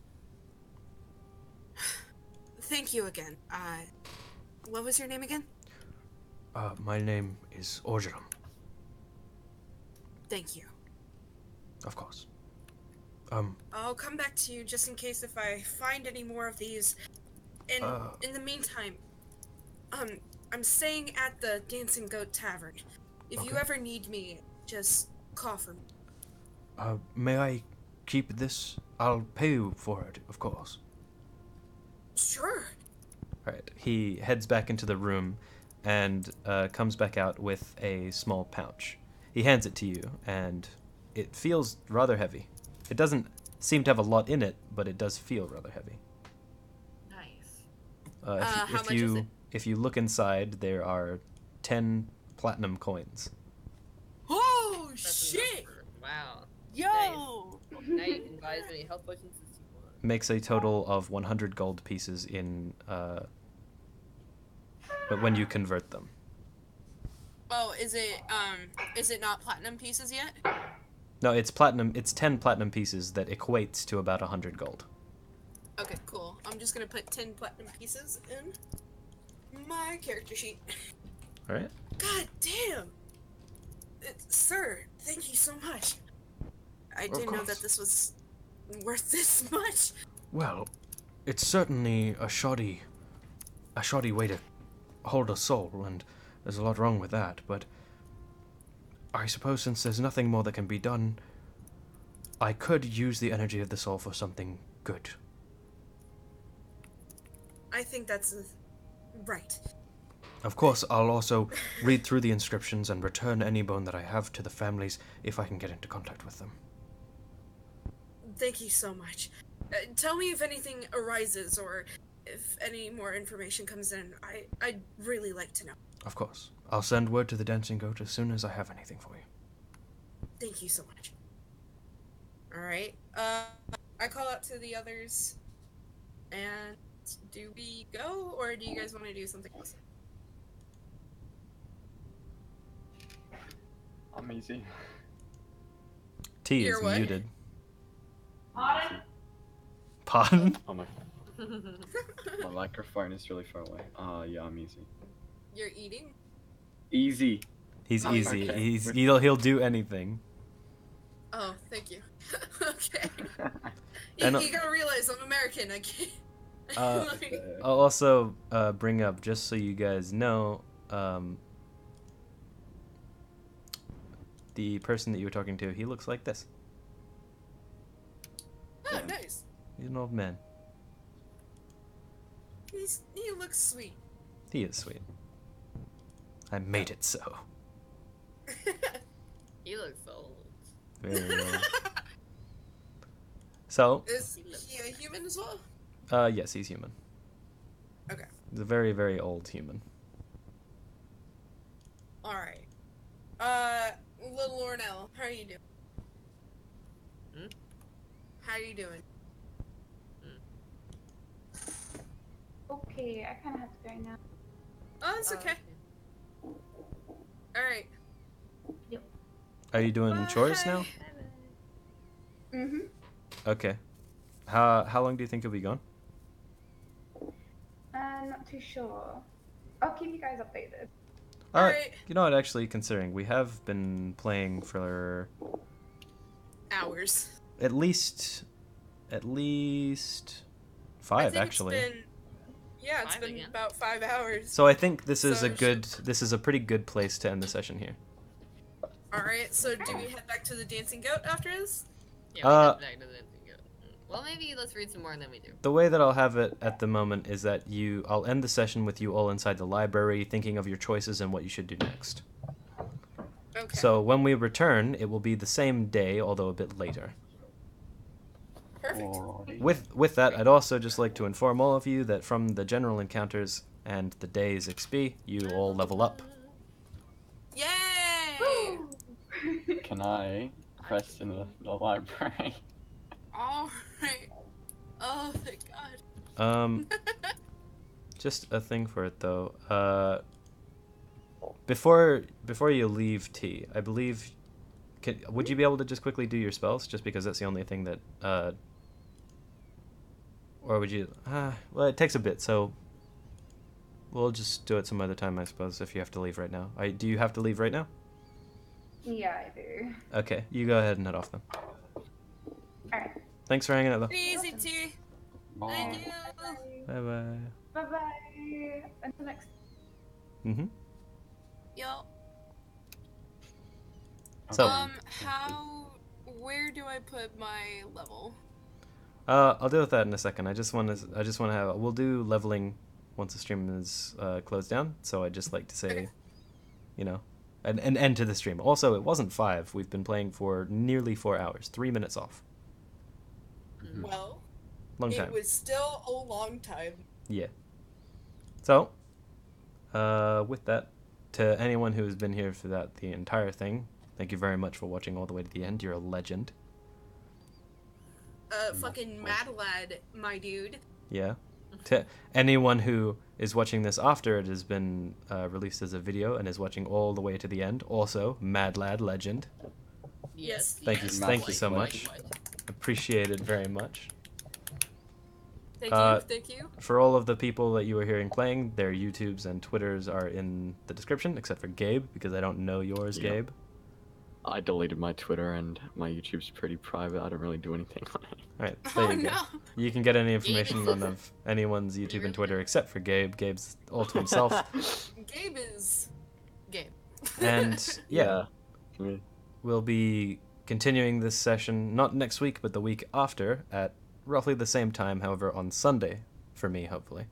Thank you again. What was your name again? My name is Orgeram, Thank you. of course. I'll come back to you just in case if I find any more of these. And in the meantime, I'm staying at the Dancing Goat Tavern. If you Okay. ever need me, just call for me. May I keep this? I'll pay you for it, of course. Sure. Alright, he heads back into the room and comes back out with a small pouch. He hands it to you, and it feels rather heavy. It doesn't seem to have a lot in it, but it does feel rather heavy. Nice. How much is it? If you look inside, there are 10 platinum coins. Oh, That's shit! enough for- Wow. Yo! Now you can buy as many health potions as you want. Makes a total of 100 gold pieces in, but when you convert them. Oh, is it not platinum pieces yet? No, it's platinum. It's 10 platinum pieces that equates to about 100 gold. Okay, cool. I'm just gonna put 10 platinum pieces in my character sheet. All right. God damn! Sir, thank you so much. I didn't know that course. this was worth this much. Well, it's certainly a shoddy way to hold a soul, and there's a lot wrong with that, but I suppose since there's nothing more that can be done, I could use the energy of the soul for something good. I think that's right. Of course, I'll also read through the inscriptions and return any bone that I have to the families if I can get into contact with them. Thank you so much. Tell me if anything arises or if any more information comes in. I'd really like to know. Of course. I'll send word to the Dancing Goat as soon as I have anything for you. Thank you so much. Alright. I call out to the others. And do we go or do you guys want to do something else? I'm easy. T is You're what? muted. Pardon? Pardon? Oh my. My microphone is really far away. Yeah, I'm easy. You're eating? Easy. He's Oh, easy. okay. He'll do anything. Oh, thank you. Okay. And, You gotta realize I'm American. I can't. Like- I'll also bring up, just so you guys know, the person that you were talking to, he looks like this. oh, nice. He's an old man. He looks sweet. He is sweet. I made it so. He looks old. Very old. So, Is he a human as well? yes, he's human. Okay. He's a very, very old human. Alright. Little Ornell, how are you doing? Hmm? How are you doing? Okay, I kind of have to go now. Oh, it's okay. Alright. Are you doing chores now? Mm-hmm. Okay. How long do you think you'll be gone? Not too sure. I'll keep you guys updated. Alright. You know what, actually, considering we have been playing for Hours. at least I 5, think actually. It's been, yeah, it's 5 been again? about 5 hours. So I think this is So this is a pretty good place to end the session here. Alright, so do we head back to the Dancing Goat after this? Yeah, we head back to the Dancing Goat. Well, maybe let's read some more and then we do. The way that I'll have it at the moment is that I'll end the session with you all inside the library, thinking of your choices and what you should do next. Okay. So when we return, it will be the same day, although a bit later. Perfect. Alrighty. With that, I'd also just like to inform all of you that from the general encounters and the day's XP, you all level up. Yay! Can I rest in the library? Alright. Oh, thank God. Just a thing for it though. Before you leave T, I believe, would you be able to just quickly do your spells, just because that's the only thing that, or would you? Well, it takes a bit, so we'll just do it some other time, I suppose. If you have to leave right now, do you have to leave right now? Yeah, I do. Okay, you go ahead and head off then. Alright. Thanks for hanging out though. Easy, T. Thank you. Bye bye. Bye-bye. Until next. Mm-hmm. Yo. So, Where do I put my level? I'll deal with that in a second. I just want to have. We'll do leveling once the stream is closed down. So I'd just like to say, Okay. you know, an end to the stream. Also, it wasn't 5. We've been playing for nearly 4 hours. 3 minutes off. Well, Long time. it was still a long time. Yeah. So, with that, to anyone who has been here for the entire thing, thank you very much for watching all the way to the end. You're a legend. Fucking mad lad, my dude. Yeah. To anyone who is watching this after it has been released as a video and is watching all the way to the end, also, mad lad, legend. Yes. Thank you so much. Appreciate it very much. Thank you. For all of the people that you were hearing playing, their YouTubes and Twitters are in the description, except for Gabe, because I don't know yours, Yeah. Gabe. I deleted my Twitter and my YouTube's pretty private. I don't really do anything on it. Alright, there you go. No. You can get any information of anyone's YouTube and Twitter except for Gabe. Gabe's all to himself. Gabe is Gabe. And yeah, Yeah. we'll be continuing this session, not next week, but the week after, at roughly the same time, however, on Sunday, for me, hopefully.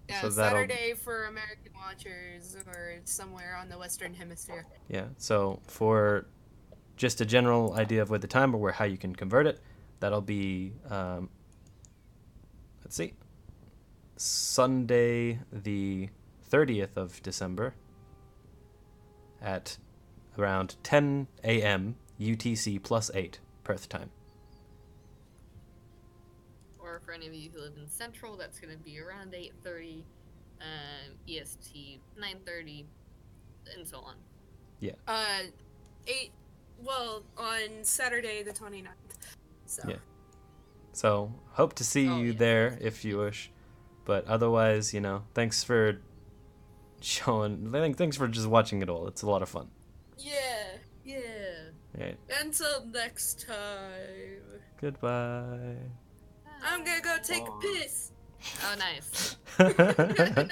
Yeah, So that'll- Saturday for American watchers or somewhere on the Western Hemisphere. Yeah, so for just a general idea of where the time or how you can convert it, that'll be, let's see, Sunday the 30th of December at around 10 a.m. UTC +8 Perth time. Or for any of you who live in Central, that's going to be around 8:30 EST, 9:30, and so on. On Saturday the 29th. So. Yeah. So, hope to see you yeah. there if you wish. But otherwise, thanks for thanks for just watching it all. It's a lot of fun. Yeah. Right. Until next time. Goodbye. I'm gonna go take a piss. Oh, nice. Bye.